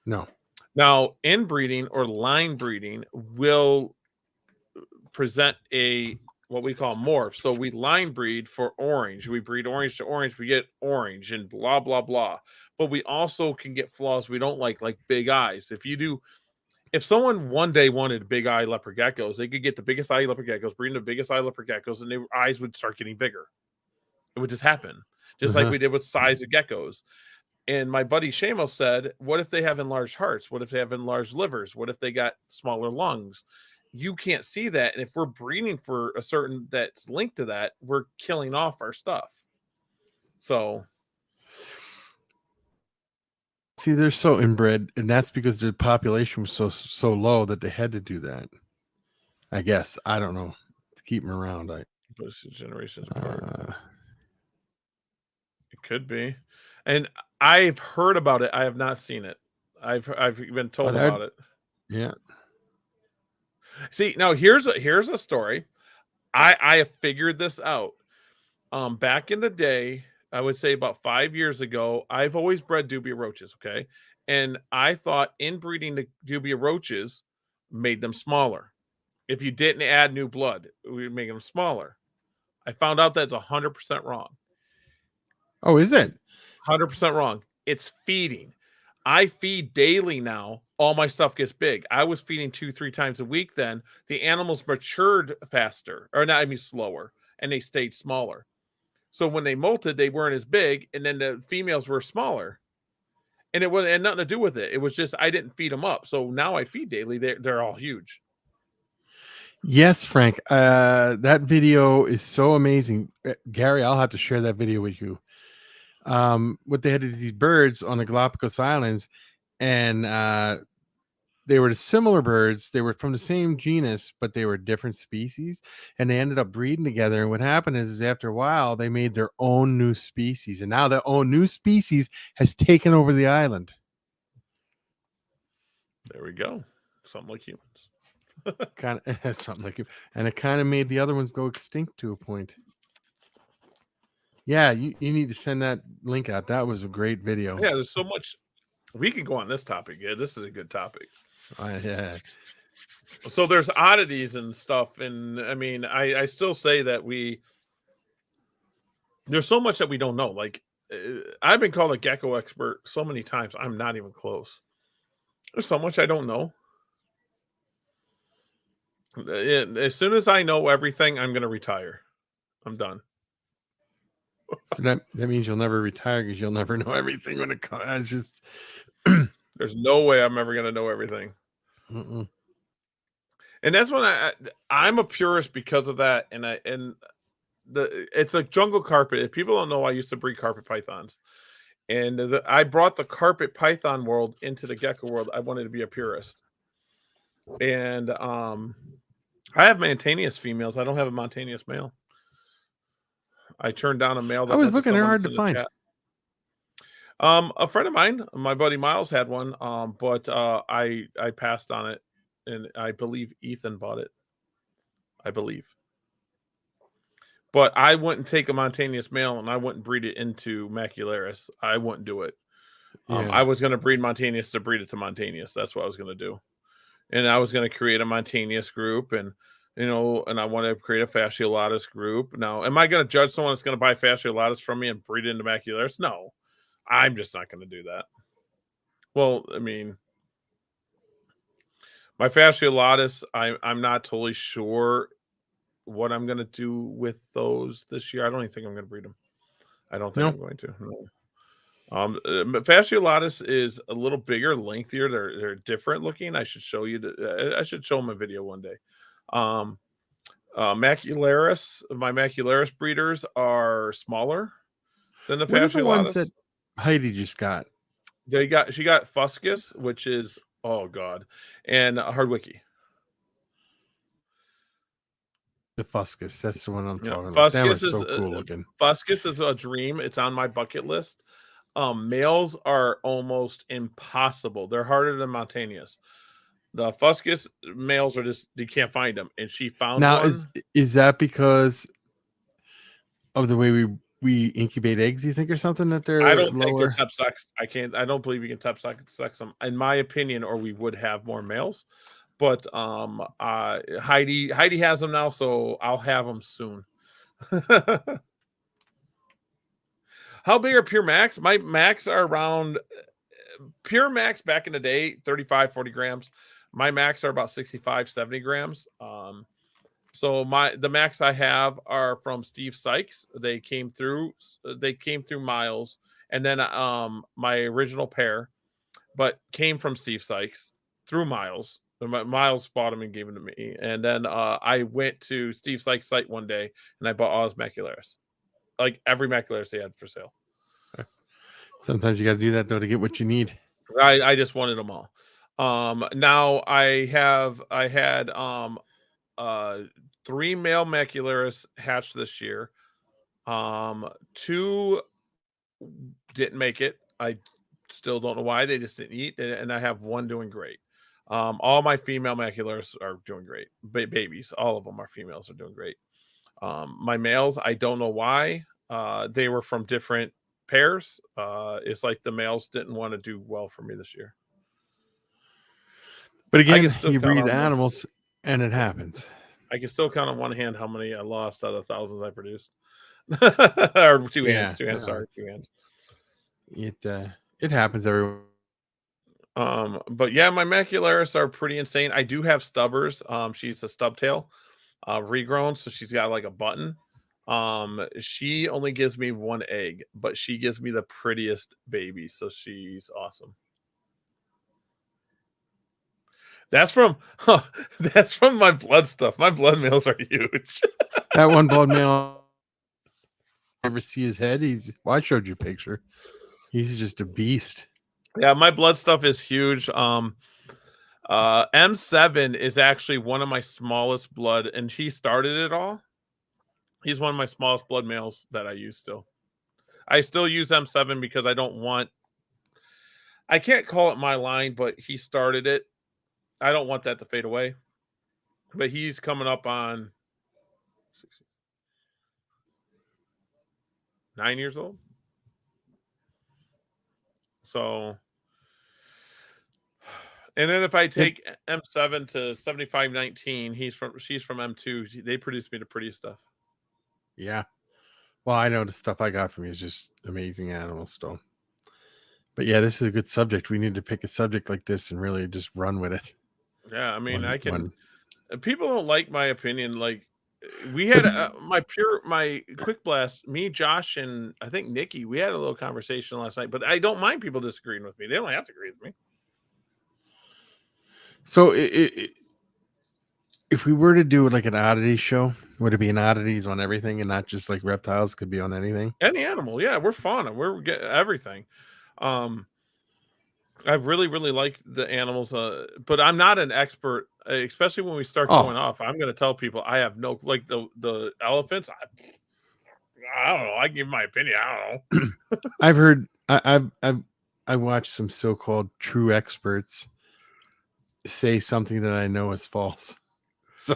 No. Now, inbreeding or line breeding will present a what we call morph. So we line breed for orange. We breed orange to orange, we get orange and blah blah blah. But we also can get flaws we don't like big eyes. If someone one day wanted big eye leopard geckos, they could get the biggest eye leopard geckos, breeding the biggest eye leopard geckos, and their eyes would start getting bigger. It would just happen, just like we did with size of geckos. And my buddy Shamo said, what if they have enlarged hearts? What if they have enlarged livers? What if they got smaller lungs? You can't see that. And if we're breeding for a certain that's linked to that, we're killing off our stuff. So see, they're so inbred, and that's because their population was so low that they had to do that. I guess. I don't know. To keep them around. Generations apart. It could be. And I've heard about it. I have not seen it. I've been told about it. Yeah. See, now here's a story. I have figured this out. Back in the day, I would say about 5 years ago, I've always bred dubia roaches, okay? And I thought inbreeding the dubia roaches made them smaller. If you didn't add new blood, it would make them smaller. I found out that's 100% wrong. Oh, is it? 100% wrong. It's feeding. I feed daily now. All my stuff gets big. I was feeding 2-3 times a week then. The animals matured faster, or not, I mean slower, and they stayed smaller. So when they molted, they weren't as big, and then the females were smaller. And it had nothing to do with it. It was just I didn't feed them up. So now I feed daily. They're all huge. Yes, Frank. That video is so amazing. Gary, I'll have to share that video with you. What they had is these birds on the Galapagos Islands, and they were similar birds. They were from the same genus, but they were different species, and they ended up breeding together. And what happened is after a while, they made their own new species, and now their own new species has taken over the island. There we go. Something like humans. Kind of something like it, and it kind of made the other ones go extinct to a point. Yeah, you need to send that link out. That was a great video. Yeah, there's so much. We could go on this topic. Yeah, this is a good topic. Yeah. So there's oddities and stuff, and I mean, I still say that there's so much that we don't know. Like I've been called a gecko expert so many times. I'm not even close. There's so much I don't know. As soon as I know everything, I'm going to retire. I'm done. So that means you'll never retire because you'll never know everything when it comes. It's just there's no way I'm ever going to know everything. Mm-mm. And that's when I'm a purist because of that. And it's like jungle carpet. If people don't know, I used to breed carpet pythons, and I brought the carpet python world into the gecko world. I wanted to be a purist, and I have Mantaneous females. I don't have a Mantaneous male. I turned down a male. I was looking; they're hard to find. A friend of mine, my buddy Miles, had one, but I passed on it, and I believe Ethan bought it. I believe, but I wouldn't take a Mantaneous male and I wouldn't breed it into Macularis. I wouldn't do it. Yeah. I was going to breed Mantaneous to breed it to Mantaneous. That's what I was going to do, and I was going to create a Mantaneous group, and and I want to create a Fasciolatus group. Now, am I going to judge someone that's going to buy Fasciolatus from me and breed it into Macularis? No. I'm just not going to do that. Well, I mean, my Fasciolatus, I'm not totally sure what I'm going to do with those this year. I don't even think I'm going to breed them. I don't think I'm going to. No. Fasciolatus is a little bigger, lengthier. They're different looking. I should show you. I should show them a video one day. Macularis, my Macularis breeders are smaller than the What are the ones Fasciolatus. that Heidi just got? She got Fuscus, which is oh god, and Hardwicke. The Fuscus, that's the one I'm talking about. That was so cool looking. Fuscus is a dream. It's on my bucket list. Males are almost impossible. They're harder than Montanias. The Fuscus males are just you can't find them. And she found now one. Is that because of the way we incubate eggs? You think or something that they're I don't lower? think they're top sex. I don't believe you can top sex them, in my opinion, or we would have more males. But Heidi has them now, so I'll have them soon. How big are Pure Max? My Max are around Pure Max back in the day, 35, 40 grams. My Max are about 65, 70 grams. So the Max I have are from Steve Sykes. They came through Miles, and then my original pair, but came from Steve Sykes through Miles. Miles bought them and gave them to me. And then I went to Steve Sykes' site one day and I bought all his Macularis. Like every Macularis they had for sale. Sometimes you got to do that though to get what you need. I just wanted them all. Now I had 3 male Macularis hatched this year. 2 didn't make it. I still don't know why. They just didn't eat, and I have 1 doing great. All my female Macularis are doing great. Babies, all of them are females, are doing great. My males, I don't know why. They were from different pairs. It's like the males didn't want to do well for me this year. But again, you breed animals, and it happens. I can still count on one hand how many I lost out of thousands I produced. Or 2 hands. Sorry, 2 hands. It happens everywhere. But yeah, my Macularis are pretty insane. I do have stubbers. She's a stubtail, regrown, so she's got like a button. She only gives me 1 egg, but she gives me the prettiest baby, so she's awesome. That's from my blood stuff. My blood males are huge. That one blood male, ever see his head? I showed you a picture. He's just a beast. Yeah, my blood stuff is huge. M7 is actually one of my smallest blood, and he started it all. He's one of my smallest blood males that I use still. I still use M7 because I can't call it my line, but he started it. I don't want that to fade away. But he's coming up on 9 years old. So, and then if I take M7 to 7519, she's from M2. They produce me the prettiest stuff. Yeah. Well, I know the stuff I got from you is just amazing animals still. But yeah, this is a good subject. We need to pick a subject like this and really just run with it. Yeah, I mean, people don't like my opinion. Like we had my quick blast, me, Josh, and I think Nikki, we had a little conversation last night, but I don't mind people disagreeing with me. They don't have to agree with me. So if we were to do like an oddity show, would it be an oddities on everything and not just like reptiles? Could be on anything? Any animal. Yeah, we're fun. We're getting everything. I really, really like the animals, but I'm not an expert, especially when we start going off. I'm going to tell people I have no, like the elephants. I don't know. I give my opinion. I don't know. I've heard, I watched some so-called true experts say something that I know is false. So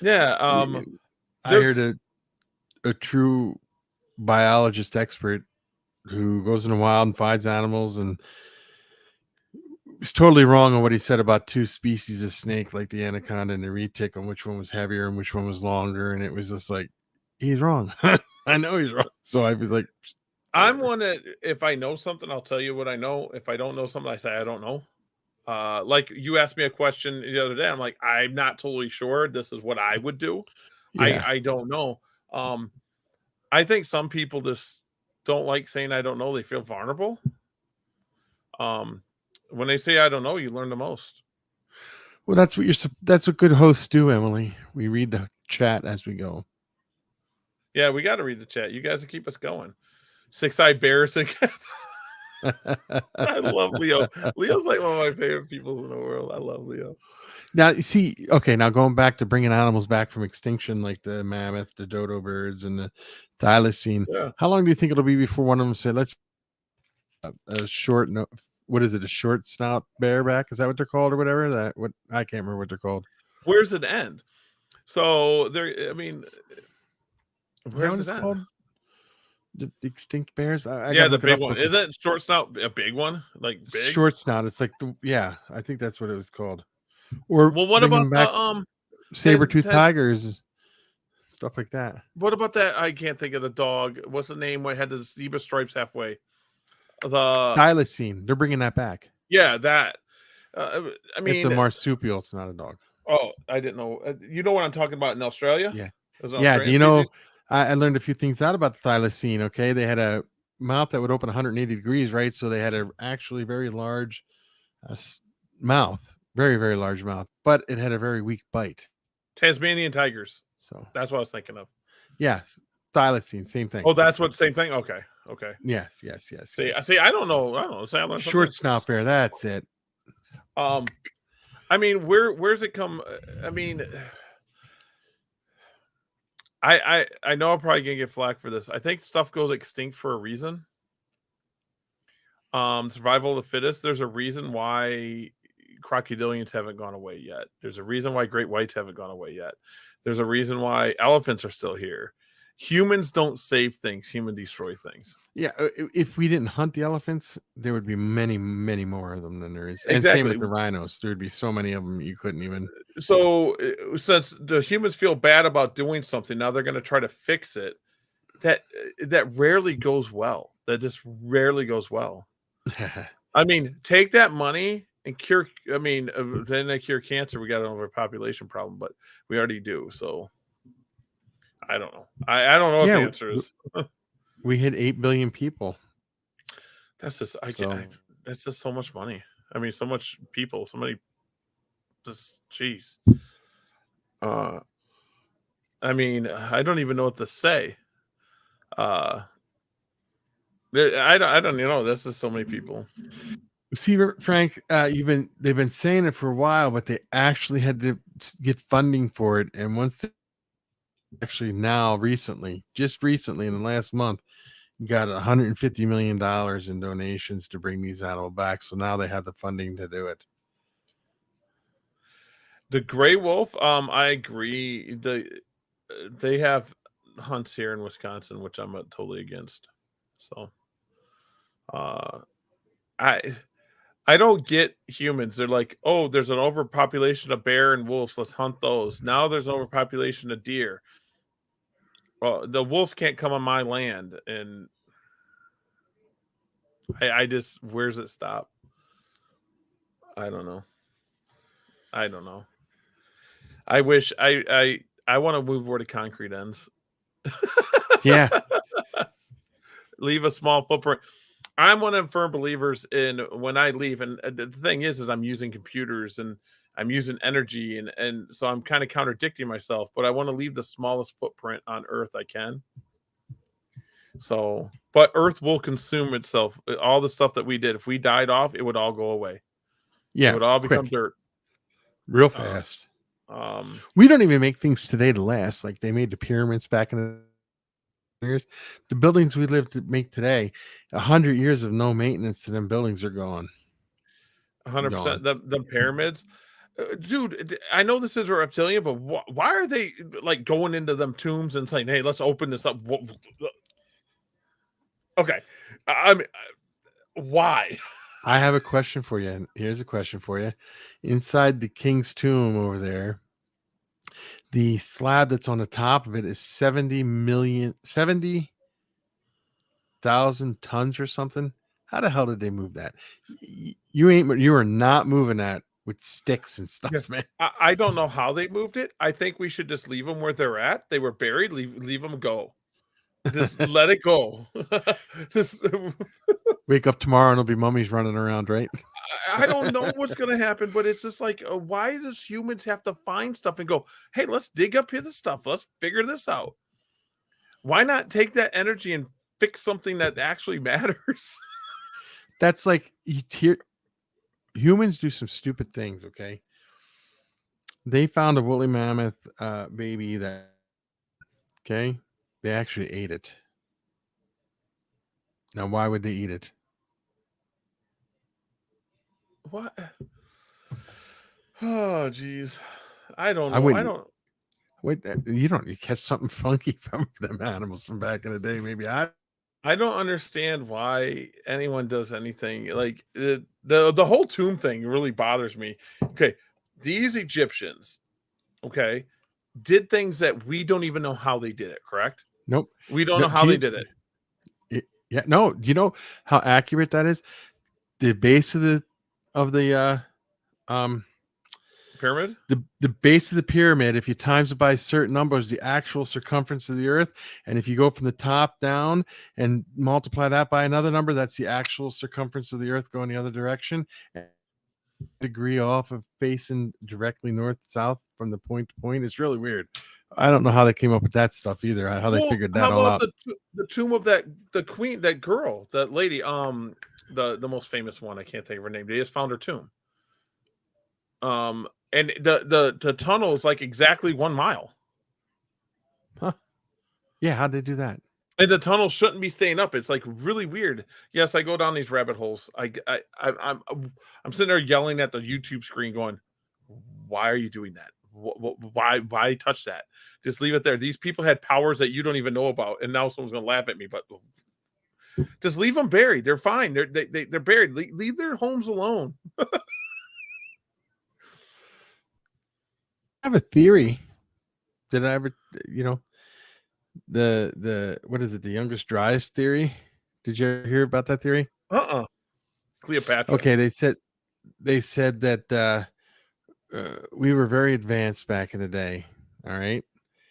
yeah, I heard a true biologist expert who goes in the wild and finds animals and was totally wrong on what he said about 2 species of snake, like the anaconda and the retic, on which one was heavier and which one was longer. And it was just like, he's wrong. I know he's wrong. So I was like, I'm one that if I know something, I'll tell you what I know. If I don't know something, I say I don't know. Like you asked me a question the other day. I'm like, I'm not totally sure. This is what I would do. Yeah. I don't know. I think some people just don't like saying I don't know. They feel vulnerable. When they say I don't know, you learn the most. Well, that's what good hosts do, Emily. We read the chat as we go. Yeah, we got to read the chat. You guys will keep us going. Six-eyed bears and cats. I love Leo. Leo's like one of my favorite people in the world. I love Leo. Now, you see, okay, now going back to bringing animals back from extinction, like the mammoth, the dodo birds, and the thylacine. Yeah. How long do you think it'll be before one of them say, "Let's a short no, what is it, a short snout bareback? Is that what they're called, or whatever? That what I can't remember what they're called. Where's it end? So there. I mean, Is that where's what it it's end? called? The extinct bears. I Yeah, gotta the look it big up. one. Isn't short snout a big one? Like big? Short snout. It's like I think that's what it was called. Or Well, what bring about them back the saber-toothed tigers, stuff like that. what about that? I can't think of the dog. What's the name? Where it had the zebra stripes halfway. The Thylacine. They're bringing that back. yeah, that. I It's a mean, marsupial. It's not a dog. oh, I didn't know. You know what I'm talking about in Australia? Yeah. It was an Yeah. Do Australian you know? species? I learned a few things out about the thylacine. Okay, they had a mouth that would open 180 degrees, right? So they had a actually very large mouth, very very large mouth, but it had a very weak bite. Tasmanian tigers. So That's what I was thinking of. yes, thylacine, same thing. Oh, that's what same thing. Okay, okay. Yes. See, Yes. see, I don't know. I don't know. See, I learned Short something. snout bear. That's it. I mean, where's it come? I mean, I know I'm probably gonna get flack for this. I think stuff goes extinct for a reason. Survival of the fittest. There's a reason why crocodilians haven't gone away yet. There's a reason why great whites haven't gone away yet. There's a reason why elephants are still here. Humans don't save things. Humans destroy things. Yeah, if we didn't hunt the elephants, there would be many more of them than there is. And Exactly. same with the rhinos. There would be so many of them you couldn't even. So since the humans feel bad about doing something, now they're going to try to fix it. That rarely goes well. That just rarely goes well. I mean, take that money and cure. I mean, then they cure cancer. We got an overpopulation problem, but we already do. So I don't know. I don't know what the answer is. We hit 8 billion people. That's just that's just so much money. I mean, so much people, so many. Just jeez. I mean, I don't even know what to say. I don't know. This is so many people. See, Frank, they've been saying it for a while, but they actually had to get funding for it. And once they actually just recently in the last month, got $150 million in donations to bring these animals back. So now they have the funding to do it. The gray wolf, I agree. They have hunts here in Wisconsin, which I'm totally against. So, I don't get humans. They're like, oh, there's an overpopulation of bear and wolves. Let's hunt those. Now there's an overpopulation of deer. Well, the wolf can't come on my land, and I just where's it stop? I don't know. I wish I want to move where the concrete ends. Yeah. Leave a small footprint. I'm one of the firm believers in when I leave, and the thing is I'm using computers and I'm using energy, and so I'm kind of contradicting myself, but I want to leave the smallest footprint on Earth I can. So, but Earth will consume itself. All the stuff that we did, if we died off, it would all go away. Yeah, it would all become dirt real fast. We don't even make things today to last. Like they made the pyramids back in the years. The buildings we live to make today, 100 years of no maintenance to them buildings are gone. 100%. The pyramids, dude. I know this is a reptilian, but why are they like going into them tombs and saying, "Hey, let's open this up"? Okay, I mean, why? I have a question for you. Here's a question for you. Inside the king's tomb over there, the slab that's on the top of it is 70,000 tons or something. How the hell did they move that? You are not moving that with sticks and stuff, Yeah. man. I don't know how they moved it. I think we should just leave them where they're at. They were buried. Leave them go. Just let it go. Just, Wake up tomorrow and there'll be mummies running around, right? I don't know what's going to happen, but it's just like, why does humans have to find stuff and go, hey, let's dig up here the stuff. Let's figure this out. Why not take that energy and fix something that actually matters? That's like humans do some stupid things, okay? They found a woolly mammoth baby that, okay, they actually ate it. Now, why would they eat it? What? Oh, geez. I don't know. wouldn't. I don't. Wait, you catch something funky from them animals from back in the day. Maybe I don't understand why anyone does anything like the whole tomb thing really bothers me. Okay, these Egyptians, okay, did things that we don't even know how they did it. Correct? Nope. We don't know how they did it. Yeah, no. Do you know how accurate that is? The base of the Pyramid. The base of the pyramid, if you times it by certain numbers, the actual circumference of the earth, and if you go from the top down and multiply that by another number, that's the actual circumference of the earth going the other direction. And degree off of facing directly north south from the point to point. It's really weird. I don't know how they came up with that stuff either. How they figured that all out. The tomb of the queen, that girl, that lady, the most famous one. I can't think of her name. They just found her tomb. And the tunnel is like exactly 1 mile. Huh? Yeah, how'd they do that? And the tunnel shouldn't be staying up. It's like really weird. Yes, I go down these rabbit holes. I'm sitting there yelling at the YouTube screen, going, "Why are you doing that? Why touch that? Just leave it there." These people had powers that you don't even know about, and now someone's gonna laugh at me. But just leave them buried. They're fine. They're buried. Leave their homes alone. I have a theory. Did I ever, the what is it? The youngest driest theory. Did you ever hear about that theory? Cleopatra. Okay, they said that we were very advanced back in the day. All right.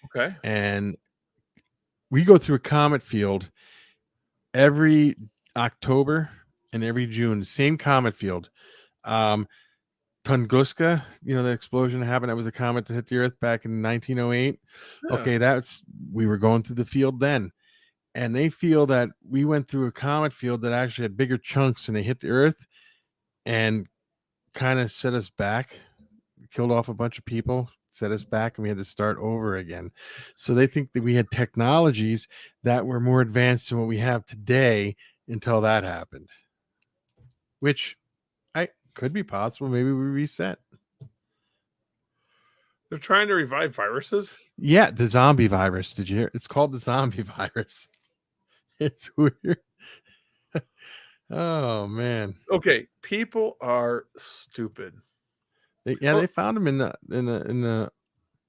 Okay. And we go through a comet field every October and every June. Same comet field. Tunguska, the explosion that happened. That was a comet that hit the Earth back in 1908. Yeah. Okay, we were going through the field then. And they feel that we went through a comet field that actually had bigger chunks and they hit the Earth and kind of set us back, killed off a bunch of people, set us back, and we had to start over again. So they think that we had technologies that were more advanced than what we have today until that happened, which could be possible. Maybe we reset. They're trying to revive viruses. Yeah, the zombie virus. Did you hear? It's called the zombie virus. It's weird. Oh man. Okay, people are stupid. They found them in the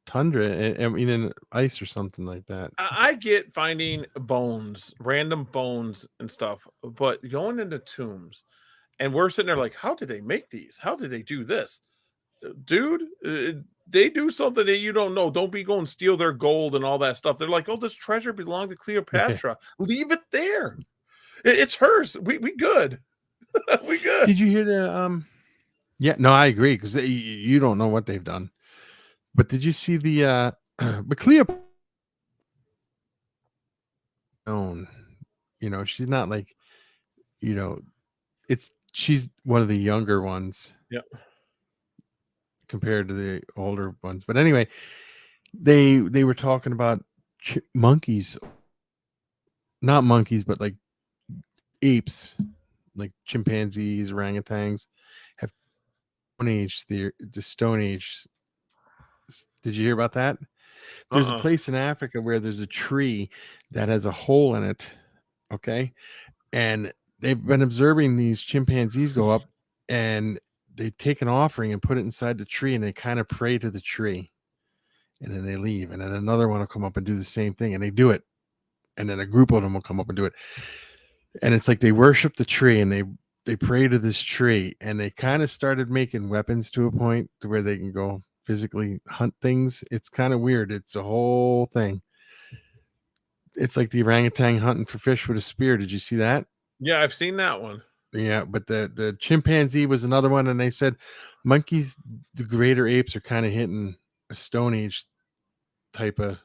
tundra. I mean, in ice or something like that. I get finding bones, random bones and stuff, but going into tombs, and we're sitting there like, how did they make these? How did they do this, dude? They do something that you don't know. Don't be going steal their gold and all that stuff. They're like, oh, this treasure belonged to Cleopatra. Leave it there. It's hers. We good. We good. Did you hear the Yeah, no, I agree, because you don't know what they've done. But did you see the but Cleopatra? She's not like, she's one of the younger ones. Yep. Compared to the older ones. But anyway, they were talking about monkeys, not monkeys, but like apes, like chimpanzees, orangutans, have the Stone Age. Did you hear about that? There's a place in Africa where there's a tree that has a hole in it. Okay. And they've been observing these chimpanzees go up, and they take an offering and put it inside the tree, and they kind of pray to the tree, and then they leave. And then another one will come up and do the same thing, and they do it. And then a group of them will come up and do it. And it's like they worship the tree, and they they pray to this tree, and they kind of started making weapons to a point to where they can go physically hunt things. It's kind of weird. It's a whole thing. It's like the orangutan hunting for fish with a spear. Did you see that? Yeah, I've seen that one. Yeah, but the chimpanzee was another one, and they said monkeys, the greater apes, are kind of hitting a Stone Age type of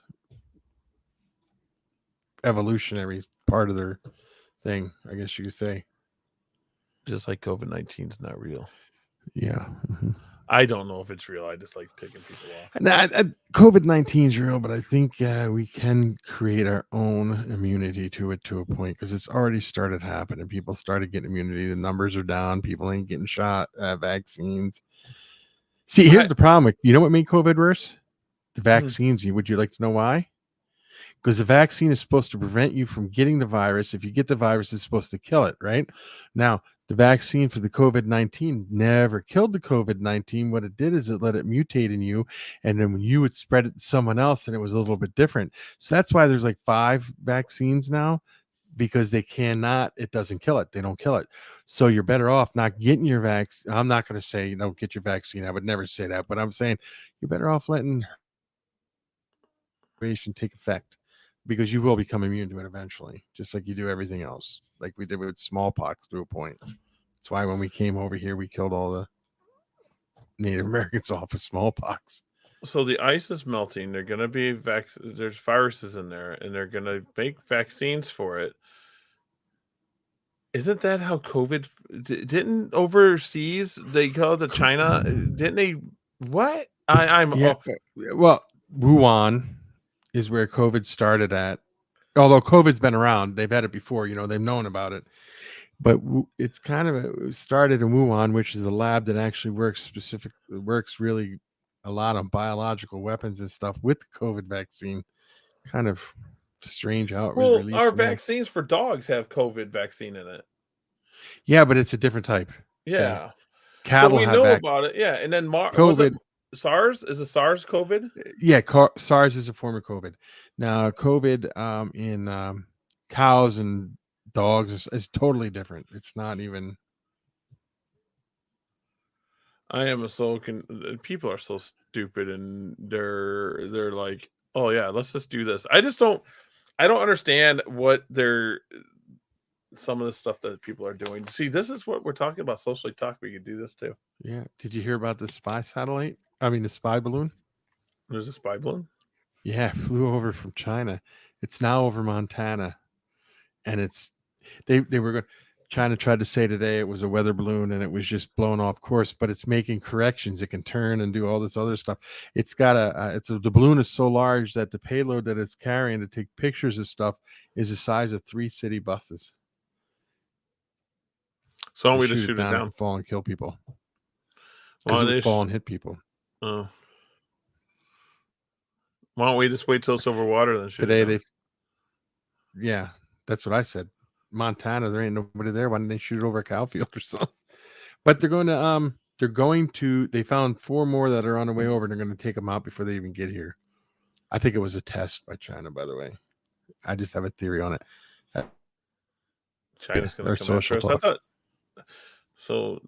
evolutionary part of their thing, I guess you could say. Just like COVID-19 is not real. Yeah. Mm-hmm. I don't know if it's real. I just like taking people off. Now, COVID-19 is real, but I think we can create our own immunity to it to a point, because it's already started happening. People started getting immunity. The numbers are down. People ain't getting shot, vaccines. See, here's the problem. You know what made COVID worse? The vaccines. Would you like to know why? Because the vaccine is supposed to prevent you from getting the virus. If you get the virus, it's supposed to kill it, right? Now, the vaccine for the COVID-19 never killed the COVID-19. What it did is it let it mutate in you, and then when you would spread it to someone else, and it was a little bit different. So that's why there's like 5 vaccines now, because it doesn't kill it. They don't kill it. So you're better off not getting your vaccine. I'm not going to say, get your vaccine. I would never say that, but I'm saying you're better off letting take effect, because you will become immune to it eventually, just like you do everything else, like we did with smallpox to a point. That's why when we came over here, we killed all the Native Americans off with smallpox. So the ice is melting. They're going to be there's viruses in there, and they're going to make vaccines for it. Isn't that how COVID didn't overseas? They called it China. Didn't they? What? Well, Wuhan is where COVID started at. Although COVID's been around, they've had it before. They've known about it. But it's kind of it started in Wuhan, which is a lab that actually works really a lot on biological weapons and stuff with the COVID vaccine. Kind of strange how it was released. Our vaccines for dogs have COVID vaccine in it. Yeah, but it's a different type. Yeah. Cattle so we know about it. Yeah. And then COVID. SARS? Is it SARS COVID? Yeah, SARS is a form of COVID. Now, COVID in cows and dogs is totally different. It's not even. I am people are so stupid, and they're like, oh yeah, let's just do this. I don't understand what some of the stuff that people are doing. See, this is what we're talking about. Socially Talk. We could do this too. Yeah. Did you hear about the spy satellite? I mean, the spy balloon. There's a spy balloon. Yeah, flew over from China. It's now over Montana, and they were going. China tried to say today it was a weather balloon and it was just blown off course, but it's making corrections. It can turn and do all this other stuff. It's got the balloon is so large that the payload that it's carrying to take pictures of stuff is the size of 3 city buses. So we just shoot it down and fall and kill people. Because it would fall and hit people. Oh. Why don't we just wait till it's over water then shoot it down? Yeah, that's what I said. Montana, there ain't nobody there. Why didn't they shoot it over a cow field or something? But they found 4 more that are on the way over, and they're going to take them out before they even get here. I think it was a test by China, by the way. I just have a theory on it. China's going to come after us.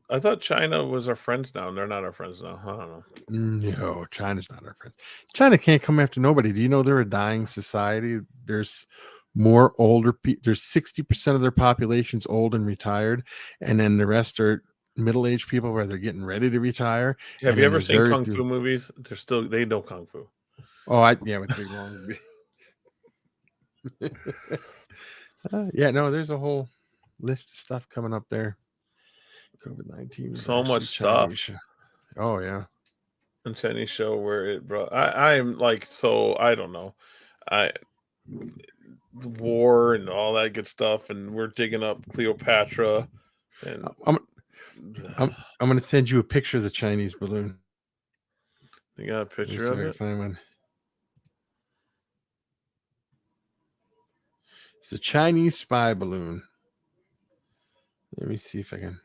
I thought China was our friends now, and they're not our friends now. I don't know. No, China's not our friends. China can't come after nobody. Do you know they're a dying society? There's more older people. There's 60% of their population's old and retired, and then the rest are middle-aged people where they're getting ready to retire. Have you ever seen Kung Fu movies? They know Kung Fu. Oh, with big long. There's a whole list of stuff coming up there. COVID-19. So much stuff. Oh yeah. A Chinese show where it brought. I'm like, so I don't know. War and all that good stuff, and we're digging up Cleopatra. And I'm gonna send you a picture of the Chinese balloon. You got a picture of it? Find one. It's a Chinese spy balloon. Let me see if I can.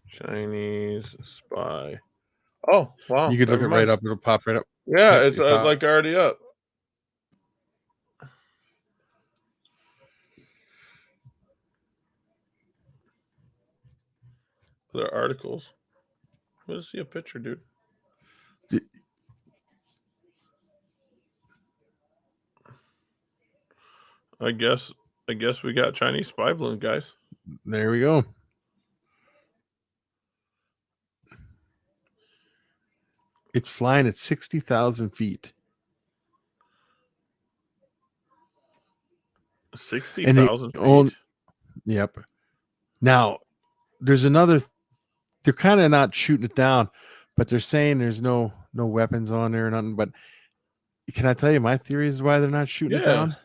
Chinese spy. Oh, wow. You could look it right up. It'll pop right up. Yeah, it's like already up. Other articles. Let's see a picture, dude. I guess we got Chinese spy balloon, guys. There we go. It's flying at 60,000 feet. 60,000 feet. Yep. Now, there's another. They're kind of not shooting it down, but they're saying there's no weapons on there or nothing. But can I tell you my theory is why they're not shooting it down?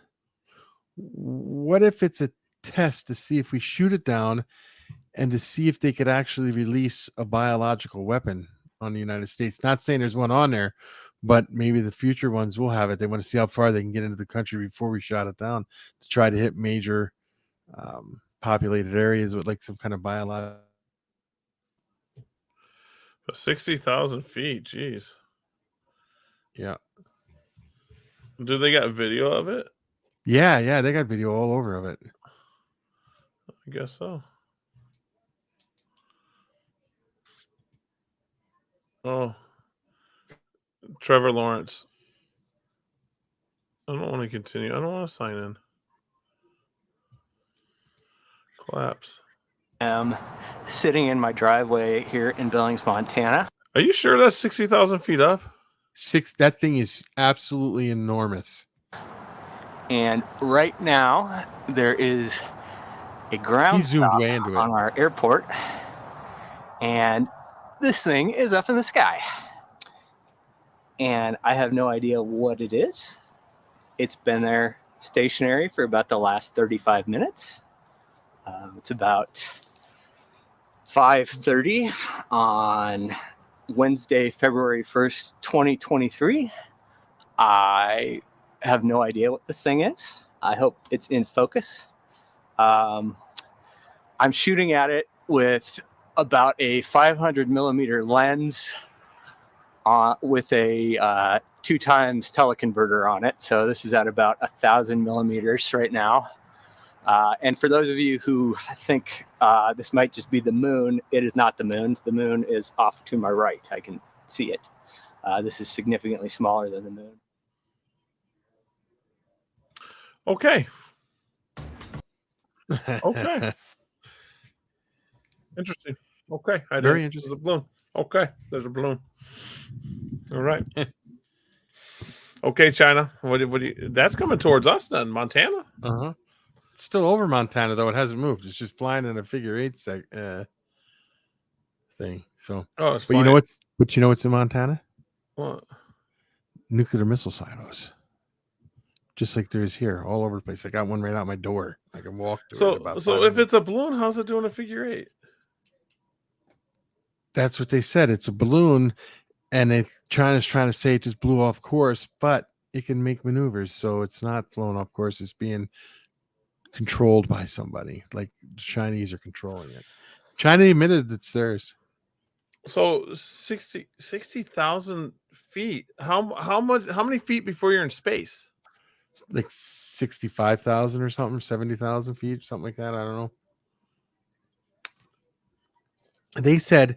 What if it's a test to see if we shoot it down and to see if they could actually release a biological weapon on the United States? Not saying there's one on there, but maybe the future ones will have it. They want to see how far they can get into the country before we shot it down to try to hit major populated areas with like some kind of biological. 60,000 feet, jeez. Yeah. Do they got video of it? Yeah, they got video all over of it. I guess so. Oh, Trevor Lawrence. I don't want to continue. I don't want to sign in. Collapse. I'm sitting in my driveway here in Billings, Montana. Are you sure that's 60,000 feet up? That thing is absolutely enormous. And right now there is a ground stop way into it on our airport, and this thing is up in the sky. And I have no idea what it is. It's been there stationary for about the last 35 minutes. It's about 5:30 on Wednesday, February 1st, 2023. I have no idea what this thing is. I hope it's in focus. I'm shooting at it with about a 500 millimeter lens with a 2x teleconverter on it. So this is at about 1,000 millimeters right now. And for those of you who think this might just be the moon, it is not the moon. The moon is off to my right. I can see it. This is significantly smaller than the moon. Okay. Okay. Interesting. Okay. Very interesting. There's a balloon. Okay. There's a balloon. All right. Okay, China. What do you? That's coming towards us then, Montana. Uh-huh. It's still over Montana though. It hasn't moved. It's just flying in a figure eight thing. So, it's but you know what's in Montana? What? Nuclear missile silos. Just like there is here, all over the place. I got one right out my door. I can walk to it. So if it's a balloon, how's it doing a figure eight? That's what they said. It's a balloon, and China's trying to say it just blew off course, but it can make maneuvers, so it's not flown off course. It's being controlled by somebody. Like the Chinese are controlling it. China admitted it's theirs. So 60,000 feet. How many feet before you're in space? Like 65,000 or something, 70,000 feet, something like that. I don't know. They said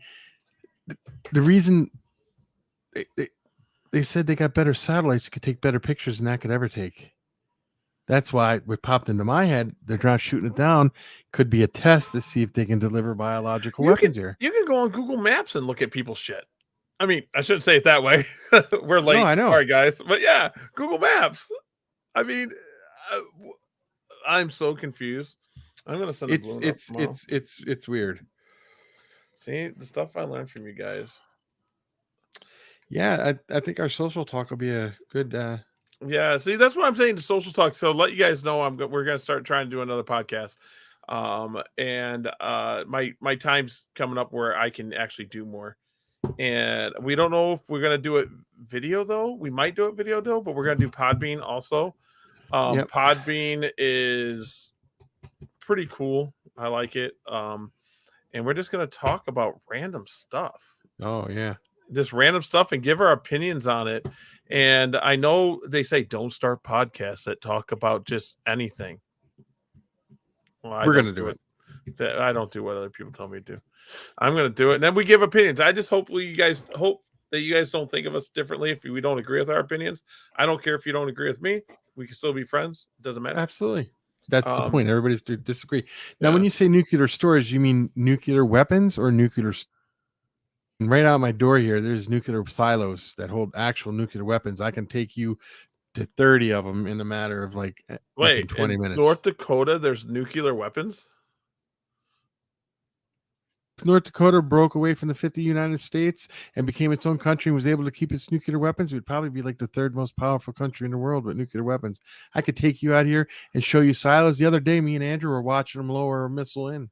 the reason they said they got better satellites that could take better pictures than that could ever take. That's why what popped into my head, they're not shooting it down. Could be a test to see if they can deliver biological weapons here. You can go on Google Maps and look at people's shit. I mean, I shouldn't say it that way. We're late. No, I know. All right, guys. But yeah, Google Maps. I mean, I'm so confused. I'm gonna send it's weird. See the stuff I learned from you guys. Yeah, I think our social talk will be a good. Yeah, see, that's what I'm saying to social talk. So let you guys know we're gonna start trying to do another podcast. And my time's coming up where I can actually do more. And we don't know if we're gonna do it video though. We might do it video though, but we're gonna do Podbean also. Yep. Podbean is pretty cool. I like it. And we're just gonna talk about random stuff. Oh yeah. Just random stuff and give our opinions on it. And I know they say don't start podcasts that talk about just anything. Well, we're going to do it. I don't do what other people tell me to do. I'm gonna do it, and then we give opinions. I just hope you guys don't think of us differently if we don't agree with our opinions. I don't care if you don't agree with me. We can still be friends. It doesn't matter. Absolutely. That's the point. Everybody's to disagree. Now, yeah. when you say nuclear storage, you mean nuclear weapons or nuclear? Right out my door here, there's nuclear silos that hold actual nuclear weapons. I can take you to 30 of them in a matter of like 20 minutes. North Dakota, there's nuclear weapons. North Dakota broke away from the 50 United States and became its own country and was able to keep its nuclear weapons, it would probably be like the third most powerful country in the world with nuclear weapons. I could take you out here and show you silos. The other day, me and Andrew were watching them lower a missile in.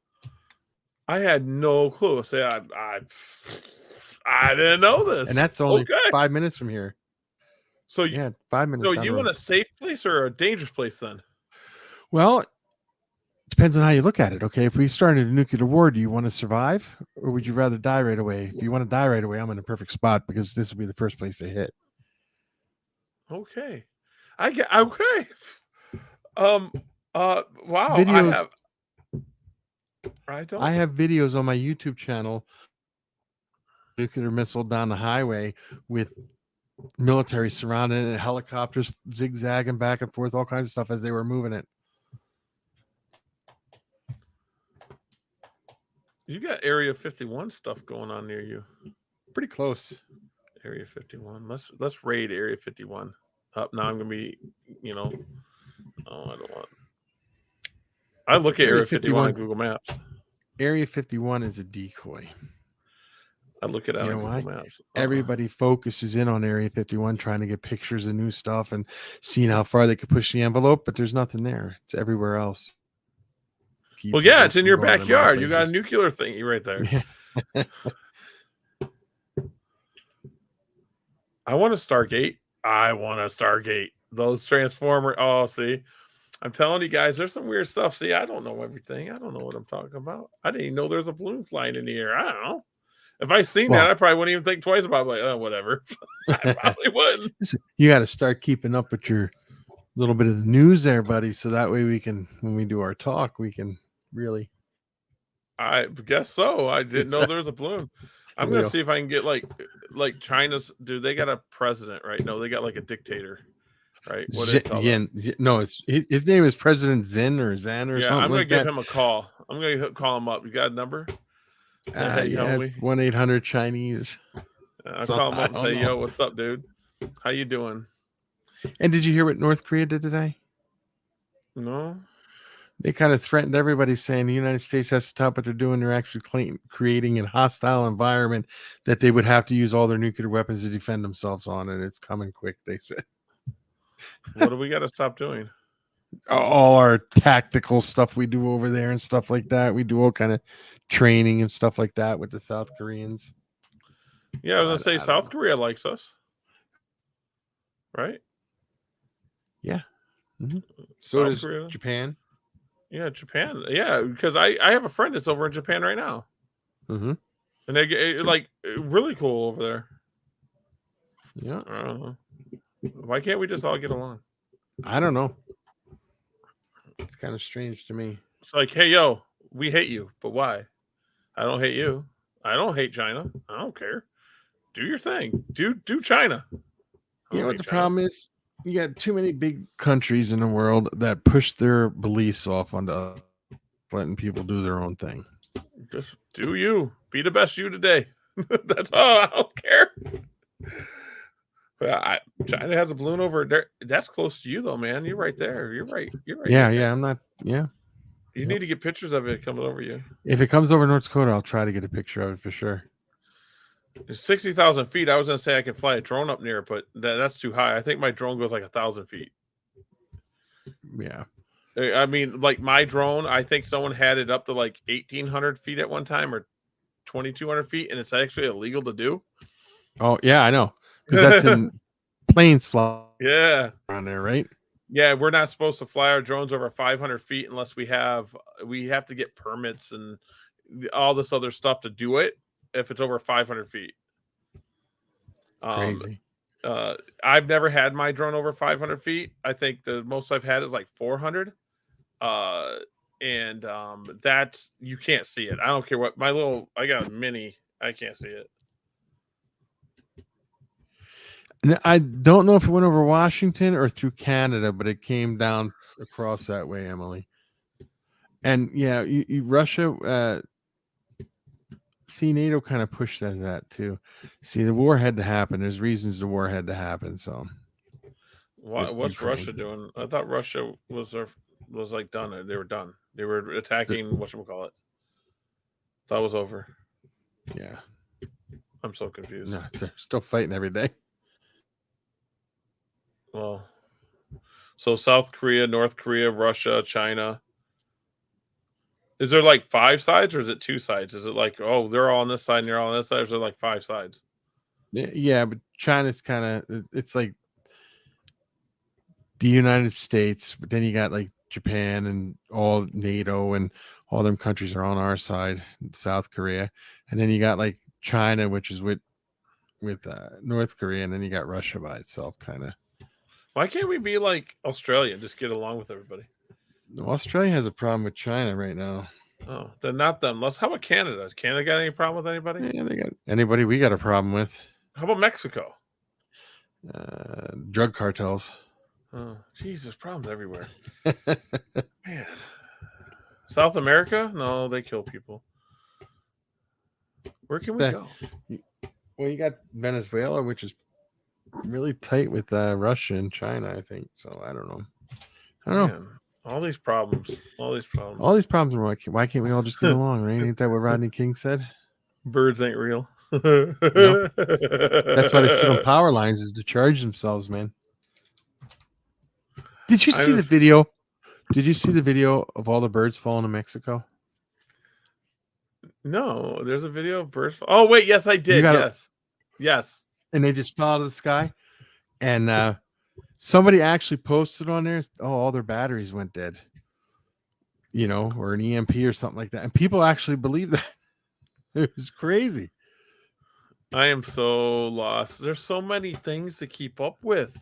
I had no clue. Say, I didn't know this, and that's only 5 minutes from here. So yeah, 5 minutes. So you want a safe place or a dangerous place then? Well, depends on how you look at it. Okay, if we started a nuclear war, do you want to survive or would you rather die right away? If you want to die right away, I'm in a perfect spot because this will be the first place they hit. Okay, I get okay. Wow. Videos. I have videos on my YouTube channel. Nuclear missile down the highway with military surrounding it, helicopters zigzagging back and forth, all kinds of stuff as they were moving it. You got Area 51 stuff going on near you. Pretty close. Area 51. Let's raid Area 51. Up now, I'm gonna be, I don't want. I look at Area 51 on Google Maps. Area 51 is a decoy. I look at it on Google Maps. Everybody focuses in on Area 51, trying to get pictures of new stuff and seeing how far they could push the envelope, but there's nothing there. It's everywhere else. Well, yeah, it's in your backyard. You got a nuclear thingy right there. I want a Stargate. Those Transformers. Oh, see, I'm telling you guys, there's some weird stuff. See, I don't know everything. I don't know what I'm talking about. I didn't even know there's a balloon flying in the air. I don't know. If I seen that, I probably wouldn't even think twice about it. Like, oh, whatever. I probably wouldn't. You got to start keeping up with your little bit of the news there, buddy. So that way we can, when we do our talk, we can really. I guess so. I didn't know there was a balloon. I'm going to see if I can get like China's. Dude, they got a president, right? No, they got like a dictator, right? What no, it's his name is President Zin or Zan or something. I'm going to give him a call. I'm going to call him up. You got a number? It's 1-800 Chinese. I'll call him up and say, yo, what's up, dude? How you doing? And did you hear what North Korea did today? No. They kind of threatened everybody, saying the United States has to stop what they're doing. They're actually creating a hostile environment that they would have to use all their nuclear weapons to defend themselves on, and it's coming quick, they said. What do we got to stop doing? All our tactical stuff we do over there and stuff like that. We do all kind of training and stuff like that with the South Koreans. Yeah, I was gonna say South Korea likes us, right? Yeah. Mm-hmm. So does Japan. Yeah, Japan. Yeah, because I have a friend that's over in Japan right now. Mm-hmm. And they get like really cool over there. Yeah. I don't know. Why can't we just all get along? I don't know. It's kind of strange to me. It's like, hey, yo, we hate you, but why? I don't hate you. I don't hate China. I don't care. Do your thing. Do China. You know what the problem is? You got too many big countries in the world that push their beliefs off onto letting people do their own thing. Just do you. Be the best you today. That's all. I don't care. China has a balloon over there. That's close to you, though, man. You're right there. You're right. Yeah, yeah. I'm not. Yeah. You need to get pictures of it coming over you. If it comes over North Dakota, I'll try to get a picture of it for sure. It's 60,000 feet. I was gonna say I can fly a drone up near it, but that's too high. I think my drone goes like 1,000 feet. Yeah. I mean, like my drone, I think someone had it up to like 1,800 feet at one time or 2,200 feet, and it's actually illegal to do. Oh yeah, I know, because that's in planes fly. Yeah, around there, right? Yeah, we're not supposed to fly our drones over 500 feet unless we have to get permits and all this other stuff to do it. If it's over 500 feet. Crazy. I've never had my drone over 500 feet. I think the most I've had is like 400. and that's, you can't see it. I don't care what I got a mini. I can't see it. And I don't know if it went over Washington or through Canada, but it came down across that way, Emily. And yeah, Russia. See, NATO kind of pushed at that too. See, the war had to happen. There's reasons the war had to happen. So, What's Ukraine. Russia doing? I thought Russia was like done. They were done. They were attacking. Whatchamacallit. That was over. Yeah. I'm so confused. No, they're still fighting every day. Well, so South Korea, North Korea, Russia, China. Is there like 5 sides, or is it 2 sides? Is it like, oh, they're all on this side and you're all on this side? Or is there like 5 sides? Yeah, but China's kind of, it's like the United States, but then you got like Japan and all NATO and all them countries are on our side, South Korea, and then you got like China, which is with North Korea, and then you got Russia by itself, kind of. Why can't we be like Australia and just get along with everybody? Australia has a problem with China right now. Oh, then not them. How about Canada? Has Canada got any problem with anybody? Yeah, they got anybody we got a problem with. How about Mexico? Drug cartels. Oh, Jesus, problems everywhere. Man. South America? No, they kill people. Where can we go? Well, you got Venezuela, which is really tight with Russia and China, I think. So I don't know. Man, all these problems. Why can't we all just get along, right? Ain't that what Rodney King said? Birds ain't real. No. That's why they sit on power lines, is to charge themselves, man. Did you see the video? Did you see the video of all the birds falling in Mexico? No, there's a video of birds. Oh, wait. Yes, I did. Yes. And they just fell out of the sky. And somebody actually posted on there, all their batteries went dead, or an EMP or something like that. And people actually believe that. It was crazy. I am so lost. There's so many things to keep up with.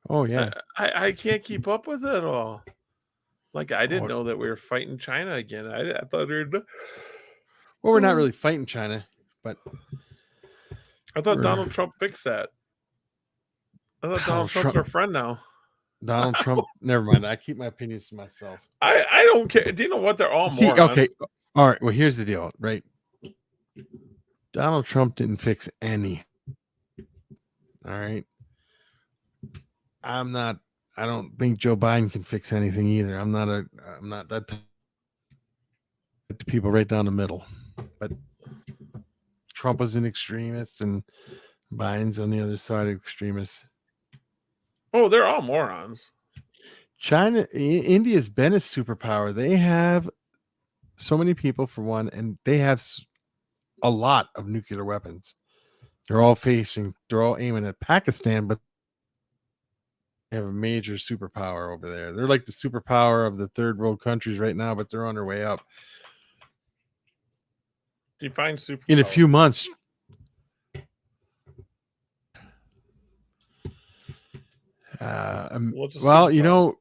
Oh, yeah. I can't keep up with it all. Like, I didn't know that we were fighting China again. I thought we were... Well, we're not really fighting China, but... I thought Donald Trump fixed that. I thought Donald Trump's our friend now. Donald Trump, never mind. I keep my opinions to myself. I don't care. Do you know what? They're all morons. Okay. All right. Well, here's the deal, right? Donald Trump didn't fix any. All right. I don't think Joe Biden can fix anything either. I'm not that type of people right down the middle. But Trump was an extremist and Biden's on the other side of extremists. Oh, they're all morons. India's been a superpower. They have so many people, for one, and they have a lot of nuclear weapons. They're all aiming at Pakistan, but they have a major superpower over there. They're like the superpower of the third world countries right now, but they're on their way up. Define superpower. In a few months. Well, the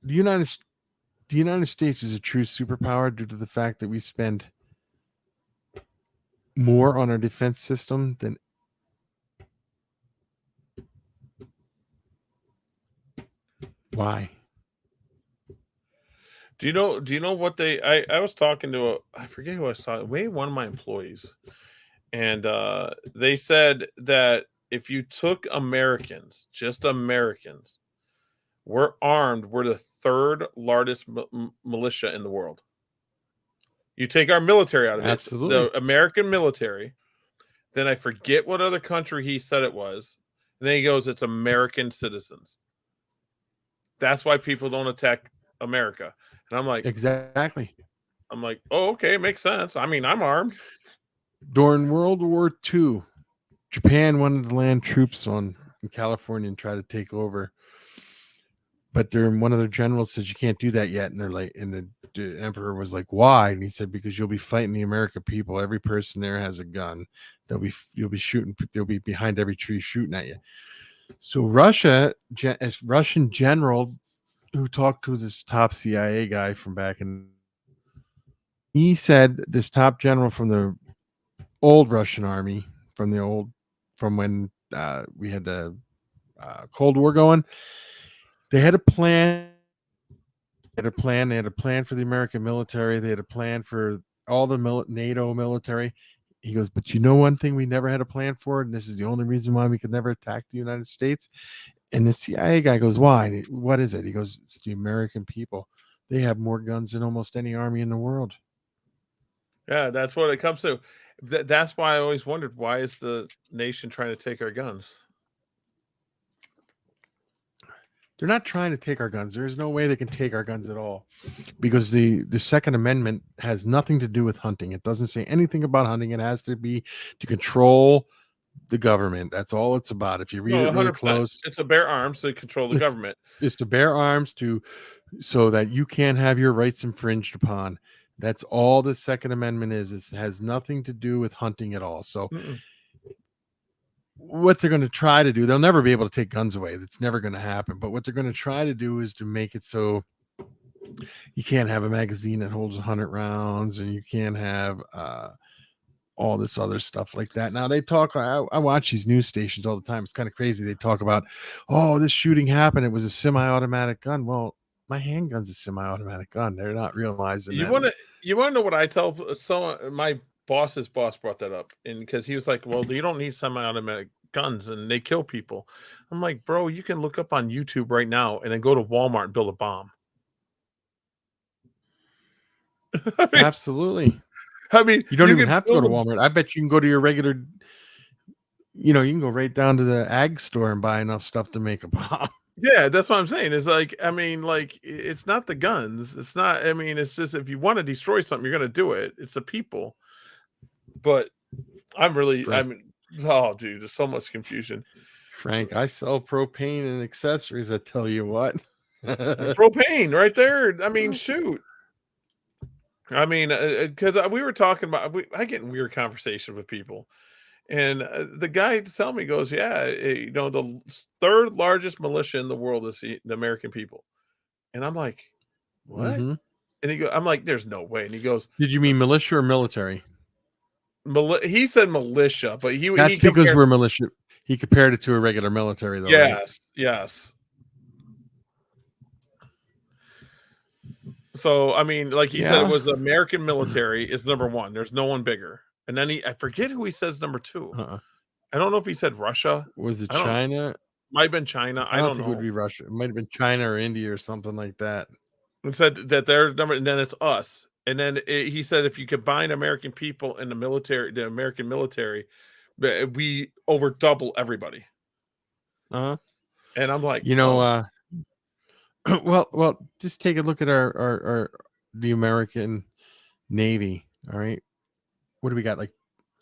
United States is a true superpower due to the fact that we spend more on our defense system than why? Do you know what I was talking to I forget who I was talking, maybe one of my employees, and they said that if you took Americans, just Americans, we're armed. We're the third largest militia in the world. You take our military out of it, absolutely, the American military. Then I forget what other country he said it was. And then he goes, it's American citizens. That's why people don't attack America. And I'm like, exactly. I'm like, oh, okay, makes sense. I mean, I'm armed. During World War II, Japan wanted to land troops in California and try to take over. But one of their generals said, you can't do that yet. And they're like, and the emperor was like, why? And he said, because you'll be fighting the American people. Every person there has a gun. You'll be shooting. They'll be behind every tree shooting at you. So Russian general who talked to this top CIA guy from back in. He said this top general from the old Russian army, from when we had the Cold War going. They had a plan. They had a plan. They had a plan for the American military. They had a plan for all the NATO military. He goes, but you know one thing we never had a plan for, and this is the only reason why we could never attack the United States. And the CIA guy goes, why? What is it? He goes, it's the American people. They have more guns than almost any army in the world. Yeah, that's what it comes to. That's why I always wondered, why is the nation trying to take our guns? They're not trying to take our guns. There's no way they can take our guns at all, because the Second Amendment has nothing to do with hunting. It doesn't say anything about hunting. It has to be to control the government. That's all it's about. If you read it really close, it's to bear arms to control the government. It's to bear arms so that you can't have your rights infringed upon. That's all the Second Amendment is. It has nothing to do with hunting at all. So what they're going to try to do, they'll never be able to take guns away. That's never going to happen. But what they're going to try to do is to make it so you can't have a magazine that holds 100 rounds, and you can't have all this other stuff like that. Now they talk, I watch these news stations all the time. It's kind of crazy. They talk about, oh, this shooting happened. It was a semi-automatic gun. Well, my handgun's a semi-automatic gun. They're not realizing you want to know what I tell someone? My boss's boss brought that up, and because he was like, well, you don't need semi-automatic guns and they kill people. I'm like, bro, you can look up on YouTube right now and then go to Walmart and build a bomb. I mean, absolutely. I mean, you don't even have to go to Walmart. I bet you can go to your regular, you can go right down to the ag store and buy enough stuff to make a bomb. Yeah, that's what I'm saying. It's like, I mean, like, it's not the guns. It's not, I mean, it's just, if you want to destroy something, you're going to do it. It's the people. But oh, dude, there's so much confusion. Frank, I sell propane and accessories. I tell you what. Propane right there. I mean, shoot. I mean, because we were talking about, I get in weird conversation with people. And the guy telling me, goes, yeah, the third largest militia in the world is the American people. And I'm like, what? Mm-hmm. And I'm like, there's no way. And he goes, did you mean militia or military? He said militia, but that's because we're militia. He compared it to a regular military, though. Yes, right? Yes. So, I mean, like he said, it was American military is number one. There's no one bigger. And then I forget who he says number two. I don't know if he said Russia. Was it China? Might have been China. I don't know. It would be Russia. It might have been China or India or something like that. It said that there's number, and then it's us. And then he said, if you combine American people and the American military, we over double everybody. And I'm like, well, just take a look at the American Navy. All right, what do we got? Like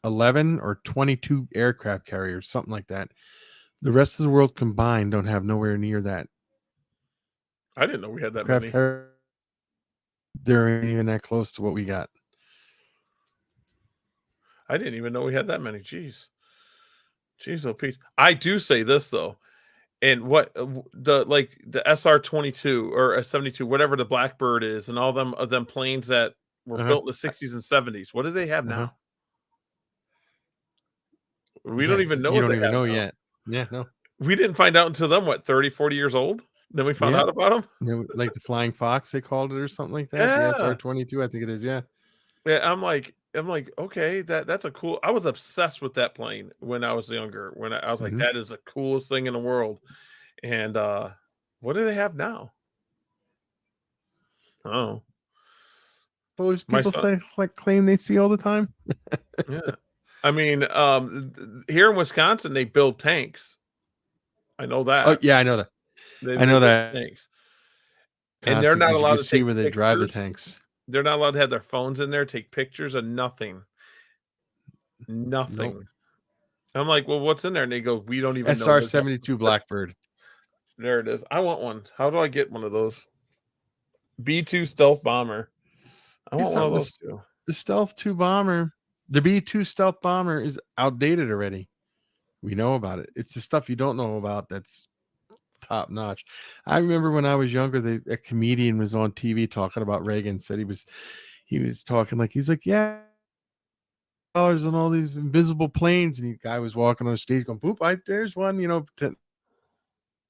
11 or 22 aircraft carriers, something like that. The rest of the world combined don't have nowhere near that. I didn't know we had that many. They're even that close to what we got. I didn't even know we had that many. Jeez, oh Pete. I do say this though, and what the SR-22 or S-72, whatever the Blackbird is, and all them planes that were built in the 60s and 70s. What do they have now? We don't even know. You don't even know yet. Yeah, no. We didn't find out until them 30, 40 years old. Then we found out about them. Like the Flying Fox, they called it, or something like that. Yeah. The SR-22, I think it is. Yeah. Yeah, I'm like, okay, that's a cool. I was obsessed with that plane when I was younger. When I was like, that is the coolest thing in the world. And what do they have now? Oh, those people claim they see all the time. Yeah, I mean, here in Wisconsin, they build tanks. I know that. Oh yeah, I know that. I know that. Tanks. And they're not allowed to see where they drive the tanks. They're not allowed to have their phones in there, take pictures of nothing. Nothing. Nope. I'm like, well, what's in there? And they go, we don't even know. SR-72 Blackbird. There it is. I want one. How do I get one of those? B-2 stealth bomber. I want one of those too. The stealth 2 bomber, the B-2 stealth bomber is outdated already. We know about it. It's the stuff you don't know about that's top notch. I remember when I was younger, a comedian was on TV talking about Reagan. Said he was talking like he's like, yeah, dollars on all these invisible planes, and the guy was walking on the stage going, "Boop, there's one," you know.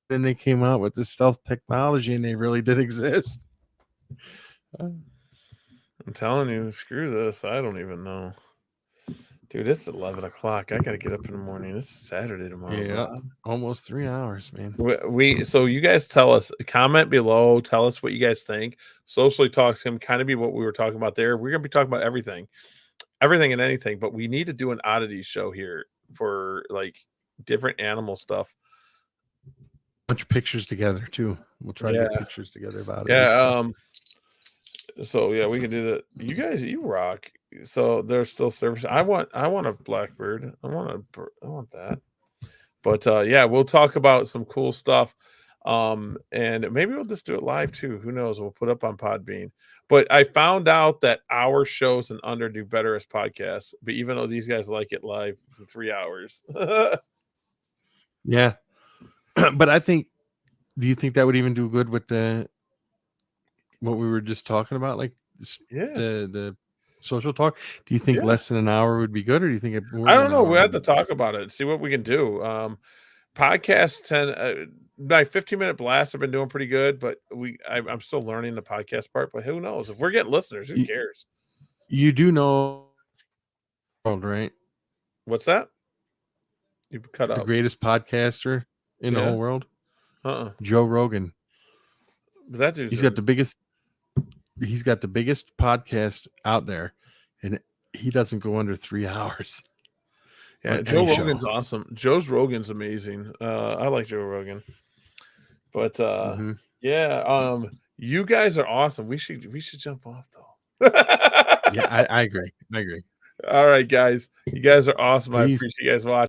Then they came out with this stealth technology, and they really did exist. I'm telling you, screw this. I don't even know. Dude, it's 11 o'clock. I got to get up in the morning. It's Saturday tomorrow. Yeah, almost 3 hours, man. So you guys tell us, comment below, tell us what you guys think. Socially Talks can kind of be what we were talking about there. We're going to be talking about everything and anything, but we need to do an oddity show here for like different animal stuff. Bunch of pictures together too. We'll try to get pictures together about it. Yeah. So yeah, we can do that. You guys, you rock. So there's still service. I want a blackbird. I want that. But yeah, we'll talk about some cool stuff. And maybe we'll just do it live too. Who knows? We'll put up on Podbean. But I found out that our shows and under do better as podcasts. But even though these guys like it live for 3 hours. Yeah. But I think, do you think that would even do good with what we were just talking about? Like the social talk? Do you think less than an hour would be good, or do you think I don't know. We have to talk about it, see what we can do. Podcasts my 15-minute blasts have been doing pretty good, but I'm still learning the podcast part. But who knows? If we're getting listeners, who cares? You do know, right? What's that? You cut out. The greatest podcaster in the whole world? Joe Rogan. But that dude's he's got the biggest podcast out there, and he doesn't go under 3 hours. Yeah, Joe Rogan's awesome. Joe Rogan's amazing. I like Joe Rogan. But you guys are awesome. We should jump off though. Yeah, I agree. All right, guys. You guys are awesome. I appreciate you guys watching.